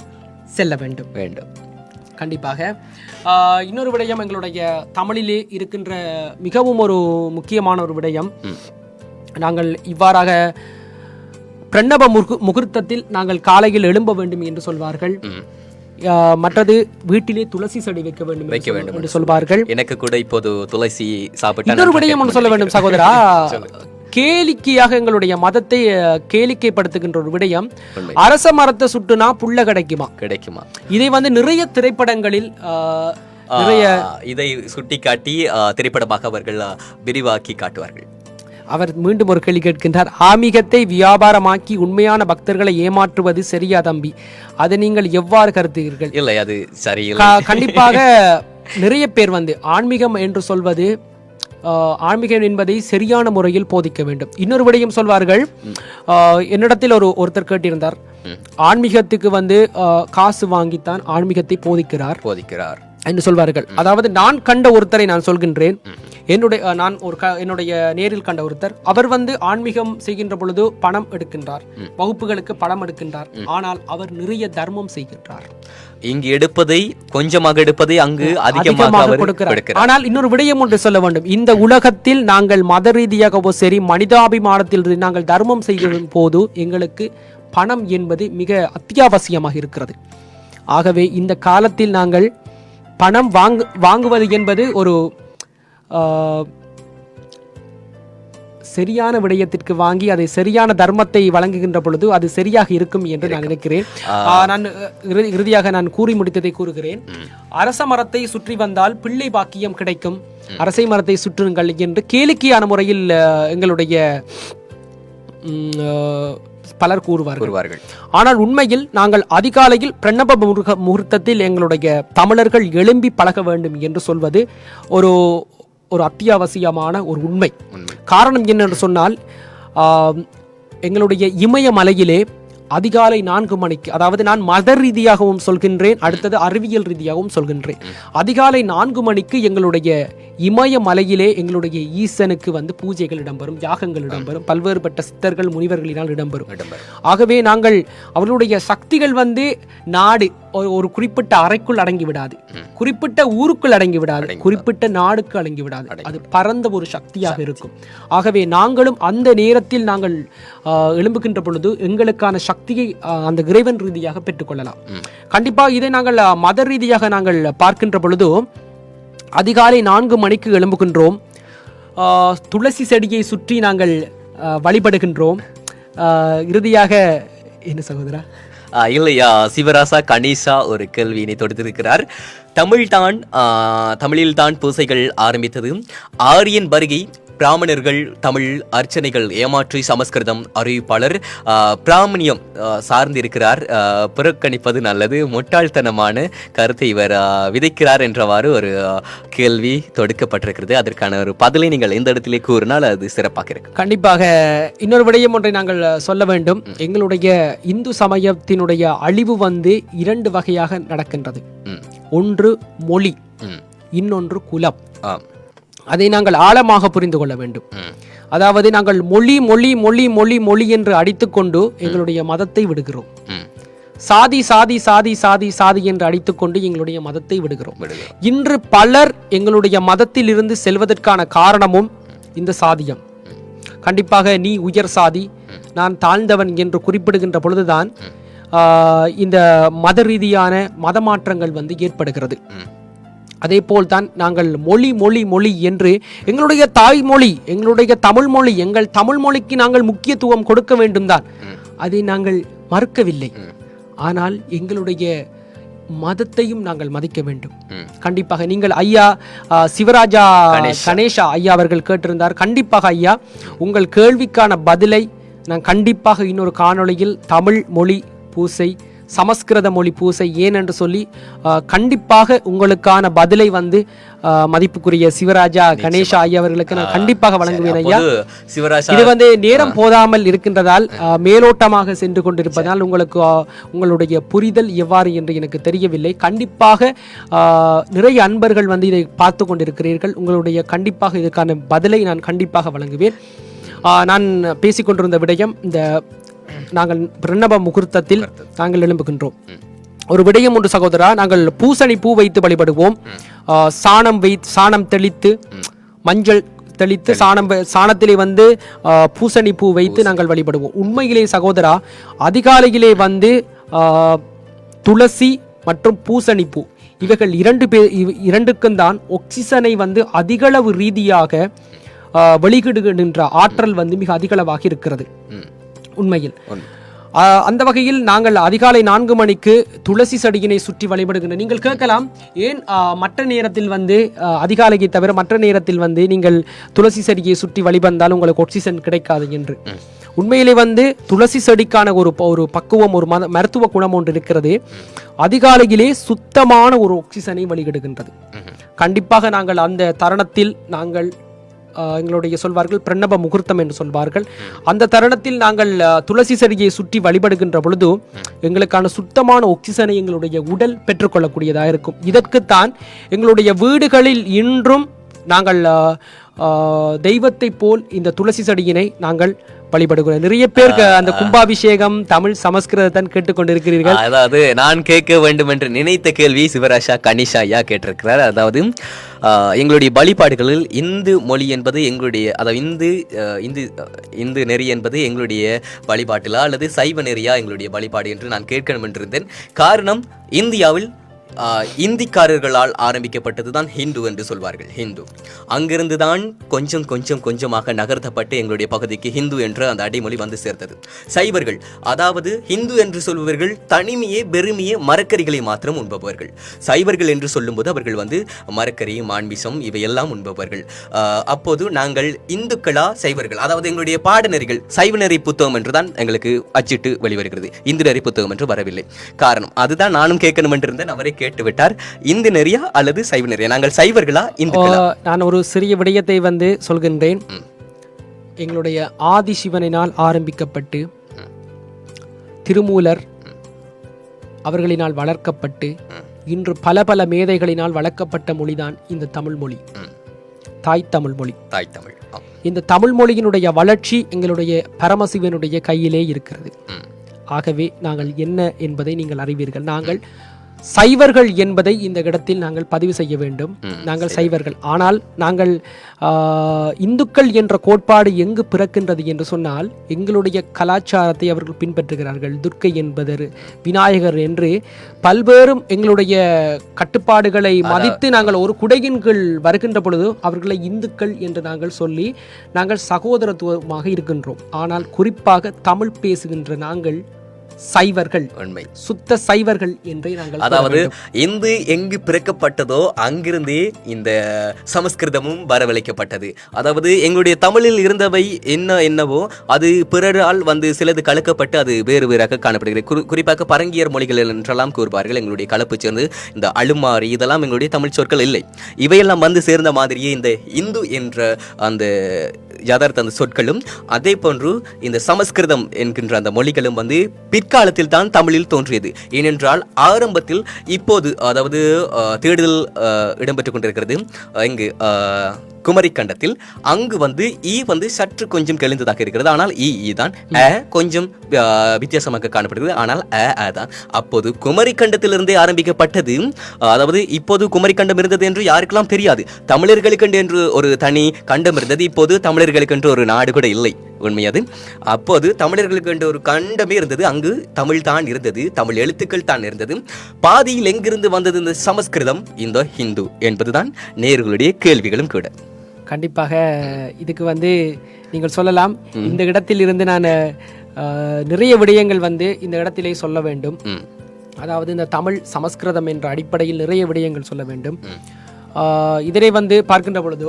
செல்ல வேண்டும். கண்டிப்பாக. இன்னொரு விடயம், எங்களுடைய தமிழிலே இருக்கின்ற மிகவும் ஒரு முக்கியமான ஒரு விடயம், நாங்கள் இவ்வாறாக பிரணவ முகூர்த்தத்தில் நாங்கள் காலையில் எழும்ப வேண்டும் என்று சொல்வார்கள். மற்றது வீட்டிலே துளசி செடி வைக்க வேண்டும் என்று சொல்வார்கள். எனக்கு கூட இப்போது துளசி சாப்பிட்டு இன்னொரு விடயம் ஒன்று சொல்ல வேண்டும் சகோதரா. கேளிக்கையாக எங்களுடைய மதத்தை கேளிக்கைப்படுத்துகின்ற ஒரு விடயம், அரச மரத்தை சுட்டுனா புள்ள கிடைக்குமா. இதை நிறைய திரைப்படங்களில் இதை சுட்டிக்காட்டி திரைப்படமாக அவர்கள் விரிவாக்கி காட்டுவார்கள். அவர் மீண்டும் ஒரு கேள்வி கேட்கின்றார், ஆன்மீகத்தை வியாபாரமாக்கி உண்மையான பக்தர்களை ஏமாற்றுவது சரியா தம்பி, அதை நீங்கள் எவ்வாறு கருதுகிறீர்கள்? இல்லை, அது சரியில்லை. கண்டிப்பாக நிறைய பேர் ஆன்மீகம் என்று சொல்வது, ஆன்மீகம் என்பதை சரியான முறையில் போதிக்க வேண்டும். இன்னொரு விடயம் சொல்வார்கள், என்னிடத்தில் ஒருத்தர் கேட்டிருந்தார், ஆன்மீகத்துக்கு காசு வாங்கித்தான் ஆன்மீகத்தை போதிக்கிறார். என்று சொல்வார்கள். அதாவது நான் கண்ட ஒருத்தரை நான் சொல்கின்றேன். என்னுடைய நேரில் கண்ட ஒருத்தர், அவர் ஆன்மீகம் செய்கின்ற பொழுது பணம் எடுக்கின்றார், வகுப்புகளுக்கு பணம் எடுக்கின்றார். ஆனால் அவர் நிறைய தர்மம் செய்கின்றார். இங்கு எடுப்பதை கொஞ்சமாக எடுப்பதை அங்கு அதிகமாக கொடுக்கிறார். ஆனால் இன்னொரு விடயம் ஒன்று சொல்ல வேண்டும். இந்த உலகத்தில் நாங்கள் மத ரீதியாகவோ சரி, மனிதாபிமானத்தில் நாங்கள் தர்மம் செய்யும் போது எங்களுக்கு பணம் என்பது மிக அத்தியாவசியமாக இருக்கிறது. ஆகவே இந்த காலத்தில் நாங்கள் பணம் வாங்குவது என்பது ஒரு சரியான விடயத்திற்கு வாங்கி அதை சரியான தர்மத்தை வழங்குகின்ற பொழுது அது சரியாக இருக்கும் என்று நான் நினைக்கிறேன். நான் இறுதியாக நான் கூறி முடித்ததை கூறுகிறேன். அரச மரத்தை சுற்றி வந்தால் பிள்ளை பாக்கியம் கிடைக்கும், அரசை மரத்தை சுற்றுங்கள் என்று கேளிக்கையான முறையில் எங்களுடைய பலர் கூறுவார்கள். ஆனால் உண்மையில் நாங்கள் அதிகாலையில் பிரணப முகூர்த்தத்தில் எங்களுடைய தமிழர்கள் எழும்பி பழக வேண்டும் என்று சொல்வது ஒரு அத்தியாவசியமான ஒரு உண்மை. காரணம் என்னென்று சொன்னால், எங்களுடைய இமயமலையிலே அதிகாலை 4 மணிக்கு, அதாவது நான் மத ரீதியாகவும் சொல்கின்றேன், அடுத்தது அறிவியல் ரீதியாகவும் சொல்கின்றேன். அதிகாலை 4 மணிக்கு எங்களுடைய இமயமலையிலே எங்களுடைய ஈசனுக்கு பூஜைகள் இடம்பெறும், யாகங்கள் இடம்பெறும், பல்வேறுபட்ட சித்தர்கள் முனிவர்களினால் இடம்பெறும். ஆகவே நாங்கள் அவர்களுடைய சக்திகள் நாடு ஒரு குறிப்பிட்ட அறைக்குள் அடங்கி விடாது, குறிப்பிட்ட ஊருக்குள் அடங்கி விடாது, குறிப்பிட்ட நாடுக்கு அடங்கி விடாது. அது பரந்த ஒரு சக்தியாக இருக்கும். ஆகவே நாங்களும் அந்த நேரத்தில் நாங்கள் எழும்புகின்ற பொழுது எங்களுக்கான சக்தியை அந்த இறைவன் ரீதியாக பெற்றுக்கொள்ளலாம். கண்டிப்பாக இதை நாங்கள் மத ரீதியாக நாங்கள் பார்க்கின்ற பொழுது அதிகாலை 4 மணிக்கு எழும்புகின்றோம், துளசி செடியை சுற்றி நாங்கள் வழிபடுகின்றோம். இறுதியாக என்ன சகோதரா? இல்லையா சிவராசா கணேசா ஒரு கேள்வியினை தொடுத்திருக்கிறார். தமிழில்தான் பூசைகள் ஆரம்பித்தது. ஆரியன் வருகை, பிராமணர்கள் தமிழ் அர்ச்சனைகள் ஏமாற்றி சமஸ்கிருதம் அறிவிப்பாளர் பிராமணியம் சார்ந்திருக்கிறார், புறக்கணிப்பது நல்லது, முட்டாள்தனமான கருத்தை இவர் விதைக்கிறார் என்றவாறு ஒரு கேள்வி தொடுக்கப்பட்டிருக்கிறது. அதற்கான ஒரு பதிலை நீங்கள் இந்த இடத்திலே கூறினால் அது சிறப்பாக இருக்கு. கண்டிப்பாக இன்னொரு விடயம் ஒன்றை நாங்கள் சொல்ல வேண்டும். எங்களுடைய இந்து சமயத்தினுடைய அழிவு 2 வகையாக நடக்கின்றது. ஒன்று மொழி, இன்னொன்று குலம். அதை நாங்கள் ஆழமாக புரிந்து கொள்ள வேண்டும். அதாவது நாங்கள் மொழி மொழி மொழி மொழி மொழி என்று அடித்துக்கொண்டு எங்களுடைய மதத்தை விடுகிறோம். சாதி சாதி சாதி சாதி சாதி என்று அடித்துக்கொண்டு எங்களுடைய மதத்தை விடுகிறோம். இன்று பலர் எங்களுடைய மதத்தில் இருந்து செல்வதற்கான காரணமும் இந்த சாதியம். கண்டிப்பாக நீ உயர் சாதி, நான் தாழ்ந்தவன் என்று குறிப்பிடுகின்ற பொழுதுதான் இந்த மத ரீதியான மத மாற்றங்கள் ஏற்படுகிறது. அதே போல்தான் நாங்கள் மொழி மொழி மொழி என்று எங்களுடைய தாய்மொழி, எங்களுடைய தமிழ் மொழி, எங்கள் தமிழ் மொழிக்கு நாங்கள் முக்கியத்துவம் கொடுக்க வேண்டும் தான், அதை நாங்கள் மறுக்கவில்லை. ஆனால் எங்களுடைய மதத்தையும் நாங்கள் மதிக்க வேண்டும். கண்டிப்பாக நீங்கள் ஐயா சிவராஜா கணேசா ஐயா அவர்கள் கேட்டிருந்தார். கண்டிப்பாக ஐயா உங்கள் கேள்விக்கான பதிலை நான் கண்டிப்பாக இன்னொரு காணொளியில் தமிழ் மொழி பூசை, சமஸ்கிருத மொழி பூசை ஏன் என்று சொல்லி கண்டிப்பாக உங்களுக்கான பதிலை மதிப்புக்குரிய சிவராஜா கணேசா ஐயா அவர்களுக்கு நான் கண்டிப்பாக வழங்குவேன் ஐயா. இது நேரம் போதாமல் இருக்கின்றதால் மேலோட்டமாக சென்று கொண்டிருப்பதால் உங்களுடைய புரிதல் எவ்வாறு என்று எனக்கு தெரியவில்லை. கண்டிப்பாக நிறைய அன்பர்கள் இதை பார்த்து கொண்டிருக்கிறீர்கள். உங்களுடைய கண்டிப்பாக இதற்கான பதிலை நான் கண்டிப்பாக வழங்குவேன். நான் பேசிக்கொண்டிருந்த விடயம், இந்த நாங்கள் பிரணப முகூர்த்தத்தில் நாங்கள் எழும்புகின்றோம். ஒரு விடயம் ஒன்று சகோதரா, நாங்கள் பூசணி பூ வைத்து வழிபடுவோம். சாணம் தெளித்து, மஞ்சள் தெளித்து, சாணத்திலே பூசணி பூ வைத்து நாங்கள் வழிபடுவோம். உண்மையிலே சகோதரா, அதிகாலையிலே துளசி மற்றும் பூசணி பூ இவைகள் இரண்டுக்கும் தான் ஆக்சிஜனை அதிகளவு ரீதியாக வெளியிடுகின்ற ஆற்றல் மிக அதிகளவாக இருக்கிறது. உண்மையில் அந்த வகையில் நாங்கள் அதிகாலை 4 மணிக்கு துளசி செடியினை சுற்றி வழிபடுகின்ற. நீங்கள் கேட்கலாம், ஏன் மற்ற நேரத்தில் அதிகாலையை தவிர மற்ற நேரத்தில் நீங்கள் துளசி செடியை சுற்றி வழிபந்தால் உங்களுக்கு ஆக்சிஜன் கிடைக்காது என்று. உண்மையிலே துளசி செடிக்கான ஒரு பக்குவம், ஒரு மருத்துவ குணம் ஒன்று இருக்கிறது. அதிகாலையிலே சுத்தமான ஒரு ஆக்சிஜனை வெளியிடுகின்றது. கண்டிப்பாக நாங்கள் அந்த தருணத்தில் நாங்கள் எங்களுடைய சொல்வார்கள் பிரணவ முகூர்த்தம் என்று சொல்வார்கள். அந்த தருணத்தில் நாங்கள் துளசி செடியை சுற்றி வழிபடுகின்ற பொழுது எங்களுக்கான சுத்தமான ஆக்சிஜனை எங்களுடைய உடல் பெற்றுக்கொள்ளக்கூடியதாக இருக்கும். இதற்குத்தான் எங்களுடைய வீடுகளில் இன்றும் நாங்கள் தெய்வத்தை போல் இந்த துளசி செடியினை நாங்கள் வழிபடுகிறோம். நிறைய பேர் அந்த கும்பாபிஷேகம் தமிழ் சமஸ்கிருதத்தான் கேட்டுக்கொண்டிருக்கிறீர்கள். அதாவது நான் கேட்க வேண்டும் என்று நினைத்த கேள்வி சிவராஷா கனிஷா ஐயா கேட்டிருக்கிறார். அதாவது எங்களுடைய வழிபாடுகளில் இந்து மொழி என்பது எங்களுடைய, அதாவது இந்து நெறி என்பது எங்களுடைய வழிபாட்டிலா அல்லது சைவ நெறியா எங்களுடைய வழிபாடு என்று நான் கேட்கணும் என்றிருந்தேன். காரணம், இந்தியாவில் இந்திக்காரர்களால் ஆரம்பிக்கப்பட்டதுதான் ஹிந்து என்று சொல்வார்கள். ஹிந்து அங்கிருந்து தான் கொஞ்சமாக நகர்த்தப்பட்டு எங்களுடைய பகுதிக்கு ஹிந்து என்ற அந்த அடைமொழி வந்து சேர்த்தது. சைவர்கள், அதாவது ஹிந்து என்று சொல்பவர்கள் தனிமையே பெருமையே மரக்கறிகளை மாத்திரம் உண்பவர்கள். சைவர்கள் என்று சொல்லும்போது அவர்கள் வந்து மரக்கறி மான்மிசம் இவையெல்லாம் உண்பவர்கள். அப்போது நாங்கள் இந்துக்களா சைவர்கள், அதாவது எங்களுடைய பாடநெறிகள் சைவ நெறி புத்தகம் என்றுதான் எங்களுக்கு அச்சிட்டு வெளிவருகிறது, இந்து நெறி புத்தகம் என்று வரவில்லை. காரணம் அதுதான் நானும் கேட்கணும் என்றிருந்தேன். அவரை கேட்டு விட்டார். இந்து நெறியா அல்லது சைவ நெறியா? நாங்கள் சைவர்களா இந்துக்களா? நான் ஒரு சிறிய விடயத்தை வந்து சொல்கின்றேன். எங்களுடைய ஆதி சிவனினால் ஆரம்பிக்கப்பட்டு திருமூலர் அவர்களினால் வளர்க்கப்பட்டு இன்று பல பல மேதைகளினால் வளர்க்கப்பட்ட மொழிதான் இந்த தமிழ் மொழி, தாய் தமிழ் மொழி. தாய் தமிழ். இந்த தமிழ் மொழியினுடைய வளர்ச்சி எங்களுடைய பரமசிவனுடைய கையிலே இருக்கிறது. ஆகவே நாங்கள் என்ன என்பதை நீங்கள் அறிவீர்கள். நாங்கள் சைவர்கள் என்பதை இந்த இடத்தில் நாங்கள் பதிவு செய்ய வேண்டும். நாங்கள் சைவர்கள். ஆனால் நாங்கள் இந்துக்கள் என்ற கோட்பாடு எங்கு பிறக்கின்றது என்று சொன்னால், எங்களுடைய கலாச்சாரத்தை அவர்கள் பின்பற்றுகிறார்கள். துர்க்கை என்பது, விநாயகர் என்று பல்வேறு எங்களுடைய கட்டுப்பாடுகளை மதித்து நாங்கள் ஒரு குடையின் கீழ் வருகின்ற பொழுது அவர்களை இந்துக்கள் என்று நாங்கள் சொல்லி நாங்கள் சகோதரத்துவமாக இருக்கின்றோம். ஆனால் குறிப்பாக தமிழ் பேசுகின்ற நாங்கள் சைவர்கள், உண்மை சுத்த சைவர்கள் என்றே நாங்கள், அதாவது இந்து எங்கு பிறக்கப்பட்டதோ அங்கிருந்தே இந்த சமஸ்கிருதமும் வரவழைக்கப்பட்டது. அதாவது எங்களுடைய தமிழில் இருந்தவை என்னவோ அது பிறரால் வந்து சிலது கலக்கப்பட்டு அது வேறு வேறாக காணப்படுகிறது. குறிப்பாக பரங்கியர் மொழிகள் என்றெல்லாம் கூறுவார்கள். எங்களுடைய கலப்பு சேர்ந்து இந்த அழுமாறி இதெல்லாம் எங்களுடைய தமிழ் சொற்கள் இல்லை. இவையெல்லாம் வந்து சேர்ந்த மாதிரியே இந்த இந்து என்ற அந்த யதார்த்த அந்த சொற்களும் அதே போன்று இந்த சமஸ்கிருதம் என்கின்ற அந்த மொழிகளும் வந்து பிற்காலத்தில் தான் தமிழில் தோன்றியது. ஏனென்றால் ஆரம்பத்தில் இப்போது அதாவது தேடுதல் இடம்பெற்றுக் கொண்டிருக்கிறது இங்கு குமரிக்கண்டத்தில். அங்கு வந்து ஈ வந்து சற்று கொஞ்சம் கெளிந்ததாக இருக்கிறது. ஆனால் ஈ தான் கொஞ்சம் வித்தியாசமாக காணப்படுகிறது. ஆனால் தான் அப்போது குமரிக்கண்டத்திலிருந்தே ஆரம்பிக்கப்பட்டது. அதாவது இப்போது குமரிக்கண்டம் இருந்தது என்று யாருக்கெல்லாம் தெரியாது. தமிழர்களுக்கு என்று ஒரு தனி கண்டம் இருந்தது. இப்போது தமிழர்களுக்கு என்று ஒரு நாடு கூட இல்லை. உண்மையாது. அப்போது தமிழர்களுக்கு என்ற ஒரு கண்டமே இருந்தது. அங்கு தமிழ் தான் இருந்தது, தமிழ் எழுத்துக்கள் தான் இருந்தது. பாதியில் எங்கிருந்து வந்தது இந்த சமஸ்கிருதம், இந்த ஹிந்து என்பதுதான் நேயர்களுடைய கேள்விகளும் கூட. கண்டிப்பாக இதுக்கு வந்து நீங்கள் சொல்லலாம். இந்த இடத்தில் இருந்து நான் நிறைய விடயங்கள் வந்து இந்த இடத்திலே சொல்ல வேண்டும். அதாவது இந்த தமிழ் சமஸ்கிருதம் என்ற அடிப்படையில் நிறைய விடயங்கள் சொல்ல வேண்டும். இதனை வந்து பார்க்கின்ற பொழுது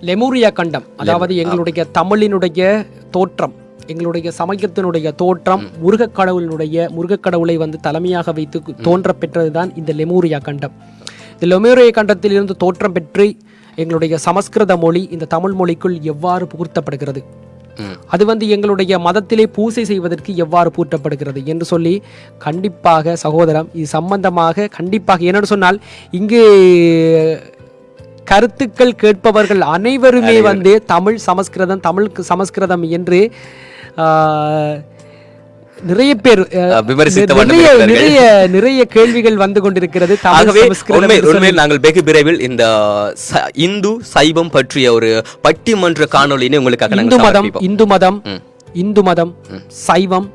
லெமூரியா கண்டம், அதாவது எங்களுடைய தமிழினுடைய தோற்றம், எங்களுடைய சமயத்தினுடைய தோற்றம் முருகக்கடவுளை வந்து தலைமையாக வைத்து தோன்ற பெற்றதுதான் இந்த லெமூரியா கண்டம். இந்த லெமூரியா கண்டத்தில் இருந்து தோற்றம் பெற்று எங்களுடைய சமஸ்கிருத மொழி இந்த தமிழ் மொழிக்குள் எவ்வாறு புகுத்தப்படுகிறது, அது வந்து எங்களுடைய மதத்திலே பூசை செய்வதற்கு எவ்வாறு பூட்டப்படுகிறது என்று சொல்லி கண்டிப்பாக சகோதரம் இது சம்பந்தமாக கண்டிப்பாக என்னென்னு சொன்னால், இங்கு கருத்துக்கள் கேட்பவர்கள் அனைவருமே வந்து தமிழ் தமிழுக்கு சமஸ்கிருதம் என்று நிறைய பேர் நிறைய கேள்விகள் வந்து கொண்டிருக்கிறது. நாங்கள் வெகு விரைவில் இந்த இந்து சைவம் பற்றிய ஒரு பட்டிமன்ற காணொலின்னு உங்களுக்கு இந்து மதம் சைவம்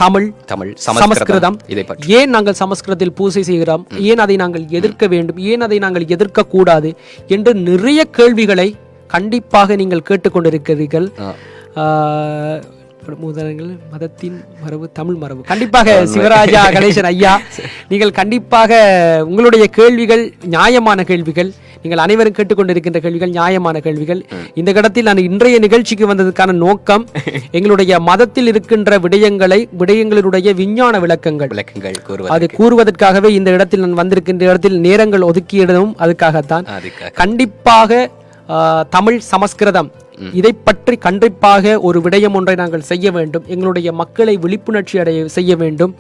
தமிழ் சமஸ்கிருதம் ஏன் நாங்கள் சமஸ்கிருதத்தில் பூசை செய்கிறோம், ஏன் அதை நாங்கள் எதிர்க்க வேண்டும், ஏன் அதை நாங்கள் எதிர்க்க கூடாது என்று நிறைய கேள்விகளை கண்டிப்பாக நீங்கள் கேட்டுக்கொண்டிருக்கிறீர்கள். மதத்தின் மரபு தமிழ் மரபு. கண்டிப்பாக சிவராஜா கணேசன் ஐயா, நீங்கள் கண்டிப்பாக உங்களுடைய கேள்விகள் நியாயமான கேள்விகள். நீங்கள் அனைவரும் கேட்டுக்கொண்டிருக்கின்ற கேள்விகள் நியாயமான கேள்விகள். இந்த இடத்தில் நான் இன்றைய நிகழ்ச்சிக்கு வந்ததற்கான நோக்கம் எங்களுடைய மதத்தில் இருக்கின்ற விடயங்களுடைய விஞ்ஞான விளக்கங்கள் அது கூறுவதற்காகவே இந்த இடத்தில் நான் வந்திருக்கின்ற இடத்தில் நேரங்கள் ஒதுக்கியதும் அதுக்காகத்தான். கண்டிப்பாக தமிழ் சமஸ்கிருதம் இதை பற்றி கண்டிப்பாக ஒரு விடயம் ஒன்றை நாங்கள் செய்ய வேண்டும். எங்களுடைய மக்களை விழிப்புணர்ச்சி அடைய செய்ய வேண்டும்.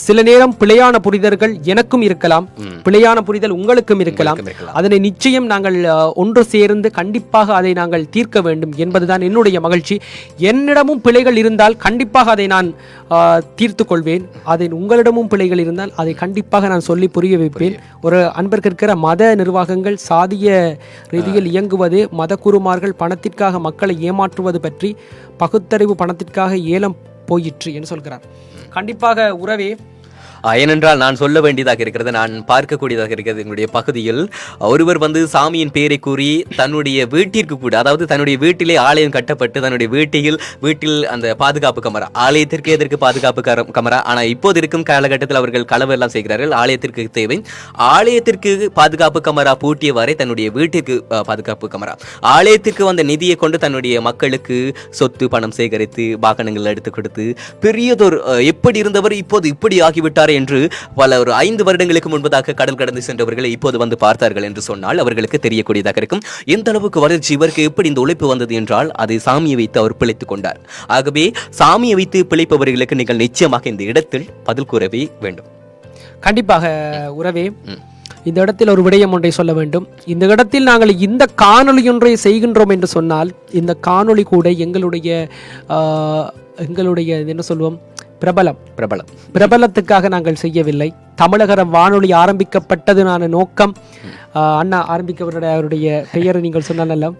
சில நேரம் பிழையான புரிதல்கள் எனக்கும் இருக்கலாம், பிழையான புரிதல் உங்களுக்கும் இருக்கலாம். அதனை நிச்சயம் நாங்கள் ஒன்று சேர்ந்து கண்டிப்பாக அதை நாங்கள் தீர்க்க வேண்டும் என்பதுதான் என்னுடைய மகிழ்ச்சி. என்னிடமும் பிழைகள் இருந்தால் கண்டிப்பாக அதை நான் தீர்த்து கொள்வேன். அதை உங்களிடமும் பிழைகள் இருந்தால் அதை கண்டிப்பாக நான் சொல்லி புரிய வைப்பேன். ஒரு அன்பருக்கு இருக்கிற மத நிர்வாகங்கள் சாதிய ரீதியில் இயங்குவது, மத குருமார்கள் பணத்திற்காக மக்களை ஏமாற்றுவது பற்றி பகுத்தறிவு பணத்திற்காக ஏலம் போயிற்று என்று சொல்கிறார். கண்டிப்பாக உறவே ஏனென்றால் நான் சொல்ல வேண்டியதாக இருக்கிறது, நான் பார்க்கக்கூடியதாக இருக்கிறது. என்னுடைய பகுதியில் ஒருவர் சாமியின் பெயரை கூறி தன்னுடைய வீட்டிற்கு கூட, அதாவது தன்னுடைய வீட்டிலே ஆலயம் கட்டப்பட்டு தன்னுடைய வீட்டில் அந்த பாதுகாப்பு கமரா, ஆலயத்திற்கு எதற்கு பாதுகாப்பு கமரா, ஆனால் இப்போது இருக்கும் காலகட்டத்தில் அவர்கள் களவு எல்லாம் செய்கிறார்கள். ஆலயத்திற்கு தேவை, ஆலயத்திற்கு பாதுகாப்பு கமரா பூட்டியவாறே தன்னுடைய வீட்டிற்கு பாதுகாப்பு கமரா, ஆலயத்திற்கு வந்த நிதியை கொண்டு தன்னுடைய மக்களுக்கு சொத்து பணம் சேகரித்து வாகனங்கள் எடுத்து கொடுத்து பெரியதொரு எப்படி இருந்தவர் இப்போது இப்படி ஆகிவிட்டார் என்று பல ஒரு 5 வருடங்களுக்கு முன்பதாக கடல் கடந்து சென்றவர்களை இப்போது பார்த்தார்கள் என்று சொன்னால் அவர்களுக்கு தெரியக்கூடியதாக இருக்கும். எந்த அளவுக்கு வளர்ச்சி இவருக்கு எப்படி இந்த உழைப்பு வந்தது என்றால் அதை சாமியை வைத்து அவர் பிழைத்துக் கொண்டார். ஆகவே சாமியை வைத்து பிழைப்பவர்களுக்கு நீங்கள் நிச்சயமாக இந்த இடத்தில் பதில் கூறவே வேண்டும். கண்டிப்பாக உறவே இந்த இடத்தில் ஒரு விடயம் ஒன்றை சொல்ல வேண்டும். இந்த இடத்தில் நாங்கள் இந்த காணொளி ஒன்றை செய்கின்றோம் என்று சொன்னால் இந்த காணொளி கூட எங்களுடைய என்ன சொல்வோம் பிரபலத்துக்காக நாங்கள் செய்யவில்லை. தமிழக வானொலி ஆரம்பிக்கப்பட்டதுனான நோக்கம் அண்ணா ஆரம்பிக்கவருடைய அவருடைய பெயரை நீங்கள் சொன்னால,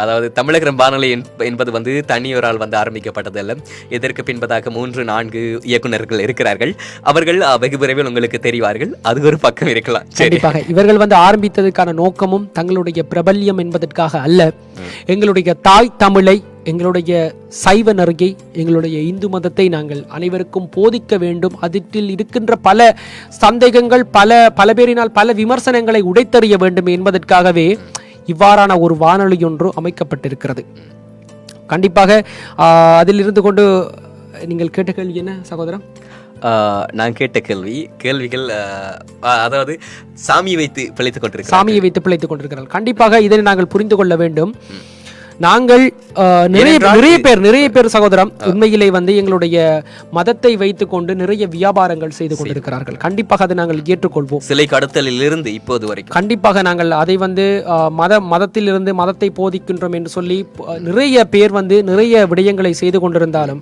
அதாவது தமிழக வானொலி என்பது தனியொரால் ஆரம்பிக்கப்பட்டதல்ல. இதற்கு பின்பதாக 3-4 இயக்குநர்கள் இருக்கிறார்கள். அவர்கள் வெகு விரைவில் உங்களுக்கு தெரிவார்கள். அது ஒரு பக்கம் இருக்கலாம். கண்டிப்பாக இவர்கள் ஆரம்பித்ததற்கான நோக்கமும் தங்களுடைய பிரபல்யம் என்பதற்காக அல்ல. எங்களுடைய தாய் தமிழை, எங்களுடைய சைவ நெறியை, எங்களுடைய இந்து மதத்தை நாங்கள் அனைவருக்கும் போதிக்க வேண்டும். அதில் இருக்கின்ற பல சந்தேகங்கள், பல பேரினால் பல விமர்சனங்களை உடைத்தறிய வேண்டும் என்பதற்காகவே இவ்வாறான ஒரு வானொலி ஒன்று அமைக்கப்பட்டிருக்கிறது. கண்டிப்பாக அதில் இருந்து கொண்டு நீங்கள் கேட்ட கேள்வி என்ன சகோதரன்? நான் கேட்ட கேள்விகள் அதாவது சாமியை வைத்து பிழைத்துக் கொண்டிருக்கிறார்கள். கண்டிப்பாக இதை நாங்கள் புரிந்து கொள்ள வேண்டும். நாங்கள் நிறைய பேர் சகோதரம் உண்மையிலே எங்களுடைய மதத்தை வைத்துக் கொண்டு நிறைய வியாபாரங்கள் செய்து கொண்டிருக்கிறார்கள். கண்டிப்பாக அதை நாங்கள் ஏற்றுக்கொள்வோம். சிலை கடத்தலில் இருந்து இப்போது வரைக்கும் கண்டிப்பாக நாங்கள் அதை மதத்தில் இருந்து மதத்தை போதிக்கின்றோம் என்று சொல்லி நிறைய பேர் நிறைய விடயங்களை செய்து கொண்டிருந்தாலும்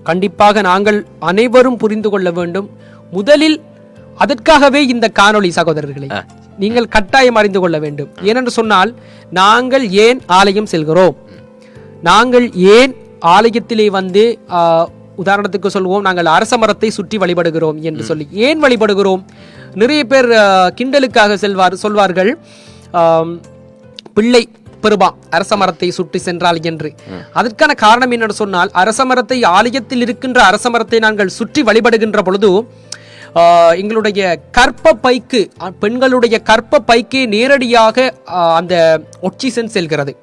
கண்டிப்பாக நாங்கள் அனைவரும் புரிந்து கொள்ள வேண்டும். முதலில் அதற்காகவே இந்த காணொளி சகோதரர்களை நீங்கள் கட்டாயம் அறிந்து கொள்ள வேண்டும். ஏனென்று சொன்னால் நாங்கள் ஏன் ஆலயம் செல்கிறோம், நாங்கள் ஏன் ஆலயத்திலே உதாரணத்துக்கு சொல்வோம், நாங்கள் அரச மரத்தை சுற்றி வழிபடுகிறோம் என்று சொல்லி ஏன் வழிபடுகிறோம்? நிறைய பேர் கிண்டலுக்காக சொல்வார்கள் பிள்ளை பெருபா அரச மரத்தை சுற்றி சென்றால் என்று. அதற்கான காரணம் என்னென்னு சொன்னால் அரச மரத்தை, ஆலயத்தில் இருக்கின்ற அரச மரத்தை நாங்கள் சுற்றி வழிபடுகின்ற பொழுது எங்களுடைய கற்பப்பைக்கு, பெண்களுடைய கற்பப்பைக்கு நேரடியாக அந்த ஒக்சிஜன் செல்கிறது.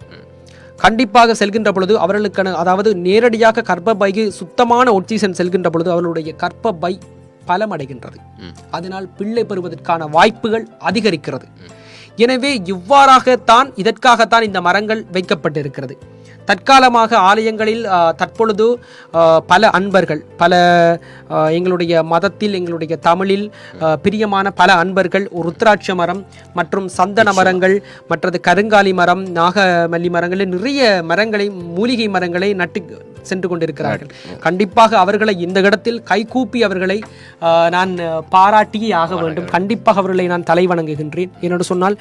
கண்டிப்பாக செல்கின்ற பொழுது அவர்களுக்கான, அதாவது நேரடியாக கற்பப்பைக்கு சுத்தமான ஒக்சிஜன் செல்கின்ற பொழுது அவர்களுடைய கற்பப்பை பலமடைகின்றது. அதனால் பிள்ளை பெறுவதற்கான வாய்ப்புகள் அதிகரிக்கிறது. எனவே இவ்வாறாகத்தான், இதற்காகத்தான் இந்த மரங்கள் வைக்கப்பட்டிருக்கிறது. தற்காலமாக ஆலயங்களில் தற்பொழுது பல அன்பர்கள், எங்களுடைய மதத்தில், எங்களுடைய தமிழில் பிரியமான பல அன்பர்கள் ருத்ராட்ச மரம் மற்றும் சந்தன மரங்கள், மற்றது கருங்காலி மரம், நாகமல்லி மரங்களில் நிறைய மரங்களை, மூலிகை மரங்களை நட்டு சென்று கொண்டிருக்கிறார்கள். கண்டிப்பாக அவர்களை இந்த இடத்தில் கைகூப்பி அவர்களை நான் பாராட்டியே ஆக வேண்டும். கண்டிப்பாக அவர்களை நான் தலை வணங்குகின்றேன். என்னென்று சொன்னால்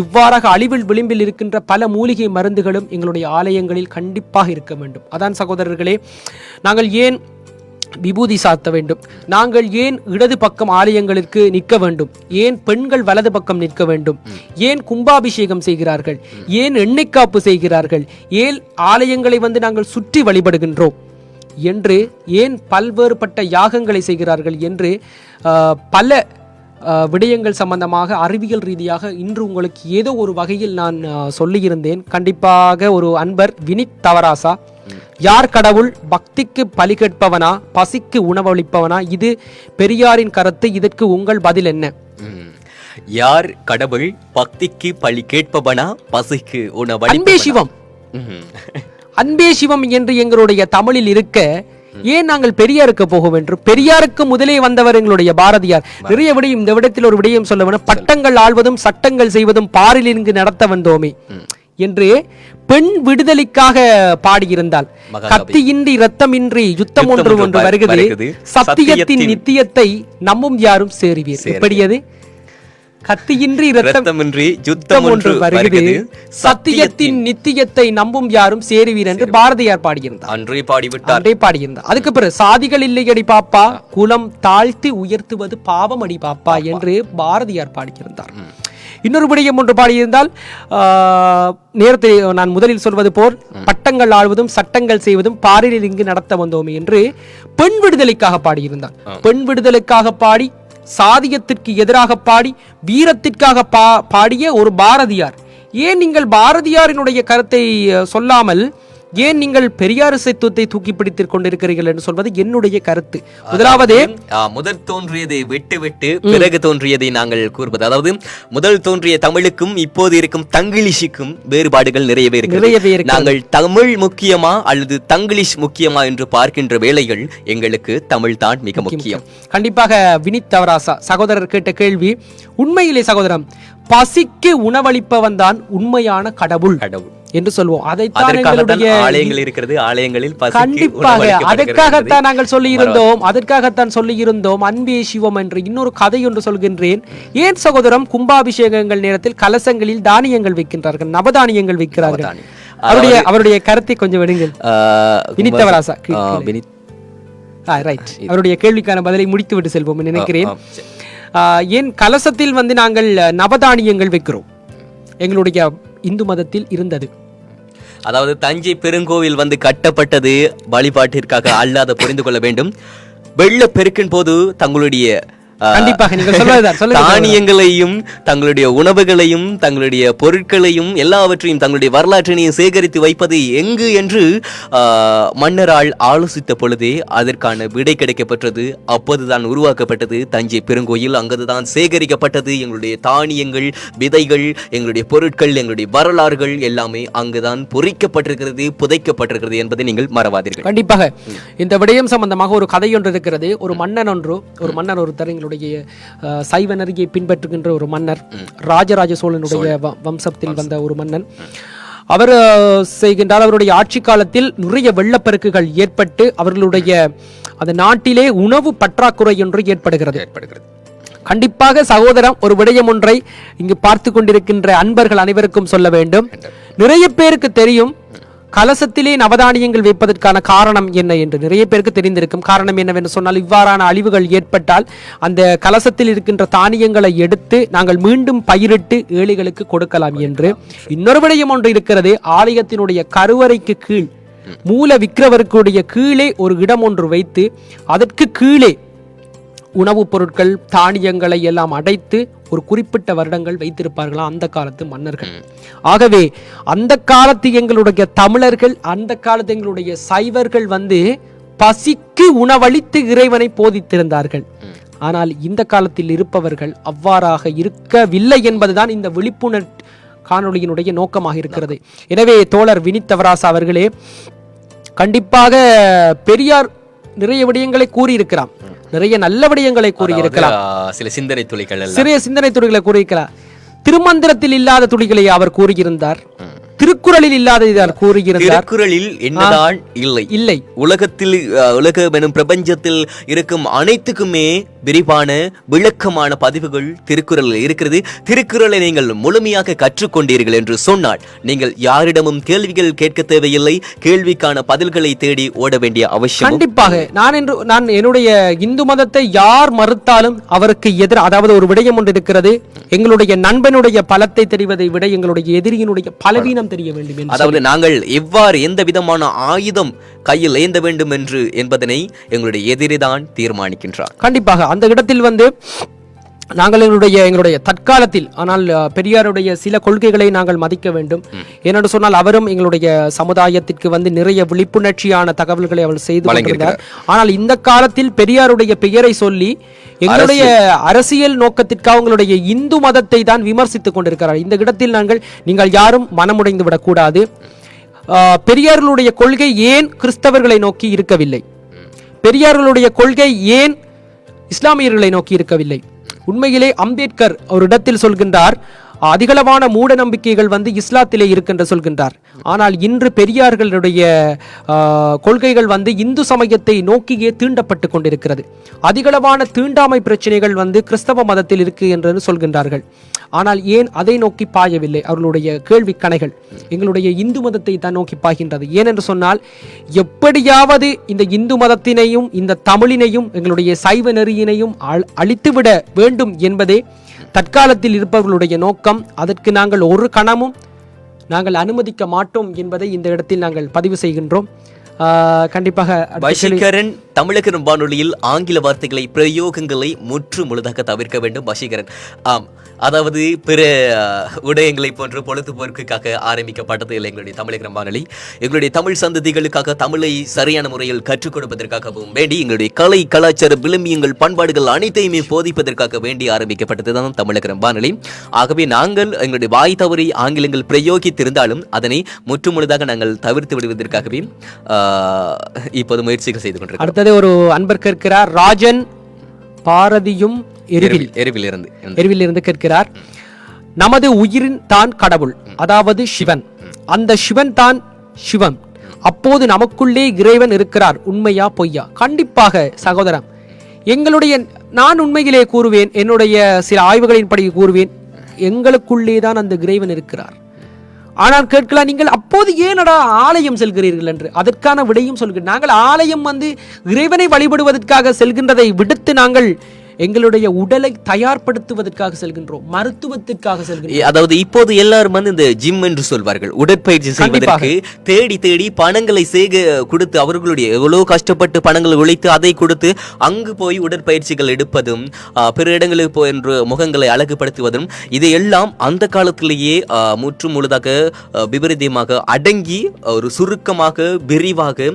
இவ்வாறாக அழிவில் விளிம்பில் இருக்கின்ற பல மூலிகை மருந்துகளும் எங்களுடைய ஆலயங்களில் கண்டிப்பாக இருக்க வேண்டும். அதான் சகோதரர்களே, நாங்கள் ஏன் விபூதி சாத்த வேண்டும், நாங்கள் ஏன் இடது பக்கம் ஆலயங்களுக்கு நிற்க வேண்டும், ஏன் பெண்கள் வலது பக்கம் நிற்க வேண்டும், ஏன் கும்பாபிஷேகம் செய்கிறார்கள், ஏன் எண்ணெய் காப்பு செய்கிறார்கள், ஏன் ஆலயங்களை நாங்கள் சுற்றி வழிபடுகின்றோம் என்று, ஏன் பல்வேறுபட்ட யாகங்களை செய்கிறார்கள் என்று பல விடயங்கள் சம்பந்தமாக அறிவியல் ரீதியாக இன்று உங்களுக்கு ஏதோ ஒரு வகையில் நான் சொல்லியிருந்தேன். கண்டிப்பாக ஒரு அன்பர் வினித் தவராசா, யார் கடவுள், பக்திக்கு பலி கேட்பவனா, பசிக்கு உணவளிப்பவனா, இது பெரியாரின் கருத்து, இதற்கு உங்கள் பதில் என்ன? யார் கடவுள், பக்திக்கு பலி கேட்பவனா, பசிக்கு உணவளிப்பவனா? அன்பே சிவம், அன்பே சிவம் என்று எங்களுடைய தமிழில் இருக்க ஏன் நாங்கள் பெரியாருக்கு போக வேண்டும்? பெரியாருக்கு முதலே வந்தவர் எங்களுடைய பாரதியார். நிறைய விடயம் இந்த விடத்தில் ஒரு விடயம் சொல்ல வேண்டும். பட்டங்கள் ஆள்வதும் சட்டங்கள் செய்வதும் பாரில் இங்கு நடத்த வந்தோமே என்று பெண் விடுதலைக்காக பாடியிருந்தால், கத்தியின்றி இரத்தமின்றி யுத்தம் ஒன்று வருகிறது, சத்தியத்தின் நித்தியத்தை நம்பும் யாரும் சேருவீர். எப்படியது? கத்தியின்றி இரத்தமின்றி யுத்தம் ஒன்று வருகிறது, சத்தியத்தின் நித்தியத்தை நம்பும் யாரும் சேருவீர் என்று பாரதியார் பாடியிருந்தார். அன்றே பாடியிருந்தார். அதுக்கு பிறகு சாதிகள் இல்லையடி பாப்பா, குலம் தாழ்த்தி உயர்த்துவது பாவம் அடி பாப்பா என்று பாரதியார் பாடியிருந்தார். இன்னொரு விடயம் ஒன்று பாடியிருந்தால், நேரத்தை நான் முதலில் சொல்வது போல், பட்டங்கள் ஆழ்வதும் சட்டங்கள் செய்வதும் பாரில் இங்கு நடத்த வந்தோமே என்று பெண் விடுதலைக்காக பாடியிருந்தார். பெண் விடுதலைக்காக பாடி, சாதியத்திற்கு எதிராக பாடி, வீரத்திற்காக பாடிய ஒரு பாரதியார். ஏன் நீங்கள் பாரதியாரினுடைய கருத்தை சொல்லாமல் ஏன் நீங்கள் பெரியார் சத்துவத்தை தூக்கி பிடித்துக் கொண்டிருக்கிறீர்கள் என்று சொல்வது என்னுடைய கருத்து. முதலாவது, முதல் தோன்றியதை விட்டு பிறகு தோன்றியதை நாங்கள் கூறுவது, அதாவது முதல் தோன்றிய தமிழுக்கும் இப்போது இருக்கும் தங்கிலீஷுக்கும் வேறுபாடுகள் நிறையவே இருக்கு. நாங்கள் தமிழ் முக்கியமா அல்லது தங்கிலீஷ் முக்கியமா என்று பார்க்கின்ற வேளைகள் எங்களுக்கு தமிழ் தான் மிக முக்கியம். கண்டிப்பாக வினித் தவராசா சகோதரர் கேட்ட கேள்வி உண்மையிலே சகோதரம், பசிக்கு உணவளிப்பவன் தான் உண்மையான கடவுள் என்று சொல்வோம். ஆலயங்கள் இருக்கிறது, ஆலயங்களில் கண்டிப்பாக அதற்காகத்தான் நாங்கள் சொல்லி இருந்தோம் அன்பே சிவம் என்று. இன்னொரு கதை ஒன்று சொல்கின்றேன். ஏன் சகோதரம் கும்பாபிஷேகங்கள் நேரத்தில் கலசங்களில் தானியங்கள் வைக்கின்றார்கள், நவதானியங்கள் வைக்கிறார்கள்? அவருடைய கருத்தை கொஞ்சம் விடுங்கள். வினித்தவராசா ரைட், அவருடைய கேள்விக்கான பதிலை முடித்து விட்டு செல்வோம் நினைக்கிறேன். ஏன் கலசத்தில் நாங்கள் நவதானியங்கள் வைக்கிறோம்? எங்களுடைய இந்து மதத்தில் இருந்தது. அதாவது தஞ்சை பெருங்கோவில் கட்டப்பட்டது வழிபாட்டிற்காக அல்லாத புரிந்து கொள்ள வேண்டும். வெள்ளப்பெருக்கின் போது தங்களுடைய கண்டிப்பாக நீங்கள் சொல்லுவதுதான் தானியங்களையும் தங்களுடைய உணவுகளையும் தங்களுடைய பொருட்களையும் எல்லாவற்றையும் தங்களுடைய வரலாற்றினையும் சேகரித்து வைப்பது எங்கு என்று மன்னரால் ஆலோசித்த பொழுதே அதற்கான விடை கிடைக்கப்பட்டது. அப்போதுதான் உருவாக்கப்பட்டது தஞ்சை பெருங்கோயில். அங்குதான் சேகரிக்கப்பட்டது எங்களுடைய தானியங்கள், விதைகள், எங்களுடைய பொருட்கள், எங்களுடைய வரலாறுகள் எல்லாமே அங்குதான் பொறிக்கப்பட்டிருக்கிறது, புதைக்கப்பட்டிருக்கிறது என்பதை நீங்கள் மறவாதீர்கள். கண்டிப்பாக இந்த விடயம் சம்பந்தமாக ஒரு கதை ஒன்று இருக்கிறது. ஒரு மன்னன் ஒருத்தர் சைவ நெறியை பின்பற்றுகின்ற ஒரு மன்னர், ராஜராஜ சோழனுடைய வம்சத்தில் வந்த ஒரு மன்னன். அவர் செய்கின்றார், அவருடைய ஆட்சி காலத்தில் நிறைய வெள்ளப்பெருக்குகள் ஏற்பட்டு அவர்களுடைய அந்த நாட்டிலே உணவு பற்றாக்குறை ஒன்று ஏற்படுகிறது. கண்டிப்பாக சகோதரம் ஒரு விடயம் ஒன்றை இங்கு பார்த்து கொண்டிருக்கின்ற அன்பர்கள் அனைவருக்கும் சொல்ல வேண்டும். நிறைய பேருக்கு தெரியும் கலசத்திலே நவதானியங்கள் வைப்பதற்கான காரணம் என்ன என்று. நிறைய பேருக்கு தெரிந்திருக்கும். காரணம் என்னவென்று சொன்னால், இவ்வாறான அழிவுகள் ஏற்பட்டால் அந்த கலசத்தில் இருக்கின்ற தானியங்களை எடுத்து நாங்கள் மீண்டும் பயிரிட்டு ஏழைகளுக்கு கொடுக்கலாம் என்று. இன்னொரு விடயம் ஒன்று இருக்கிறது. ஆலயத்தினுடைய கருவறைக்கு கீழ், மூல விக்கிரவருக்குடைய கீழே ஒரு இடம் ஒன்று வைத்து அதற்கு கீழே உணவுப் பொருட்கள், தானியங்களை எல்லாம் அடைத்து ஒரு குறிப்பிட்ட வருடங்கள் வைத்திருப்பார்களாம் அந்த காலத்து மன்னர்கள். ஆகவே அந்த காலத்து எங்களுடைய தமிழர்கள், அந்த காலத்து எங்களுடைய சைவர்கள் பசிக்கு உணவளித்து இறைவனை போதித்திருந்தார்கள். ஆனால் இந்த காலத்தில் இருப்பவர்கள் அவ்வாறாக இருக்கவில்லை என்பதுதான் இந்த விழிப்புணர்வு காணொளியினுடைய நோக்கமாக இருக்கிறது. எனவே தோழர் வினித் தவராசா அவர்களே, கண்டிப்பாக பெரியார் நிறைய விடயங்களை கூறியிருக்கிறார், நிறைய நல்ல விடயங்களை கூறியிருக்கலாம், சில சிந்தனை துளிகளை கூறியிருக்கிறார். திருமந்திரத்தில் இல்லாத துளிகளை அவர் கூறியிருந்தார், திருக்குறளில் இல்லாத கூறுகிறார். திருக்குறளில் என்னதான் இல்லை உலகத்தில் உலகம் பிரபஞ்சத்தில் இருக்கும் அனைத்துக்குமே விரிவான விளக்கமான பதிவுகள் திருக்குறளில் இருக்கிறது. திருக்குறளை நீங்கள் முழுமையாக கற்றுக்கொண்டீர்கள் என்று சொன்னால் நீங்கள் யாரிடமும் கேள்விகள் கேட்க தேவையில்லை. கேள்விக்கான பதில்களை தேடி ஓட வேண்டிய அவசியம் கண்டிப்பாக. நான் என்னுடைய இந்து மதத்தை யார் மறுத்தாலும் அவருக்கு எதிர், அதாவது ஒரு விடயம் ஒன்று இருக்கிறது, எங்களுடைய நண்பனுடைய பலத்தை தெரிவதை விட எங்களுடைய எதிரியினுடைய பலவீனம் தெரிய வேண்டும். அதாவது நாங்கள் எவ்வாறு எந்த விதமான ஆயுதம் கையில் ஏந்த வேண்டும் என்று என்பதனை எங்களுடைய எதிரிதான் தீர்மானிக்கின்றார். கண்டிப்பாக அந்த இடத்தில் நாங்கள் எங்களுடைய தற்காலத்தில் ஆனால் பெரியாருடைய சில கொள்கைகளை நாங்கள் மதிக்க வேண்டும். ஏனென்று சொன்னால் அவரும் எங்களுடைய சமுதாயத்திற்கு வந்து நிறைய விழிப்புணர்ச்சியான தகவல்களை அவர் செய்து கொண்டிருந்தார். ஆனால் இந்த காலத்தில் பெரியாருடைய பெயரை சொல்லி எங்களுடைய அரசியல் நோக்கத்திற்காக அவங்களுடைய இந்து மதத்தை தான் விமர்சித்துக் கொண்டிருக்கிறார். இந்த இடத்தில் நீங்கள் யாரும் மனமுடைந்து விடக்கூடாது. பெரியார்களுடைய கொள்கை ஏன் கிறிஸ்தவர்களை நோக்கி இருக்கவில்லை? பெரியார்களுடைய கொள்கை ஏன் இஸ்லாமியர்களை நோக்கி இருக்கவில்லை? உண்மையிலே அம்பேத்கர் ஒரு இடத்தில் சொல்கின்றார், அதிகளவான மூட நம்பிக்கைகள் வந்து இஸ்லாத்திலே இருக்கின்ற சொல்கின்றார். ஆனால் இன்று பெரியார்களுடைய கொள்கைகள் வந்து இந்து சமயத்தை நோக்கியே தீண்டப்பட்டு கொண்டிருக்கிறது. அதிகளவான தீண்டாமை பிரச்சனைகள் வந்து கிறிஸ்தவ மதத்தில் இருக்கு என்று சொல்கின்றார்கள். ஆனால் ஏன் அதை நோக்கி பாயவில்லை? அவர்களுடைய கேள்வி கணைகள் எங்களுடைய இந்து மதத்தை தான் நோக்கி பாய்கின்றது. ஏனென்று சொன்னால் எப்படியாவது இந்த இந்து மதத்தினையும் இந்த தமிழினையும் எங்களுடைய சைவ நெறியினையும் அழித்துவிட வேண்டும் என்பதே தற்காலத்தில் இருப்பவர்களுடைய நோக்கம். அதற்கு நாங்கள் ஒரு கணமும் நாங்கள் அனுமதிக்க மாட்டோம் என்பதை இந்த இடத்தில் நாங்கள் பதிவு செய்கின்றோம். கண்டிப்பாக வசீகரன் தமிழக வானொலியில் ஆங்கில வார்த்தைகளை பிரயோகங்களை முற்று முழுதாக தவிர்க்க வேண்டும். வசீகரன், ஆம், அதாவது பிற விடயங்களை போன்று பொழுதுபோக்குக்காக ஆரம்பிக்கப்பட்டது இல்லை எங்களுடைய தமிழக வானொலி. எங்களுடைய தமிழ் சந்ததிகளுக்காக தமிழை சரியான முறையில் கற்றுக் கொடுப்பதற்காகவும் வேண்டி எங்களுடைய கலை கலாச்சார விளம்பியங்கள் பண்பாடுகள் அனைத்தையுமே போதிப்பதற்காக வேண்டி ஆரம்பிக்கப்பட்டது தான் தமிழக வானொலி. ஆகவே நாங்கள் எங்களுடைய வாய் தவறி ஆங்கிலங்கள் பிரயோகித்திருந்தாலும் அதனை முற்று முழுதாக நாங்கள் தவிர்த்து விடுவதற்காகவே இப்போது முயற்சிகள் செய்து கொண்டிருக்கிறோம். அடுத்தது ஒரு அன்பர் கேட்கிறார், ராஜன் பாரதியும் எருவில் இருந்து கேட்கிறார், நமது உயிரின் தான் கடவுள், அதாவது சிவன். அந்த சிவன் தான் சிவம். அப்போது நமக்குள்ளே இறைவன் இருக்கிறார். உண்மையா பொய்யா? கண்டிப்பாக சகோதரன், நான் உண்மையிலே கூறுவேன், என்னுடைய சில ஆய்வுகளின்படி கூறுவேன், எங்களுக்குள்ளே தான் அந்த இறைவன் இருக்கிறார். ஆனால் கேட்கலாம், நீங்கள் அப்போது ஏனடா ஆலயம் செல்கிறீர்கள் என்று. அதற்கான விடையும் சொல்கிறேன். நாங்கள் ஆலயம் வந்து இறைவனை வழிபடுவதற்காக செல்கின்றதை விடுத்து நாங்கள் எங்களுடைய உடலை தயார்படுத்துவதற்காக செல்கின்றோம், மருத்துவத்திற்காக செல்கின்றோம். அதாவது இப்போது எல்லாரும் வந்து இந்த ஜிம் என்று சொல்வார்கள், உடற்பயிற்சி செய்வதற்கு தேடி தேடி பணங்களை கொடுத்து அவர்களுடைய எவ்வளவு கஷ்டப்பட்டு பணங்களை உழைத்து அதை கொடுத்து அங்கு போய் உடற்பயிற்சிகள் எடுப்பதும் பிற இடங்களுக்கு போன்று முகங்களை அழகுபடுத்துவதும் இதையெல்லாம் அந்த காலத்திலேயே முற்று முழுதாக விபரீதமாக அடங்கி ஒரு சுருக்கமாக விரிவாக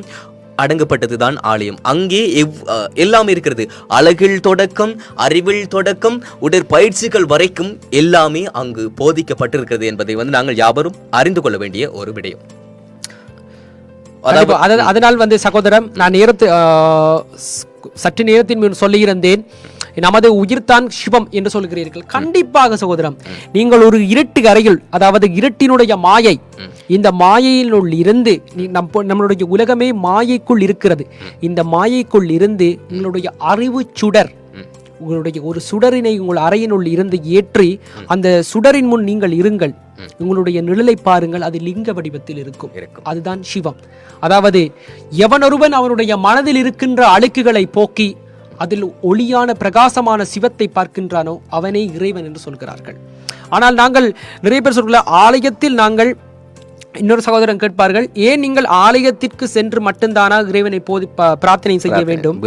அடங்கப்பட்டதுதான் ஆலயம். அங்கே எல்லாமே இருக்கிறது. அழகில் தொடக்கம், அறிவில் தொடக்கம், உடற்பயிற்சிகள் வரைக்கும் எல்லாமே அங்கு போதிக்கப்பட்டிருக்கிறது என்பதை வந்து நாங்கள் யாவரும் அறிந்து கொள்ள வேண்டிய ஒரு விடயம். அதனால் வந்து சகோதரன், நான் சற்று நேரத்தின் முன் சொல்லியிருந்தேன், நமது உயிர்தான் சிவம் என்று சொல்கிறீர்கள். கண்டிப்பாக சகோதரம், நீங்கள் ஒரு இருட்டு அறையில், அதாவது இருட்டினுடைய மாயை, இந்த மாயையினுள் இருந்து நம்மளுடைய உலகமே மாயைக்குள் இருக்கிறது. இந்த மாயைக்குள் இருந்து உங்களுடைய அறிவு சுடர், உங்களுடைய ஒரு சுடரினை உங்கள் அறையினுள் இருந்து ஏற்றி அந்த சுடரின் முன் நீங்கள் இருங்கள். உங்களுடைய நிழலை பாருங்கள், அது லிங்க வடிவத்தில் இருக்கும். அதுதான் சிவம். அதாவது எவனொருவன் அவனுடைய மனதில் இருக்கின்ற அழுக்குகளை போக்கி அதில் ஒளியான பிரகாசமான சிவத்தை பார்க்கின்றானோ அவனே இறைவன் என்று சொல்கிறார்கள். ஆனால் நாங்கள் நிறைய பேர் சொல்ல, ஆலயத்தில் நாங்கள், இன்னொரு சகோதரன் கேட்பார்கள், ஏன் நீங்கள் ஆலயத்திற்கு சென்று மட்டும்தானா இறைவனை பிரார்த்தனை செய்ய வேண்டும்,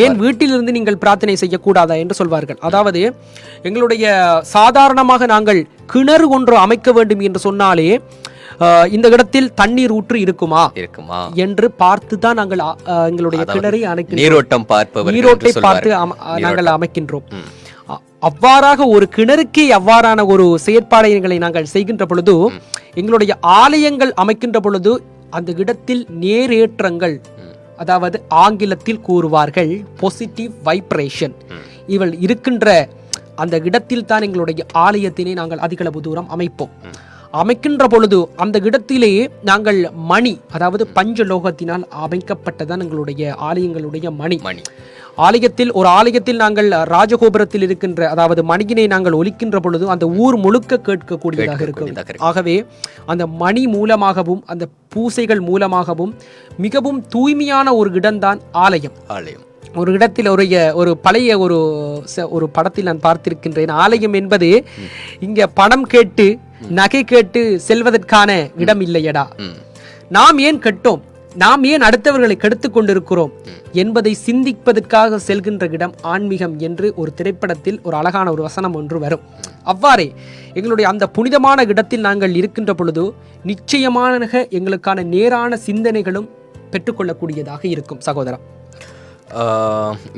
ஏன் வீட்டிலிருந்து நீங்கள் பிரார்த்தனை செய்யக்கூடாதா என்று சொல்வார்கள். அதாவது எங்களுடைய சாதாரணமாக நாங்கள் கிணறு ஒன்று அமைக்க வேண்டும் என்று சொன்னாலே இந்த இடத்தில் தண்ணீர் ஊற்று இருக்குமா என்று பார்த்து தான் நாங்கள் எங்களுடைய கிணறை நீரோட்டை பார்த்து நாங்கள் அமைக்கின்றோம். அவ்வாறாக ஒரு கிணறுக்கே அவ்வாறான ஒரு செயற்பாடுகளை நாங்கள் செய்கின்ற பொழுது, எங்களுடைய ஆலயங்கள் அமைக்கின்ற பொழுது அந்த இடத்தில் நேரேற்றங்கள், அதாவது ஆங்கிலத்தில் கூறுவார்கள் பாசிட்டிவ் வைப்ரேஷன், இவள் இருக்கின்ற அந்த இடத்தில் தான் எங்களுடைய ஆலயத்தினை நாங்கள் அதிகளவு தூரம் அமைக்கின்ற பொழுது அந்த இடத்திலேயே நாங்கள் மணி, அதாவது பஞ்சலோகத்தினால் அமைக்கப்பட்டதான் எங்களுடைய ஆலயங்களுடைய மணி. ஒரு ஆலயத்தில் நாங்கள் ராஜகோபுரத்தில் இருக்கின்ற, அதாவது மணியினை நாங்கள் ஒலிக்கின்ற பொழுது அந்த ஊர் முழுக்க கேட்கக்கூடியதாக இருக்கும். ஆகவே அந்த மணி மூலமாகவும் அந்த பூசைகள் மூலமாகவும் மிகவும் தூய்மையான ஒரு இடம்தான் ஆலயம். ஒரு இடத்தில் ஒரு பழைய ஒரு படத்தில் நான் பார்த்திருக்கின்றேன். ஆலயம் என்பது இங்க பணம் கேட்டு நகை கேட்டு செல்வதற்கான இடம் இல்லையடா. நாம் ஏன் கேட்டோம்? நாம் ஏன் அடுத்தவர்களை கெடுத்துக் கொண்டிருக்கிறோம் என்பதை சிந்திப்பதற்காக செல்கின்ற இடம் ஆன்மீகம் என்று ஒரு திரைப்படத்தில் ஒரு அழகான ஒரு வசனம் ஒன்று வரும். அவ்வாறே எங்களுடைய அந்த புனிதமான இடத்தில் நாங்கள் இருக்கின்ற பொழுது நிச்சயமான எங்களுக்கான நேரான சிந்தனைகளும் பெற்றுக்கொள்ளக்கூடியதாக இருக்கும் சகோதரா.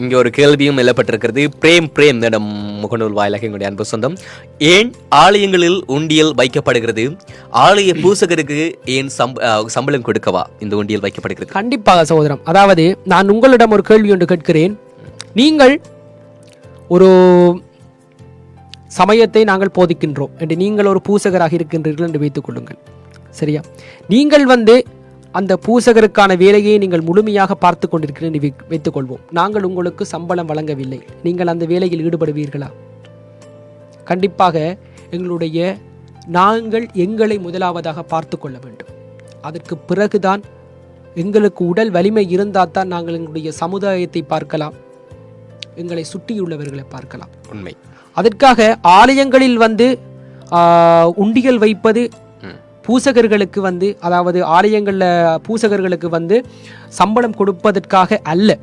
இங்கே ஒரு கேள்வியும் எழப்பட்டிருக்கிறது. பிரேம் நடம் முகநூல் வாயிலாக எங்களுடைய அன்பு சொந்தம், ஏன் ஆலயங்களில் உண்டியல் வைக்கப்படுகிறது? ஆலய பூசகருக்கு ஏன் சம்பளம் கொடுக்கவா இந்த உண்டியல் வைக்கப்படுகிறது? கண்டிப்பாக சகோதரம். அதாவது நான் உங்களிடம் ஒரு கேள்வி ஒன்று கேட்கிறேன். நீங்கள் ஒரு சமயத்தை நாங்கள் போதிக்கின்றோம் என்று நீங்கள் ஒரு பூசகராக இருக்கின்றீர்கள் என்று வைத்துக் கொள்ளுங்கள். சரியா? நீங்கள் அந்த பூசகருக்கான வேலையை நீங்கள் முழுமையாக பார்த்து கொண்டிருக்கிறீர்கள் வைத்துக் கொள்வோம். நாங்கள் உங்களுக்கு சம்பளம் வழங்கவில்லை, நீங்கள் அந்த வேலையில் ஈடுபடுவீர்களா? கண்டிப்பாக நாங்கள் எங்களை முதலாவதாக பார்த்து கொள்ள வேண்டும். அதற்கு பிறகுதான் எங்களுக்கு உடல் வலிமை இருந்தால் தான் நாங்கள் எங்களுடைய சமுதாயத்தை பார்க்கலாம், எங்களை சுற்றியுள்ளவர்களை பார்க்கலாம். உண்மை. அதற்காக ஆலயங்களில் உண்டியல் வைப்பது பூசகர்களுக்கு அதாவது ஆலயங்களில் பூசகர்களுக்கு சம்பளம் கொடுப்பதற்காக அல்ல.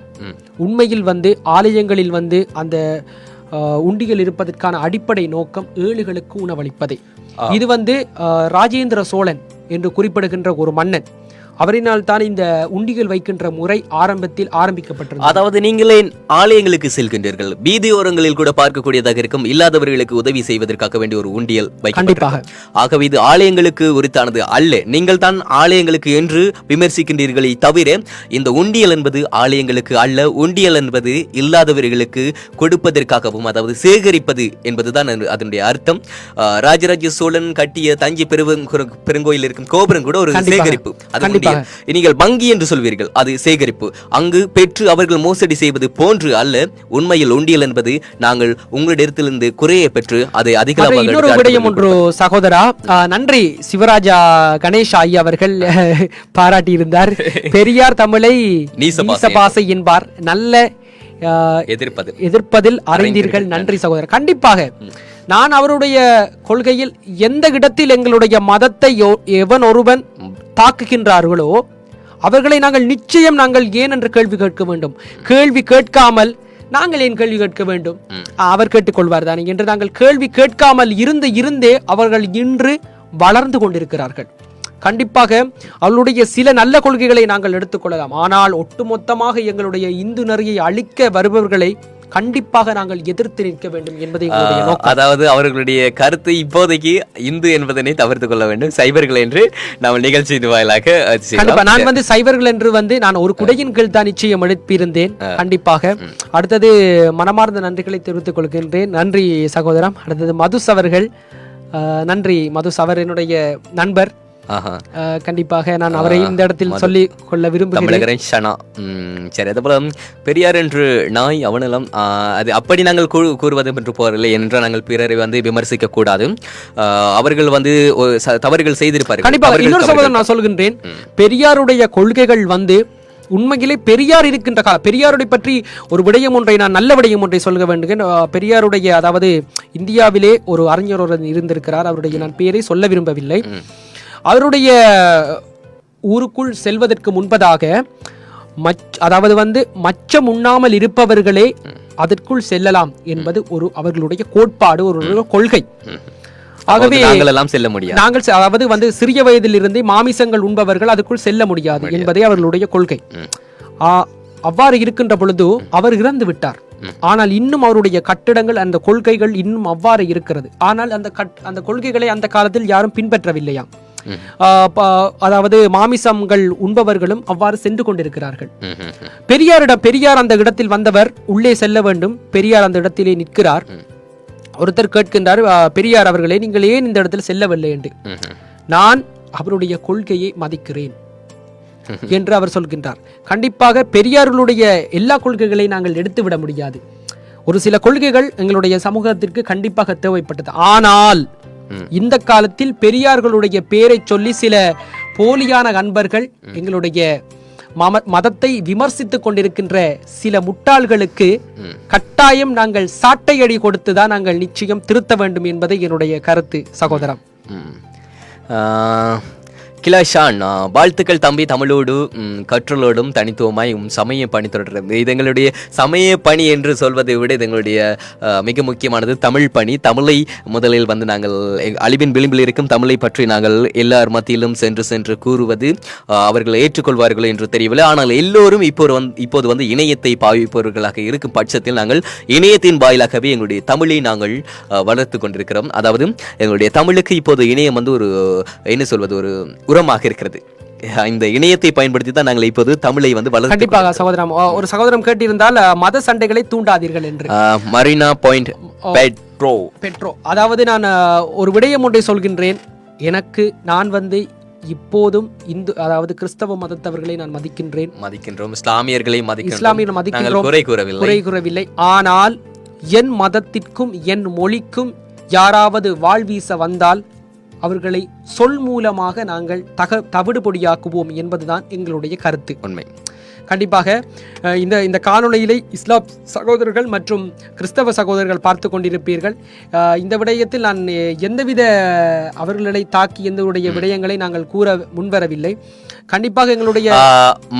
உண்மையில் ஆலயங்களில் அந்த உண்டியல் இருப்பதற்கான அடிப்படை நோக்கம் ஏழைகளுக்கு உணவளிப்பதே. இது ராஜேந்திர சோழன் என்று குறிப்பிடுகின்ற ஒரு மன்னன், அவரினால் தான் இந்த உண்டிகள் வைக்கின்ற முறை ஆரம்பத்தில் ஆரம்பிக்கப்பட்டது. அதாவது நீங்களே ஆலயங்களுக்கு செல்கின்றீர்கள், வீதியோரங்களில் கூட பார்க்கக்கூடியதாக இருக்கும், இல்லாதவர்களுக்கு உதவி செய்வதற்காக வேண்டிய ஒரு உண்டியல் வைக்கப்பட்டிருக்கிறது. ஆகவே இது ஆலயங்களுக்கு உரித்தானது அல்ல. நீங்கள் தான் ஆலயங்களுக்கு என்று விமர்சிக்கின்றீர்களே தவிர இந்த உண்டியல் என்பது ஆலயங்களுக்கு அல்ல. உண்டியல் என்பது இல்லாதவர்களுக்கு கொடுப்பதற்காகவும், அதாவது சேகரிப்பது என்பதுதான் அதனுடைய அர்த்தம். ராஜராஜ சோழன் கட்டிய தஞ்சை பெருங்கோயில் இருக்கும் கோபுரம் கூட ஒரு சேகரிப்பு. அது நீங்கள் வங்கி என்று சொல்வீர்கள், அது சேகரிப்பு. அங்கு பெற்று அவர்கள் மோசடி செய்வது போன்று அல்ல. உண்மையில் உண்டியல் என்பது நாங்கள் உங்களிடத்திலிருந்து குறைய பெற்று அதை அதிக சகோதரா. நன்றி. சிவராஜா கணேஷ் ஐயா அவர்கள் பாராட்டியிருந்தார். பெரியார் தமிழை நீசபாசை என்பார், நல்ல எதிர்ப்பதில் அறிந்தீர்கள். நன்றி சகோதரர். கண்டிப்பாக நான் அவருடைய கொள்கையில் எந்த இடத்தில் எங்களுடைய மதத்தை எவன் ஒருவன் தாக்குகின்றார்களோ அவர்களை நாங்கள் ஏன் என்று கேள்வி கேட்க வேண்டும். கேள்வி கேட்காமல் நாங்கள் ஏன் கேள்வி கேட்க வேண்டும்? அவர் கேட்டுக்கொள்வார் தானே என்று நாங்கள் கேள்வி கேட்காமல் இருந்தே அவர்கள் இன்று வளர்ந்து கொண்டிருக்கிறார்கள். கண்டிப்பாக அவளுடைய சில நல்ல கொள்கைகளை நாங்கள் எடுத்துக்கொள்ளலாம். ஆனால் ஒட்டுமொத்தமாக எங்களுடைய இந்து நெறியை அழிக்க வருபவர்களை கண்டிப்பாக நாங்கள் எதிர்த்து நிற்க வேண்டும் என்பதை. அதாவது அவர்களுடைய கருத்து இப்போதைக்கு இந்து என்பதனை தவிர்த்து கொள்ள வேண்டும், சைவர்கள் என்று நாம் நிகழ்ச்சி வாயிலாக. நான் சைவர்கள் என்று நான் ஒரு குடையின் கீழ் தான் நிச்சயம் எழுப்பியிருந்தேன். கண்டிப்பாக அடுத்தது மனமார்ந்த நன்றிகளை தெரிவித்துக் கொள்கின்றேன். நன்றி சகோதரம். அடுத்தது மதுஸ் அவர்கள். நன்றி மதுஸ், அவர் என்னுடைய நண்பர். கண்டிப்பாக நான் அவரை இந்த இடத்தில் சொல்லி கொள்ள விரும்புகிறேன். சரி, அதேபோல பெரியார் என்று நாய் அவனெல்லாம் அது அப்படி நாங்கள் கூறுவது என்று போறதில்லை என்று நாங்கள் பிறரை விமர்சிக்க கூடாது. அவர்கள் தவறுகள் செய்திருப்பார்கள். கண்டிப்பாக இன்னொரு சகோதரன் நான் சொல்கின்றேன், பெரியாருடைய கொள்கைகள் உண்மையிலே பெரியார் இருக்கின்ற பெரியாருடைய பற்றி ஒரு விடயம் ஒன்றை நான் நல்ல விடயம் ஒன்றை சொல்ல வேண்டும். பெரியாருடைய அதாவது இந்தியாவிலே ஒரு அறிஞர் இருந்திருக்கிறார், அவருடைய நான் பெயரை சொல்ல விரும்பவில்லை. அவருடைய ஊருக்குள் செல்வதற்கு முன்பதாக அதாவது மச்சம் உண்ணாமல் இருப்பவர்களே அதற்குள் செல்லலாம் என்பது அவர்களுடைய கோட்பாடு, ஒரு கொள்கை. ஆகவே செல்ல முடியாது. நாங்கள் அதாவது சிறிய வயதில் இருந்தே மாமிசங்கள் உண்பவர்கள் அதற்குள் செல்ல முடியாது என்பதே அவர்களுடைய கொள்கை. அவ்வாறு இருக்கின்ற பொழுது அவர் இறந்து விட்டார். ஆனால் இன்னும் அவருடைய கட்டிடங்கள், அந்த கொள்கைகள் இன்னும் அவ்வாறு இருக்கிறது. ஆனால் அந்த கொள்கைகளை அந்த காலத்தில் யாரும் பின்பற்றவில்லையா? அதாவது மாமிசங்கள் உண்பவர்களும் அவ்வாறு சென்று கொண்டிருக்கிறார்கள். பெரியார் அந்த இடத்தில் வந்தவர் உள்ளே செல்ல வேண்டும். பெரியார் அந்த இடத்திலே நிற்கிறார். ஒருத்தர் கேட்கின்றார், பெரியார் அவர்களே, நீங்கள் ஏன் இந்த இடத்தில் செல்லவில்லை என்று. நான் அவருடைய கொள்கையை மதிக்கிறேன் என்று அவர் சொல்கின்றார். கண்டிப்பாக பெரியார்களுடைய எல்லா கொள்கைகளை நாங்கள் எடுத்துவிட முடியாது. ஒரு சில கொள்கைகள் எங்களுடைய சமூகத்திற்கு கண்டிப்பாக தேவைப்பட்டது. ஆனால் இந்த காலத்தில் பெரியார்களுடைய பெயரை சொல்லி சில போலியான நண்பர்கள் எங்களுடைய மதத்தை விமர்சித்துக் கொண்டிருக்கின்ற சில முட்டாள்களுக்கு கட்டாயம் நாங்கள் சாட்டையடி கொடுத்துதான் நாங்கள் நிச்சயம் திருத்த வேண்டும் என்பதை என்னுடைய கருத்து சகோதரம். கிலாஷான் வாழ்த்துக்கள் தம்பி, தமிழோடு கற்றலோடும் தனித்துவமாய் சமய பணி தொடர்கிறது. இது எங்களுடைய சமய பணி என்று சொல்வதை விட இது எங்களுடைய மிக முக்கியமானது தமிழ் பணி. தமிழை முதலில் வந்து நாங்கள் அழிவின் விளிம்பில் இருக்கும் தமிழை பற்றி நாங்கள் எல்லார் மத்தியிலும் சென்று சென்று கூறுவது அவர்கள் ஏற்றுக்கொள்வார்கள் என்று தெரியவில்லை. ஆனால் எல்லோரும் இப்போது வந்து இணையத்தை பாவிப்பவர்களாக இருக்கும் பட்சத்தில் நாங்கள் இணையத்தின் வாயிலாகவே எங்களுடைய தமிழை நாங்கள் வளர்த்து கொண்டிருக்கிறோம். அதாவது எங்களுடைய தமிழுக்கு இப்போது இணையம் வந்து ஒரு என்ன சொல்வது, ஒரு உரமாக இருக்கிறது. இந்த இணையத்தை பயன்படுத்தி தான் நாங்கள் இப்போது தமிழை வந்து வளர்த்து. கண்டிப்பாக சகோதரம், ஒரு சகோதரம் கேட்டிருந்தால் மத சண்டைகளை தூண்டாதீர்கள் என்று. மரீனா பாயிண்ட் பெட்ரோ, அதாவது நான் ஒரு விடயம் ஒன்றை சொல்கின்றேன். நான் வந்து இப்போதும் அதாவது கிறிஸ்தவ மதத்தவர்களை நான் மதிக்கின்றோம், இஸ்லாமியர்களை மதிக்கின்றோம், குறை கூறவில்லை. ஆனால் என் மதத்திற்கும் என் மொழிக்கும் யாராவது வாழ்வீச வந்தால் அவர்களை சொல் மூலமாக நாங்கள் தவிடுபொடியாக்குவோம் என்பதுதான் எங்களுடைய கருத்து. உண்மை. கண்டிப்பாக இந்த காணொளியிலே இஸ்லாம் சகோதரர்கள் மற்றும் கிறிஸ்தவ சகோதரர்கள் பார்த்து கொண்டிருப்பீர்கள். இந்த விடயத்தில் நான் எந்தவித அவர்களை தாக்கி எந்தவுடைய விடயங்களை நாங்கள் கூற முன்வரவில்லை. கண்டிப்பாக எங்களுடைய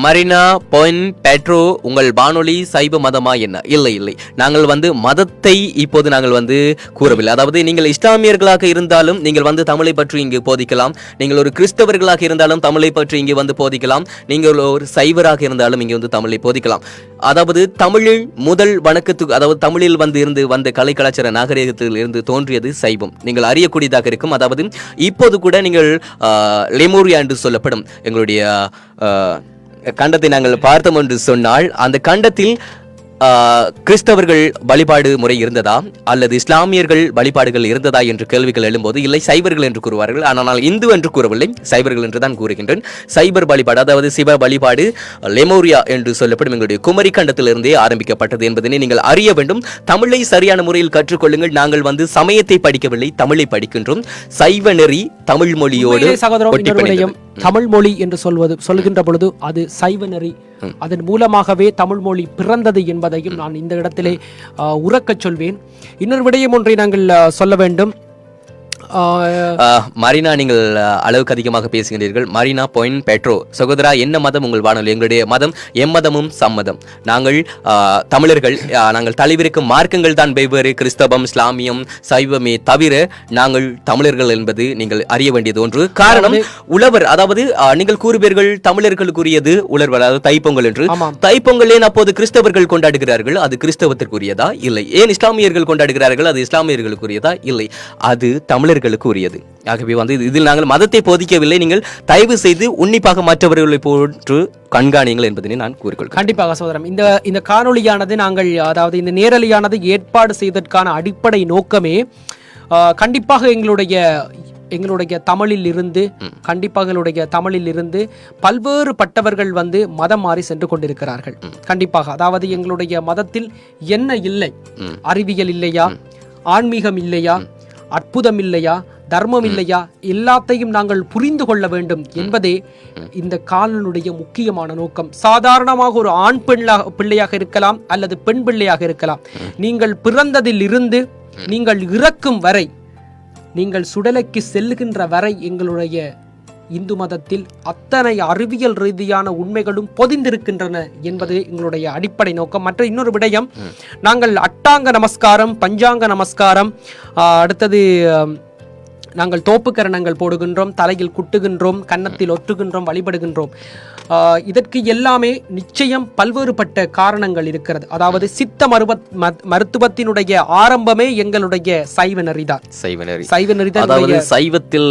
மரீனா பாயிண்ட் பெட்ரோ, உங்கள் வானொலி சைவ மதமா என்ன? இல்லை, நாங்கள் வந்து மதத்தை இப்போது நாங்கள் வந்து கூறவில்லை. அதாவது நீங்கள் இஸ்லாமியர்களாக இருந்தாலும் நீங்கள் வந்து தமிழை பற்றி இங்கு போதிக்கலாம், நீங்கள் ஒரு கிறிஸ்தவர்களாக இருந்தாலும் தமிழை பற்றி இங்கு வந்து போதிக்கலாம், நீங்கள் ஒரு சைவராக இருந்தாலும் இங்கே வந்து தமிழை போதிக்கலாம். அதாவது தமிழில் முதல் வணக்கத்துக்கு, அதாவது தமிழில் வந்து வந்த கலை கலாச்சார நாகரிகத்தில் இருந்து தோன்றியது சைவம். நீங்கள் அறியக்கூடியதாக இருக்கும். அதாவது இப்போது கூட நீங்கள் லெமோரியா என்று சொல்லப்படும் எங்களுடைய கண்டத்தை நாங்கள் பார்த்தோம் என்று சொன்னால், அந்த கண்டத்தில் கிறிஸ்தவர்கள் வழிபாடு முறை இருந்ததா அல்லது இஸ்லாமியர்கள் வழிபாடுகள் இருந்ததா என்று கேள்விகள் எழும்போது இல்லை, சைவர்கள் என்று கூறுவார்கள். ஆனால் இந்து என்று கூறவில்லை, சைவர்கள் என்று தான் கூறுகின்றேன். சைபர் வழிபாடு, அதாவது சிவ வழிபாடு லெமோரியா என்று சொல்லப்படும் எங்களுடைய குமரி கண்டத்திலிருந்தே ஆரம்பிக்கப்பட்டது என்பதனை நீங்கள் அறிய வேண்டும். தமிழை சரியான முறையில் கற்றுக்கொள்ளுங்கள். நாங்கள் வந்து சமயத்தை படிக்கவில்லை, தமிழை படிக்கின்றோம். சைவ நெறி தமிழ் மொழியோடு தமிழ் மொழி என்று சொல்கின்ற பொழுது அது சைவ நெறி, அதன் மூலமாகவே தமிழ் மொழி பிறந்தது என்பதையும் நான் இந்த இடத்திலே உறக்கச் சொல்வேன். இன்னொரு விடயம் ஒன்றை நாங்கள் சொல்ல வேண்டும். மரீனா, நீங்கள் அளவுக்கு அதிகமாக பேசுகிறீர்கள். மரீனா பாயிண்ட் பெட்ரோ, சகோதரா, என்ன மதம் உங்கள் வானொலி? எங்களுடைய மதம் எம்மதமும் சம்மதம். நாங்கள் தமிழர்கள், நாங்கள் தழுவிருக்கும் மார்க்கங்கள் தான் வெவ்வேறு, கிறிஸ்தவம், இஸ்லாமியம், சைவமே தவிர நாங்கள் தமிழர்கள் என்பது நீங்கள் அறிய வேண்டியது ஒன்று. காரணம், உழவர், அதாவது நீங்கள் கூறுவீர்கள் தமிழர்களுக்குரியது உழவர், அதாவது தைப்பொங்கல் என்று. தைப்பொங்கல் ஏன் அப்போது கிறிஸ்தவர்கள் கொண்டாடுகிறார்கள்? அது கிறிஸ்தவத்திற்குரியதா? இல்லை. ஏன் இஸ்லாமியர்கள் கொண்டாடுகிறார்கள்? அது இஸ்லாமியர்களுக்குரியதா? இல்லை, அது தமிழர்களுக்கு உரியது. ஆகவே வந்து இதில் நாங்கள் மதத்தை போதிக்கவில்லை. நீங்கள் தயவு செய்து உன்னிப்பாக மற்றவர்களை போன்று கண்காணிங்கள் என்பதனை நான் கூறிக்கொள்கிறேன். கண்டிப்பாக சகோதரம், இந்த காணொளியானது நாங்கள், அதாவது இந்த நேரலையானது ஏற்பாடு செய்வதற்கான அடிப்படை நோக்கமே கண்டிப்பாக எங்களுடைய தமிழில் இருந்து, கண்டிப்பாக எங்களுடைய தமிழில் இருந்து பல்வேறு பட்டவர்கள் வந்து மதம் மாறி சென்று கொண்டிருக்கிறார்கள். கண்டிப்பாக, அதாவது எங்களுடைய மதத்தில் என்ன இல்லை? அறிவியல் இல்லையா? ஆன்மீகம் இல்லையா? அற்புதம் இல்லையா? தர்மம் இல்லையா? எல்லாத்தையும் நாங்கள் புரிந்து கொள்ள வேண்டும் என்பதே இந்த காலனுடைய முக்கியமான நோக்கம். சாதாரணமாக ஒரு ஆண் பிள்ளையாக இருக்கலாம் அல்லது பெண் பிள்ளையாக இருக்கலாம். நீங்கள் பிறந்ததில் இருந்து நீங்கள் இறக்கும் வரை, நீங்கள் சுடலைக்கு செல்லுகின்ற வரை எங்களுடைய இந்து மதத்தில் அத்தனை அறிவியல் ரீதியான உண்மைகளும் பொதிந்திருக்கின்றன என்பது எங்களுடைய அடிப்படை நோக்கம். மற்ற இன்னொரு விடயம், நாங்கள் அட்டாங்க நமஸ்காரம், பஞ்சாங்க நமஸ்காரம், அடுத்தது நாங்கள் தோப்புக்கரணங்கள் போடுகின்றோம், தலையில் குட்டுகின்றோம், கன்னத்தில் ஒட்டுகின்றோம், வழிபடுகின்றோம். இதற்கு எல்லாமே நிச்சயம் பல்வேறுபட்ட காரணங்கள் இருக்கிறது. அதாவது சித்த மருத்துவத்தினுடைய ஆரம்பமே எங்களுடைய சைவ நெறிதான். அதாவது சைவத்தில்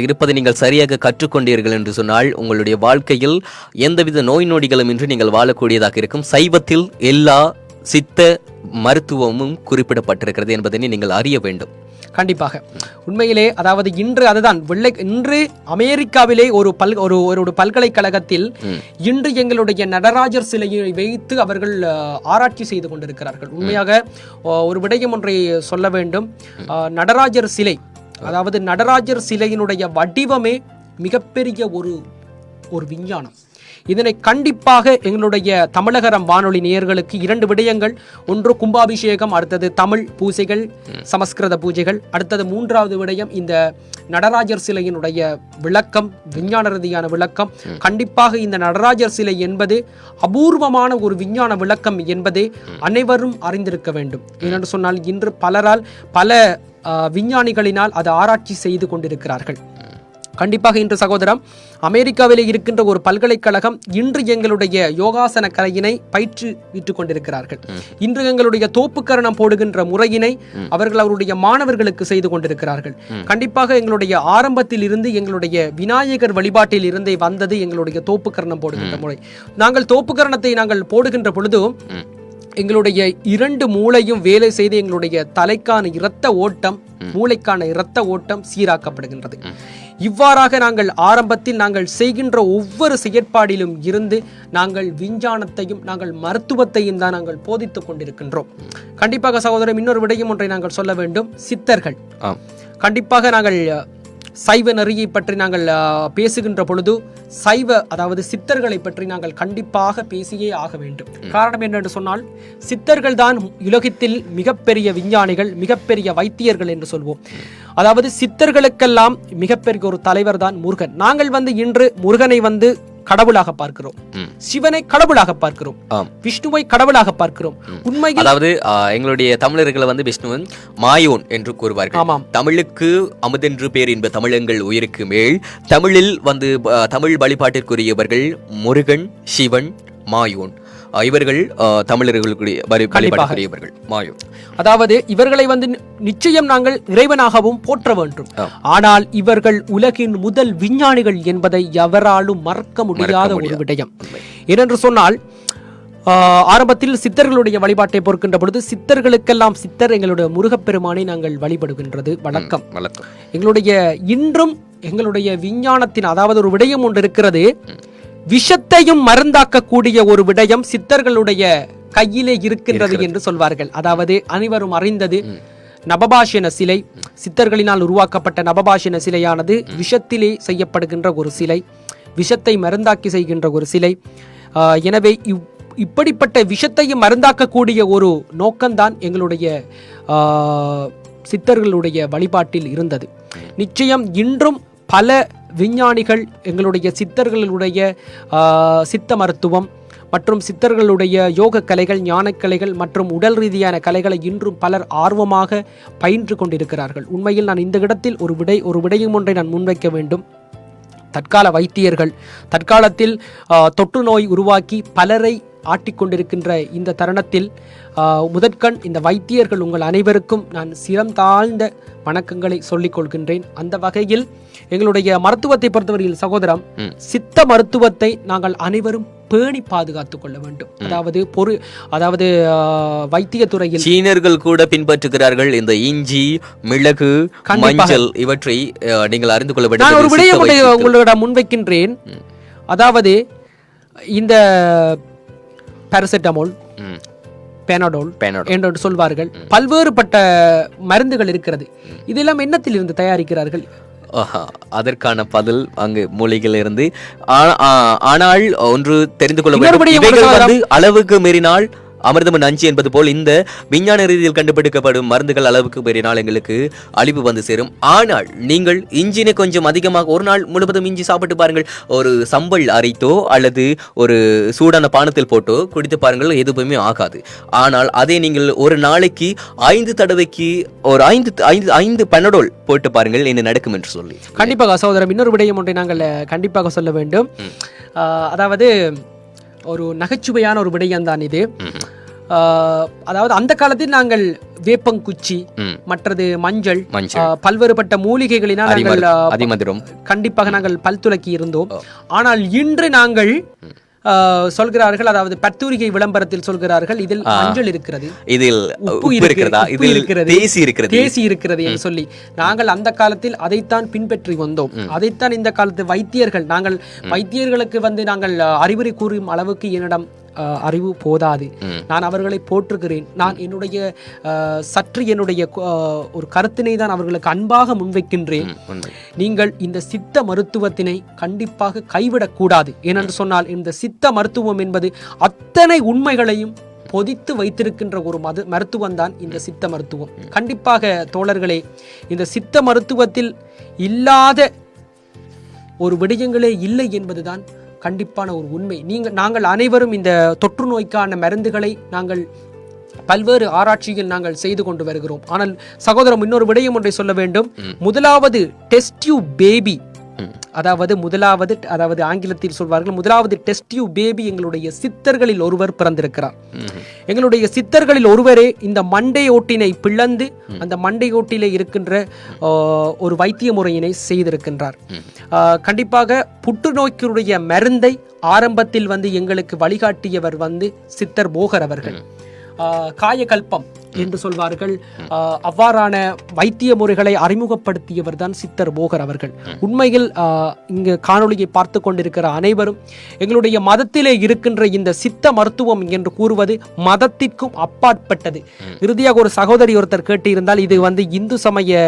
இருப்பதை நீங்கள் சரியாக கற்றுக்கொண்டீர்கள் என்று சொன்னால் உங்களுடைய வாழ்க்கையில் எந்தவித நோய் நொடிகளும் இன்றி நீங்கள் வாழக்கூடியதாக இருக்கும். சைவத்தில் எல்லா சித்த மருத்துவமும் குறிப்பிடப்பட்டிருக்கிறது என்பதனை நீங்கள் அறிய வேண்டும். கண்டிப்பாக, உண்மையிலே, அதாவது இன்று அமெரிக்காவிலே ஒரு பல்கலைக்கழகத்தில் இன்று எங்களுடைய நடராஜர் சிலையை வைத்து அவர்கள் ஆராய்ச்சி செய்து கொண்டிருக்கிறார்கள். உண்மையாக ஒரு விடயம் ஒன்றை சொல்ல வேண்டும். நடராஜர் சிலை, அதாவது நடராஜர் சிலையினுடைய வடிவமே மிகப்பெரிய ஒரு விஞ்ஞானம். இதனை கண்டிப்பாக எங்களுடைய தமிழகரம் வானொலி நேயர்களுக்கு 2 விடயங்கள், ஒன்று கும்பாபிஷேகம், அடுத்தது தமிழ் பூஜைகள், சமஸ்கிருத பூஜைகள், அடுத்தது 3வது விடயம் இந்த நடராஜர் சிலையினுடைய விளக்கம், விஞ்ஞான ரீதியான விளக்கம். கண்டிப்பாக இந்த நடராஜர் சிலை என்பது அபூர்வமான ஒரு விஞ்ஞான விளக்கம் என்பதை அனைவரும் அறிந்திருக்க வேண்டும். ஏனென்று சொன்னால் இன்று பலரால் பல விஞ்ஞானிகளினால் அது ஆராய்ச்சி செய்து கொண்டிருக்கிறார்கள். கண்டிப்பாக இன்று சகோதரம், அமெரிக்காவிலே இருக்கின்ற ஒரு பல்கலைக்கழகம் இன்று எங்களுடைய யோகாசன கலையினை பயிற்றுவித்துக் கொண்டிருக்கிறார்கள். இன்று எங்களுடைய தோப்புக்கரணம் போடுகின்ற முறையினை அவர்கள் அவருடைய மாணவர்களுக்கு செய்து கொண்டிருக்கிறார்கள். கண்டிப்பாக எங்களுடைய ஆரம்பத்தில் இருந்து எங்களுடைய விநாயகர் வழிபாட்டில் இருந்தே வந்தது எங்களுடைய தோப்புக்கரணம் போடுகின்ற முறை. நாங்கள் தோப்புக்கரணத்தை நாங்கள் போடுகின்ற பொழுது எங்களுடைய 2 மூளையும் வேலை செய்து எங்களுடைய தலைக்கான இரத்த ஓட்டம், மூளைக்கான இரத்த ஓட்டம் சீராக்கப்படுகின்றது. இவ்வாறாக நாங்கள் ஆரம்பத்தில் நாங்கள் செய்கின்ற ஒவ்வொரு செயற்பாடிலும் இருந்து நாங்கள் விஞ்ஞானத்தையும் நாங்கள் மருத்துவத்தையும் தான் நாங்கள் போதித்துக் கொண்டிருக்கின்றோம். கண்டிப்பாக சகோதரர், இன்னொரு விடயம் ஒன்றை நாங்கள் சொல்ல வேண்டும். சித்தர்கள், கண்டிப்பாக நாங்கள் சைவ நெறியை பற்றி நாங்கள் பேசுகின்ற பொழுது அதாவது சித்தர்களை பற்றி நாங்கள் கண்டிப்பாக பேசியே ஆக வேண்டும். காரணம் என்னென்று சொன்னால், சித்தர்கள் தான் உலகத்தில் மிகப்பெரிய விஞ்ஞானிகள், மிகப்பெரிய வைத்தியர்கள் என்று சொல்வோம். அதாவது சித்தர்களுக்கெல்லாம் மிகப்பெரிய ஒரு தலைவர் தான் முருகன். நாங்கள் இன்று முருகனை கடவுளாக பார்க்கிறோம், சிவனை கடவுளாக பார்க்கிறோம், விஷ்ணுவை கடவுளாக பார்க்கிறோம். உண்மையில் அதாவது எங்களுடைய தமிழர்களை விஷ்ணுவன் மாயோன் என்று கூறுவார்கள். தமிழுக்கு அமுதென்று பேர் என்ப தமிழங்கள் உயிருக்கு மேல். தமிழில் தமிழ் வழிபாட்டிற்குரியவர்கள் முருகன், சிவன், மாயோன். இவர்கள் தமிழர்களுடைய வழிபாட்டிற்குரியவர்கள் மாயோன். அதாவது இவர்களை நிச்சயம் நாங்கள் இறைவனாகவும் போற்ற வேண்டும். ஆனால் இவர்கள் உலகின் முதல் விஞ்ஞானிகள் என்பதை எவராலும் மறக்க முடியாத ஒரு விடயம். ஏனென்று சொன்னால், ஆரம்பத்தில் சித்தர்களுடைய வழிபாட்டை பொறுக்கின்ற பொழுது சித்தர்களுக்கெல்லாம் சித்தர் எங்களுடைய முருகப்பெருமானை நாங்கள் வழிபடுகின்றது வழக்கம். எங்களுடைய இன்றும் எங்களுடைய விஞ்ஞானத்தின், அதாவது ஒரு விடயம் ஒன்று இருக்கிறது, விஷத்தையும் மருந்தாக்கக்கூடிய ஒரு விடயம் சித்தர்களுடைய கையிலே இருக்கின்றது என்று சொல்வார்கள். அதாவது அனைவரும் அறிந்தது நபபாஷண சிலை. சித்தர்களினால் உருவாக்கப்பட்ட நபபாஷண சிலையானது விஷத்திலே செய்யப்படுகின்ற ஒரு சிலை, விஷத்தை மருந்தாக்கி செய்கின்ற ஒரு சிலை. எனவே இப்படிப்பட்ட விஷத்தையும் மருந்தாக்கக்கூடிய ஒரு நோக்கம்தான் எங்களுடைய சித்தர்களுடைய வழிபாட்டில் இருந்தது. நிச்சயம் இன்றும் பல விஞ்ஞானிகள் எங்களுடைய சித்தர்களுடைய சித்த மருத்துவம் மற்றும் சித்தர்களுடைய யோக கலைகள், ஞானக்கலைகள் மற்றும் உடல் ரீதியான கலைகளை இன்றும் பலர் ஆர்வமாக பயின்று கொண்டிருக்கிறார்கள். உண்மையில் நான் இந்த இடத்தில் ஒரு விடயம் ஒன்றை நான் முன்வைக்க வேண்டும். தற்கால வைத்தியர்கள் தற்காலத்தில் தொற்று நோய் உருவாக்கி பலரை ஆட்டிக்கொண்டிருக்கின்ற இந்த தருணத்தில் முதற்கண் இந்த வைத்தியர்கள் உங்கள் அனைவருக்கும் நான் சிரம் தாழ்ந்த வணக்கங்களை சொல்லிக் கொள்கின்றேன். அந்த வகையில் எங்களுடைய மருத்துவத்தை பொறுத்தவரையில் சகோதரம், சித்த மருத்துவத்தை நாங்கள் அனைவரும் பேணி பாதுகாத்துக் கொள்ள வேண்டும். அதாவது வைத்திய துறையில் சீனர்கள் கூட பின்பற்றுகிறார்கள் இந்த இஞ்சி, மிளகு, மஞ்சள் இவற்றை நீங்கள் அறிந்து கொள்ள வேண்டும். நான் ஒரு விடயம் உங்களிடம் முன்வைக்கின்றேன். அதாவது இந்த பாராசிட்டமால், பெனடோல் என்று சொல்வார்கள், பல்வேறுபட்ட மருந்துகள் இருக்கிறது. இதெல்லாம் என்னத்தில் இருந்து தயாரிக்கிறார்கள்? அதற்கான பதில் அங்கு மூலிகையில் இருந்து. ஆனால் ஒன்று தெரிந்து கொள்ள வேண்டும், அளவுக்கு மீறினால் அமிர்தம் நஞ்சு என்பது போல் இந்த விஞ்ஞான ரீதியில் கண்டுபிடிக்கப்படும் மருந்துகள் அளவுக்கு மீறினால் எங்களுக்கு அழிவு சேரும். ஆனால் நீங்கள் இஞ்சினை கொஞ்சம் அதிகமாக ஒரு நாள் முழுவதும் இஞ்சி சாப்பிட்டு பாருங்கள். ஒரு சம்பல் அரைத்தோ அல்லது ஒரு சூடான பானத்தில் போட்டோ குடித்து பாருங்கள், எதுவுமே ஆகாது. ஆனால் அதே நீங்கள் ஒரு நாளைக்கு 5 தடவைக்கு ஒரு 5 பெனடோல் போட்டு பாருங்கள் என்ன நடக்கும் என்று சொல்லி. கண்டிப்பாக சகோதரம், இன்னொரு விடயம் ஒன்றை நாங்கள் கண்டிப்பாக சொல்ல வேண்டும். அதாவது ஒரு நகைச்சுவையான ஒரு விடயம் தான் இது. அதாவது அந்த காலத்தில் நாங்கள் வேப்பங்குச்சி, மற்றது மஞ்சள், பல்வேறுபட்ட மூலிகைகளினால் நாங்கள் கண்டிப்பாக நாங்கள் பல் துலக்கி இருந்தோம். ஆனால் இன்று நாங்கள் சொல்கிறார்கள், அதாவது பத்தூரிகை விளம்பரத்தில் சொல்கிறார்கள், இதில் மஞ்சள் இருக்கிறது, இதில் உப்பு இருக்கிறதா, இதில் தேசி இருக்கிறது என்று சொல்லி நாங்கள் அந்த காலத்தில் அதைத்தான் பின்பற்றி வந்தோம். அதைத்தான் இந்த காலத்து வைத்தியர்கள், நாங்கள் வைத்தியர்களுக்கு நாங்கள் அறிவுரை கூறும் அளவுக்கு என்னிடம் அறிவு போதாது. நான் அவர்களை போற்றுகிறேன். நான் என்னுடைய சற்று என்னுடைய ஒரு கருத்தினை தான் அவர்களுக்கு அன்பாக முன்வைக்கின்றேன். நீங்கள் இந்த சித்த மருத்துவத்தினை கண்டிப்பாக கைவிடக்கூடாது. ஏனென்று சொன்னால் இந்த சித்த மருத்துவம் என்பது அத்தனை உண்மைகளையும் பொதித்து வைத்திருக்கின்ற ஒரு மருத்துவம் தான் இந்த சித்த மருத்துவம். கண்டிப்பாக தோழர்களே, இந்த சித்த மருத்துவத்தில் இல்லாத ஒரு விடயங்களே இல்லை என்பதுதான் கண்டிப்பான ஒரு உண்மை. நாங்கள் அனைவரும் இந்த தொற்று நோய்க்கான மருந்துகளை நாங்கள் பல்வேறு ஆராய்ச்சிகள் நாங்கள் செய்து கொண்டு வருகிறோம். ஆனால் சகோதரம், இன்னொரு விடயம் ஒன்றை சொல்ல வேண்டும். முதலாவது டெஸ்ட் டியூப் பேபி, அதாவது ஆங்கிலத்தில் சொல்வார்கள், முதலாவது டெஸ்ட் டியூப் பேபி எங்களுடைய சித்தர்களில் ஒருவர் பிறந்திருக்கிறார். எங்களுடைய சித்தர்களில் ஒருவரே இந்த மண்டை ஓட்டினை பிளந்து அந்த மண்டை ஓட்டிலே இருக்கின்ற ஒரு வைத்திய முறையினை செய்திருக்கின்றார். கண்டிப்பாக புற்றுநோய்க்குரிய மருந்தை ஆரம்பத்தில் எங்களுக்கு வழிகாட்டியவர் சித்தர் போகர் அவர்கள். காயகல்பம் என்று சொல்வார்கள். அவ்வாறான வைத்திய முறைகளை அறிமுகப்படுத்தியவர் தான் சித்தர் போகர் அவர்கள். உண்மையில் இங்கு காணொளியை பார்த்து கொண்டிருக்கிற அனைவரும் எங்களுடைய மதத்திலே இருக்கின்ற இந்த சித்த மருத்துவம் என்று கூறுவது மதத்திற்கும் அப்பாற்பட்டது. இறுதியாக ஒரு சகோதரி ஒருத்தர் கேட்டிருந்தால், இது இந்து சமய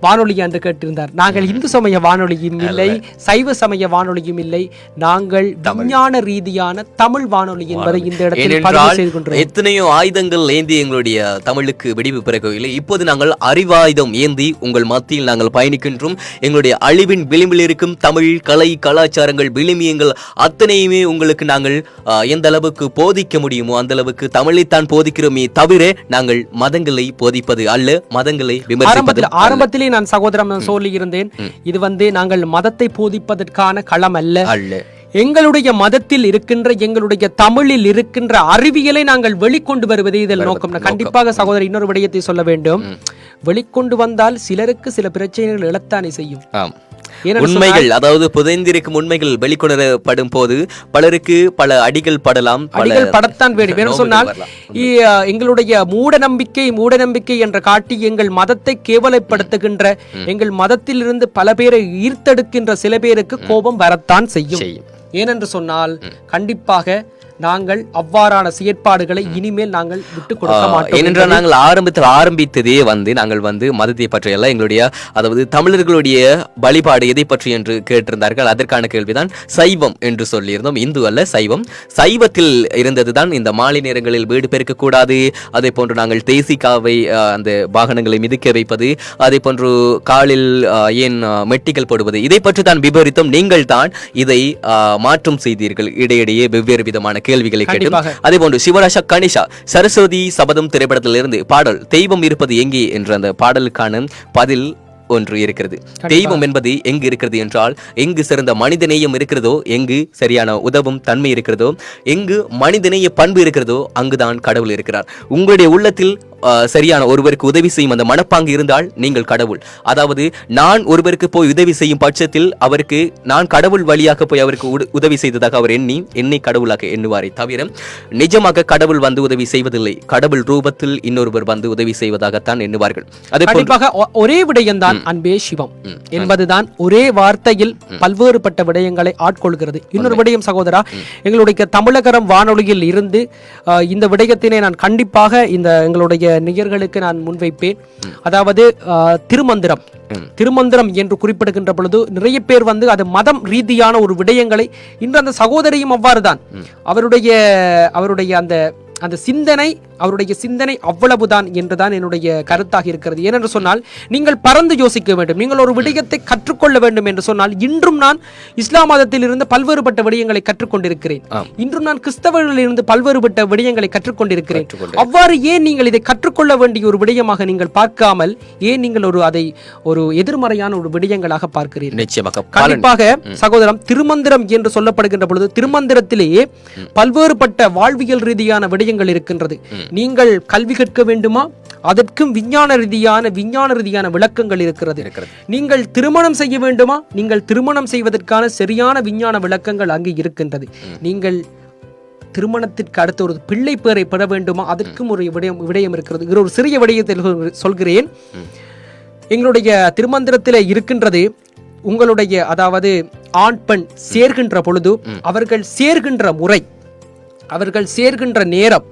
வானொலி என்று கேட்டிருந்தார். நாங்கள் இந்து சமய வானொலியும் இல்லை, சைவ சமய வானொலியும் இல்லை, நாங்கள் விஞ்ஞான ரீதியான தமிழ் வானொலி என்பதை இந்த இடத்தில் பதிவு செய்து கொண்டிருக்கிறோம். எத்தனையோ ஆயுதங்கள் ஏந்தி எங்களுடைய தமிழுக்கு விடிவு பிறக்கவில்லை. இப்போது நாங்கள் அறிவாயுதம் ஏந்தி உங்கள் மத்தியில் நாங்கள் பயணிக்கின்றோம். எங்களுடைய அழிவின் விளிம்பில் இருக்கும் தமிழ், கலை, கலாச்சாரங்கள், விளிமியங்கள் அத்தனையுமே உங்களுக்கு நாங்கள் எந்த அளவுக்கு போதிக்க முடியுமோ அந்த அளவுக்கு தமிழைத்தான் போதிக்கிறோமே தவிர நாங்கள் மதங்களை போதிப்பது அல்ல, மதங்களை விமர்சிப்பது. ஆரம்பத்திலே நான் சகோதரம் சொல்லி இருந்தேன், இது நாங்கள் மதத்தை போதிப்பதற்கான களம் அல்ல. எங்களுடைய மதத்தில் இருக்கின்ற, எங்களுடைய தமிழில் இருக்கின்ற அறிவியலை நாங்கள் வெளிக்கொண்டு வருவதே இதில் நோக்கம். கண்டிப்பாக சகோதரர் இன்னொரு விடயத்தை சொல்ல வேண்டும். வெளிக்கொண்டு வந்தால் சிலருக்கு சில பிரச்சனைகள் எழத்தானே செய்யும். உண்மைகள், அதாவது புதைந்திருக்கும் உண்மைகள் வெளிக்கொணரப்படும் போது பலருக்கு பல அடிகள் படலாம், அடிகள் படத்தான் வேண்டும். சொன்னால் எங்களுடைய மூட நம்பிக்கை என்ற காட்டி எங்கள் மதத்தை கேவலப்படுத்துகின்ற, எங்கள் மதத்திலிருந்து பல பேரை ஈர்த்தெடுக்கின்ற சில பேருக்கு கோபம் வரத்தான் செய்யும். ஏனென்று சொன்னால் கண்டிப்பாக நாங்கள் அவ்வாறான செயற்பாடுகளை இனிமேல் நாங்கள் விட்டு கொடுக்க மாட்டோம். ஏனென்றால் நாங்கள் ஆரம்பித்ததே நாங்கள் மதத்தை பற்றியல்ல, எங்களுடைய அதாவது தமிழர்களுடைய வழிபாடு எதை பற்றி என்று கேட்டிருந்தார்கள். அதற்கான கேள்விதான் சைவம் என்று சொல்லியிருந்தோம். இந்து அல்ல, சைவம். சைவத்தில் இருந்ததுதான் இந்த மாலை நேரங்களில் வீடு பெருக்கக்கூடாது, அதே போன்று நாங்கள் தேசிக்காவை அந்த வாகனங்களை மிதிக்க வைப்பது, அதே போன்று காலில் ஏன் மெட்டிகள் போடுவது, இதை பற்றி தான் விவரித்தோம். நீங்கள் தான் இதை மாற்றம் செய்தீர்கள், இடையிடையே வெவ்வேறு விதமான கேள்விகளை கேட்டு. அதே போன்று சிவராசா கணேஷா சரஸ்வதி சபதம் திரைப்படத்திலிருந்து பாடல் தெய்வம் இருப்பது எங்கே என்ற அந்த பாடலுக்கான பதில் ஒன்று இருக்கிறது. தெய்வம் என்பது எங்கு இருக்கிறது என்றால், எங்கு சிறந்த மனிதநேயம் இருக்கிறதோ, எங்கு சரியான உதவும் தன்மை இருக்கிறதோ, எங்கு மனிதநேய பண்பு இருக்கிறதோ அங்குதான் கடவுள் இருக்கிறார். உங்களுடைய உள்ளத்தில் சரியான ஒருவருக்கு உதவி செய்யும் அந்த மனப்பாங்கு இருந்தால் நீங்கள் கடவுள். அதாவது நான் ஒருவருக்கு போய் உதவி செய்யும் பட்சத்தில் அவருக்கு நான் கடவுள் வழியாக போய் அவருக்கு உதவி செய்ததாக அவர் என்னை கடவுளாக எண்ணுவாரே தவிர நிஜமாக கடவுள் உதவி செய்வதில்லை. கடவுள் ரூபத்தில் இன்னொருவர் உதவி செய்வதாகத்தான் எண்ணுவார்கள். ஒரே விடயம்தான் அன்பே சிவம் என்பதுதான் ஒரே வார்த்தையில் பல்வேறுபட்ட விடயங்களை ஆட்கொள்கிறது. இன்னொரு விடயம் சகோதரா, எங்களுடைய தமிழகரம் வானொலியில் இருந்து இந்த விடயத்தினை நான் கண்டிப்பாக இந்த எங்களுடைய நிகர்களுக்கு நான் முன்வைப்பேன். அதாவது திருமந்திரம் என்று குறிப்பிடுகின்ற பொழுது நிறைய பேர் அது மதம் ரீதியான ஒரு விடயங்களை, இன்று அந்த சகோதரியும் அவ்வாறுதான் அவருடைய அந்த சிந்தனை, அவருடைய சிந்தனை அவ்வளவுதான் என்றுதான் என்னுடைய கருத்தாக இருக்கிறது. ஏனென்று சொன்னால் நீங்கள் பறந்து யோசிக்க வேண்டும். நீங்கள் ஒரு விடயத்தை கற்றுக்கொள்ள வேண்டும் என்று சொன்னால், இன்றும் நான் இஸ்லாம் மதத்தில் இருந்து பல்வேறுபட்ட விடயங்களை கற்றுக்கொண்டிருக்கிறேன். இன்றும் நான் கிறிஸ்தவர்களில் இருந்து பல்வேறுபட்ட விடயங்களை கற்றுக்கொண்டிருக்கிறேன். அவ்வாறு ஏன் நீங்கள் இதை கற்றுக்கொள்ள வேண்டிய ஒரு விடயமாக நீங்கள் பார்க்காமல் ஏன் நீங்கள் அதை ஒரு எதிர்மறையான ஒரு விடயங்களாக பார்க்கிறீர்கள்? கண்டிப்பாக சகோதரம், திருமந்திரம் என்று சொல்லப்படுகின்ற பொழுது திருமந்திரத்திலேயே பல்வேறுபட்ட வாழ்வியல் ரீதியான விடயங்கள் இருக்கின்றது. நீங்கள் கல்வி கற்க வேண்டுமா, அதற்கும் விஞ்ஞான ரீதியான விளக்கங்கள் இருக்கிறது. நீங்கள் திருமணம் செய்ய வேண்டுமா, நீங்கள் திருமணம் செய்வதற்கான சரியான விஞ்ஞான விளக்கங்கள் அங்கு இருக்கின்றது. நீங்கள் திருமணத்திற்கு அடுத்த ஒரு பிள்ளை பேரை பெற வேண்டுமா, அதற்கும் ஒரு விடயம் இருக்கிறது. ஒரு சிறிய விடயத்தில் சொல்கிறேன். எங்களுடைய திருமந்திரத்தில் இருக்கின்றது, உங்களுடைய அதாவது ஆண் பெண் சேர்கின்ற பொழுது அவர்கள் சேர்கின்ற முறை, அவர்கள் சேர்கின்ற நேரம்,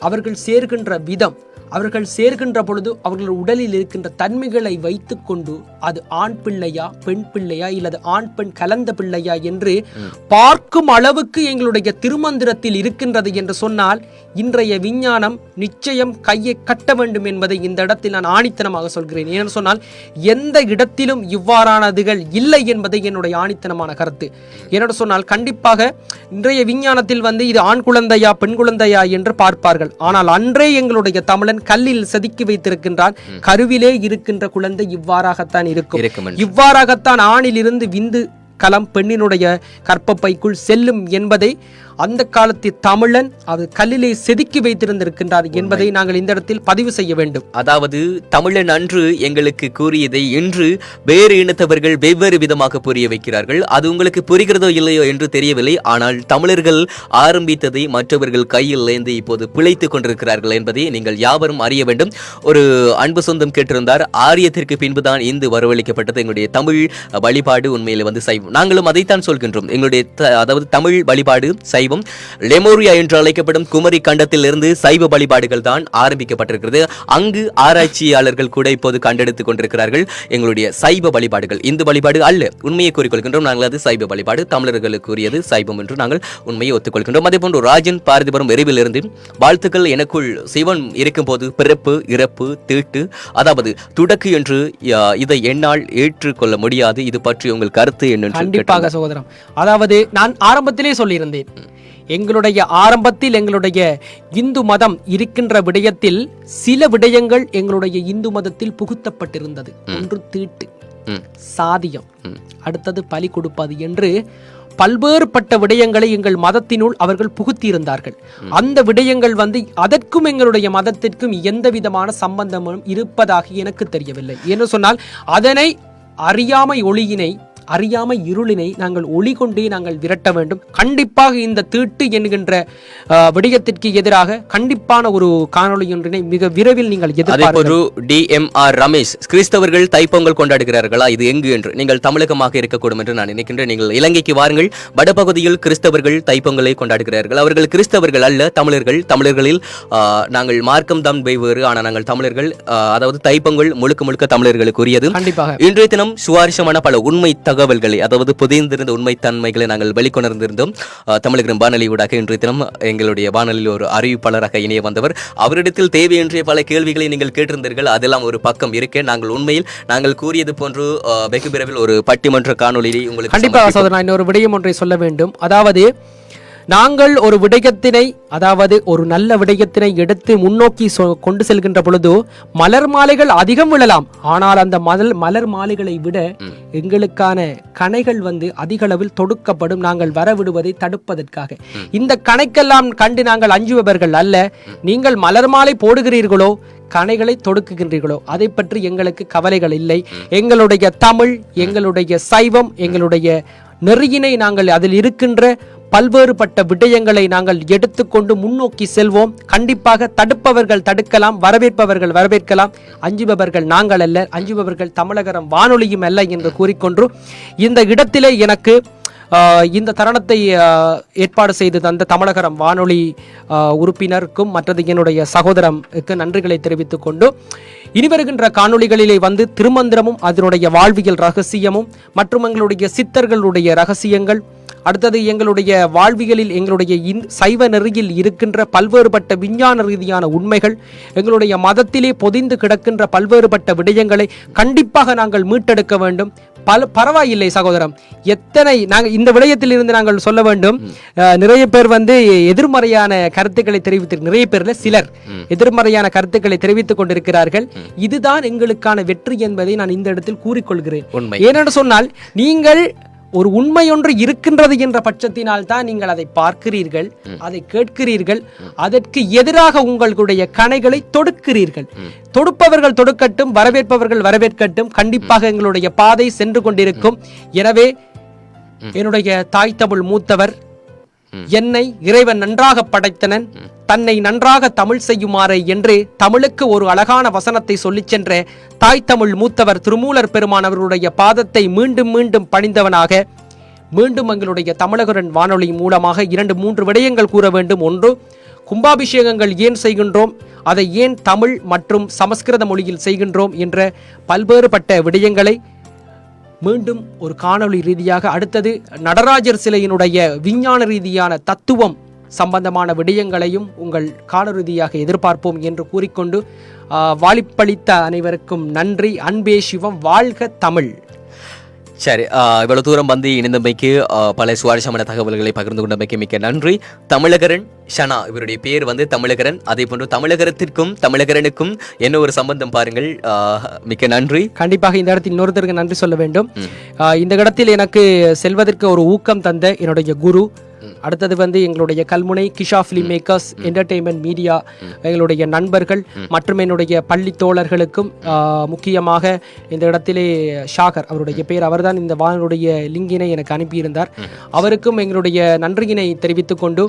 அவர்கள் சேர்கின்ற விதம், அவர்கள் சேர்கின்ற பொழுது அவர்கள் உடலில் இருக்கின்ற தன்மைகளை வைத்துக்கொண்டு அது ஆண் பிள்ளையா பெண் பிள்ளையா இல்லது ஆண் பெண் கலந்த பிள்ளையா என்று பார்க்கும் அளவுக்கு எங்களுடைய திருமந்திரத்தில் இருக்கின்றது என்று சொன்னால் இன்றைய விஞ்ஞானம் நிச்சயம் கையை கட்ட வேண்டும் என்பதை இந்த இடத்தில் நான் ஆணித்தனமாக சொல்கிறேன். ஏன்னு சொன்னால் எந்த இடத்திலும் இவ்வாறானதுகள் இல்லை என்பதை என்னுடைய ஆணித்தனமான கருத்து. என்னோட சொன்னால் கண்டிப்பாக இன்றைய விஞ்ஞானத்தில் இது ஆண் குழந்தையா பெண் குழந்தையா என்று பார்ப்பார்கள். ஆனால் அன்றே எங்களுடைய தமிழன் கல்லில் செதுக்கி வைத்திருக்கின்றான், கருவிலே இருக்கின்ற குழந்தை இவ்வாறாகத்தான் இருக்கும், இவ்வாறாகத்தான் ஆணில் இருந்து விந்து களம் பெண்ணினுடைய கற்பப்பைக்குள் செல்லும் என்பதை அந்த காலத்து தமிழன் அது கல்லிலே செதுக்கி வைத்திருந்திருக்கின்றார் என்பதை நாங்கள் இந்த இடத்தில் பதிவு செய்ய வேண்டும். அதாவது தமிழன் அன்று எங்களுக்கு கூறியதை இன்று வேறு இனத்தவர்கள் வெவ்வேறு விதமாக புரிய வைக்கிறார்கள். அது உங்களுக்கு புரிகிறதோ இல்லையோ என்று தெரியவில்லை. ஆனால் தமிழர்கள் ஆரம்பித்ததை மற்றவர்கள் கையில் ஏந்தி இப்போது பிழைத்துக் கொண்டிருக்கிறார்கள் என்பதை நீங்கள் யாவரும் அறிய வேண்டும். ஒரு அன்பு சொந்தம் கேட்டிருந்தார், ஆரியத்திற்கு பின்புதான் இந்து வரவழைக்கப்பட்டது, எங்களுடைய தமிழ் வழிபாடு உண்மையிலே சைவம். நாங்களும் அதைத்தான் சொல்கின்றோம். எங்களுடைய அதாவது தமிழ் வழிபாடு சைவம், லெமோரியா என்று அழைக்கப்படும் குமரி கண்டத்தில் இருந்து சைவ வழிபாடுகள் தான் ஆரம்பிக்கப்பட்டிருக்கிறது. அங்கு ஆராய்ச்சியாளர்கள் கூட இப்போது கண்டெடுத்துக் கொண்டிருக்கிறார்கள் எங்களுடைய சைவ வழிபாடுகள் இந்து வழிபாடு அல்ல. உண்மையை கூறிக்கொள்கின்றோம், நாங்கள் அது சைவ வழிபாடு, தமிழர்களுக்குரியது சைவம் என்று நாங்கள் உண்மையை ஒத்துக்கொள்கின்றோம். அதே போன்று ராஜன் பாரதிபுரம் எரிவில் இருந்து வாழ்த்துக்கள். எனக்குள் சிவன் இருக்கும் போது பிறப்பு இறப்பு தீட்டு, அதாவது துடக்கு என்று இதை என்னால் ஏற்றுக்கொள்ள முடியாது. இது பற்றி உங்கள் கருத்து என்ன? கண்டிப்பாக சகோதரம், அதாவது நான் ஆரம்பத்திலே சொல்லியிருந்தேன், எங்களுடைய ஆரம்பத்தில் எங்களுடைய இந்து மதம் இருக்கின்ற விடயத்தில் சில விடயங்கள் எங்களுடைய இந்து மதத்தில் புகுத்தப்பட்டிருந்தது. ஒன்று தீட்டு, சாதியம், அடுத்தது பலி கொடுப்பது என்று பல்வேறுபட்ட விடயங்களை எங்கள் மதத்தினுள் அவர்கள் புகுத்தியிருந்தார்கள். அந்த விடயங்கள் அதற்கும் எங்களுடைய மதத்திற்கும் எந்த விதமான சம்பந்தமும் இருப்பதாக எனக்கு தெரியவில்லை. என்று சொன்னால் அதனை அறியாமை ஒளியினை, அறியாமை இருளினை நாங்கள் ஒளி கொண்டே நாங்கள் விரட்ட வேண்டும். கண்டிப்பாக இந்த தீட்டு என்கின்ற விடயத்திற்கு எதிராக கண்டிப்பான ஒரு காணொளி ஒன்றினை மிக விரைவில் நீங்கள் எதிர்பார்ப்பீர்கள். DMR ரமேஷ், கிறிஸ்தவர்கள் தைப்பொங்கல் கொண்டாடுகிறார்களா, இது எங்கு என்று? நீங்கள் தமிழகமாக இருக்கக்கூடும் என்று நான் நினைக்கின்றேன். நீங்கள் இலங்கைக்கு வாருங்கள். வடபகுதியில் கிறிஸ்தவர்கள் தைப்பொங்கலை கொண்டாடுகிறார்கள். அவர்கள் கிறிஸ்தவர்கள் அல்ல, தமிழர்கள். தமிழர்களில் நாங்கள் மார்க்கம் தான் வெவ்வேறு, ஆனால் நாங்கள் தமிழர்கள். அதாவது தைப்பொங்கல் முழுக்க முழுக்க தமிழர்களுக்குரியது. கண்டிப்பாக இன்றைய தினம் சுவாரஸ்யமான பல உண்மை தகவல்களை, அதாவது புதைந்திருந்த உண்மை தன்மைகளை நாங்கள் வெளிக்கொணர்ந்திருந்தோம். தமிழகம் வானொலி ஊடாக இன்றைய தினம் எங்களுடைய வானொலியில் ஒரு அறிவிப்பாளராக இணைய வந்தவர். அவரிடத்தில் தேவையின்றைய பல கேள்விகளை நீங்கள் கேட்டிருந்தீர்கள். அதெல்லாம் ஒரு பக்கம் இருக்க, நாங்கள் உண்மையில் நாங்கள் கூறியது போன்று வெகு விரைவில் ஒரு பட்டிமன்ற காணொலியை உங்களுக்கு கண்டிப்பாக சோதரா இன்னொரு விடயம் ஒன்றை சொல்ல வேண்டும். அதாவது நாங்கள் ஒரு விடயத்தினை, அதாவது ஒரு நல்ல விடயத்தினை எடுத்து முன்னோக்கி கொண்டு செல்கின்ற பொழுது மலர் மாலைகள் அதிகம் விழலாம். ஆனால் அந்த மலர் மாலைகளை விட எங்களுக்கான கணைகள் அதிக அளவில் தொடுக்கப்படும், நாங்கள் வரவிடுவதை தடுப்பதற்காக. இந்த கணைக்கெல்லாம் கண்டு நாங்கள் அஞ்சுபவர்கள் அல்ல. நீங்கள் மலர் மாலை போடுகிறீர்களோ, கணைகளை தொடுக்குகின்றீர்களோ, அதை பற்றி எங்களுக்கு கவலைகள் இல்லை. எங்களுடைய தமிழ், எங்களுடைய சைவம், எங்களுடைய நெறியினை நாங்கள் அதில் இருக்கின்ற பல்வேறுபட்ட விடயங்களை நாங்கள் எடுத்துக்கொண்டு முன்னோக்கி செல்வோம். கண்டிப்பாக தடுப்பவர்கள் தடுக்கலாம், வரவேற்பவர்கள் வரவேற்கலாம். அஞ்சுபவர்கள் நாங்கள் அல்ல, அஞ்சுபவர்கள் தமிழகம் வானொலியும் அல்ல என்று கூறிக்கொண்டு இந்த இடத்திலே எனக்கு இந்த தருணத்தை ஏற்பாடு செய்து தந்த தமிழகம் வானொலி உறுப்பினருக்கும் மற்றது என்னுடைய சகோதரருக்கு நன்றிகளை தெரிவித்துக் கொண்டு இனி வருகின்ற காணொளிகளிலே திருமந்திரமும் அதனுடைய வாழ்வியல் ரகசியமும் மற்றும் எங்களுடைய சித்தர்களுடைய ரகசியங்கள், அடுத்தது எங்களுடைய வாழ்வியலில் எங்களுடைய சைவ நெறியில் இருக்கின்ற பல்வேறுபட்ட விஞ்ஞான ரீதியான உண்மைகள், எங்களுடைய மதத்திலே பொதிந்து கிடக்கின்ற பல்வேறுபட்ட விடயங்களை கண்டிப்பாக நாங்கள் மீட்டெடுக்க வேண்டும். பரவாயில்லை சகோதரம், எத்தனை நாங்கள் இந்த விடயத்தில் இருந்து நாங்கள் சொல்ல வேண்டும். நிறைய பேர் எதிர்மறையான கருத்துக்களை நிறைய பேர்ல சிலர் எதிர்மறையான கருத்துக்களை தெரிவித்துக் கொண்டிருக்கிறார்கள். இதுதான் எங்களுக்கான வெற்றி என்பதை நான் இந்த இடத்தில் கூறிக்கொள்கிறேன். ஏனென்று சொன்னால் நீங்கள் ஒரு உண்மை ஒன்று இருக்கின்றது என்ற பட்சத்தினால் தான் நீங்கள் அதை பார்க்கிறீர்கள், அதை கேட்கிறீர்கள், அதற்கு எதிராக உங்களுடைய கணைகளை தொடுக்கிறீர்கள். தொடுப்பவர்கள் தொடுக்கட்டும், வரவேற்பவர்கள் வரவேற்கட்டும். கண்டிப்பாக எங்களுடைய பாதை சென்று கொண்டிருக்கும். எனவே என்னுடைய தாய் தமிழ் மூத்தவர், என்னை இறைவன் நன்றாக படைத்தனன், தன்னை நன்றாக தமிழ் செய்யுமாறு என்று தமிழுக்கு ஒரு அழகான வசனத்தை சொல்லிச் சென்ற தாய் தமிழ் மூத்தவர் திருமூலர் பெருமான் அவர்களுடைய பாதத்தை மீண்டும் மீண்டும் பணிந்தவனாக மீண்டும் எங்களுடைய தமிழகுரன் வானொலி மூலமாக 2-3 விடயங்கள் கூற வேண்டும். ஒன்று, கும்பாபிஷேகங்கள் ஏன் செய்கின்றோம், அதை ஏன் தமிழ் மற்றும் சமஸ்கிருத மொழியில் செய்கின்றோம் என்ற பல்வேறுபட்ட விடயங்களை மீண்டும் ஒரு காணொளி ரீதியாக, அடுத்தது நடராஜர் சிலையினுடைய விஞ்ஞான ரீதியான தத்துவம் சம்பந்தமான விடயங்களையும் உங்கள் காணொளி ரீதியாக எதிர்பார்ப்போம் என்று கூறிக்கொண்டு வாய்ப்பளித்த அனைவருக்கும் நன்றி. அன்பே சிவம், வாழ்க தமிழ். சரி, இவ்வளவு தூரம் வந்து இணைந்தமைக்கு பல சுவாரஸ்யமான தகவல்களை பகிர்ந்து கொண்டமைக்கு மிக்க நன்றி. தமிழகரன் ஷனா, இவருடைய பேர் வந்து தமிழகரன். அதே போன்று தமிழகரத்திற்கும் தமிழகரனுக்கும் என்ன ஒரு சம்பந்தம் பாருங்கள். மிக்க நன்றி. கண்டிப்பாக இந்த இடத்தில் இன்னொருத்தருக்கு நன்றி சொல்ல வேண்டும். இந்த இடத்தில் எனக்கு செல்வதற்கு ஒரு ஊக்கம் தந்த என்னுடைய குரு, அடுத்தது வந்து எங்களுடைய Kalmunai Kisha film makers entertainment media, எங்களுடைய நண்பர்கள் மற்றும் என்னுடைய பள்ளி தோழர்களுக்கும் முக்கியமாக இந்த இடத்திலே ஷாகர், அவருடைய பேர், அவர்தான் இந்த வானொலியுடைய லிங்கினை எனக்கு அனுப்பியிருந்தார். அவருக்கும் எங்களுடைய நன்றியினை தெரிவித்துக் கொண்டு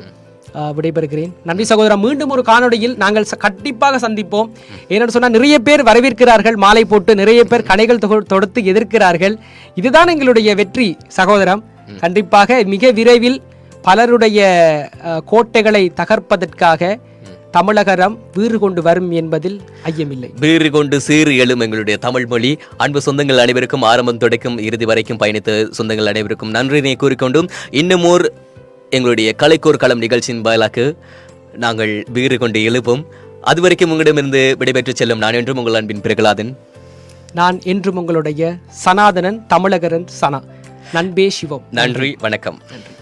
விடைபெறுகிறேன். நன்றி சகோதரா. மீண்டும் ஒரு காணொளியில் நாங்கள் கண்டிப்பாக சந்திப்போம். ஏன்னு சொன்னால் நிறைய பேர் வரவேற்கிறார்கள், மாலை போட்டு நிறைய பேர் கடைகள் தொடுத்து எதிர்க்கிறார்கள். இதுதான் எங்களுடைய வெற்றி சகோதரம். கண்டிப்பாக மிக விரைவில் பலருடைய கோட்டைகளை தகர்ப்பதற்காக தமிழகரம் வீறு கொண்டு வரும் என்பதில் ஐயமில்லை. வீறு கொண்டு சீறு எழும் எங்களுடைய தமிழ் மொழி. அன்பு சொந்தங்கள் அனைவருக்கும், ஆரம்பம் தொடக்கம் இறுதி வரைக்கும் பயணித்த சொந்தங்கள் அனைவருக்கும் நன்றினை கூறிக்கொண்டும், இன்னுமோர் எங்களுடைய கலைக்கோர் களம் நிகழ்ச்சியின் வாயிலாக நாங்கள் வீறு கொண்டு எழுப்போம். அதுவரைக்கும் உங்களிடமிருந்து விடைபெற்று செல்லும் நான் என்றும் உங்கள் அன்பின் பிரகலாதன். நான் என்றும் உங்களுடைய சனாதனன் தமிழகரன் சனா. நன்பே சிவம். நன்றி, வணக்கம். நன்றி.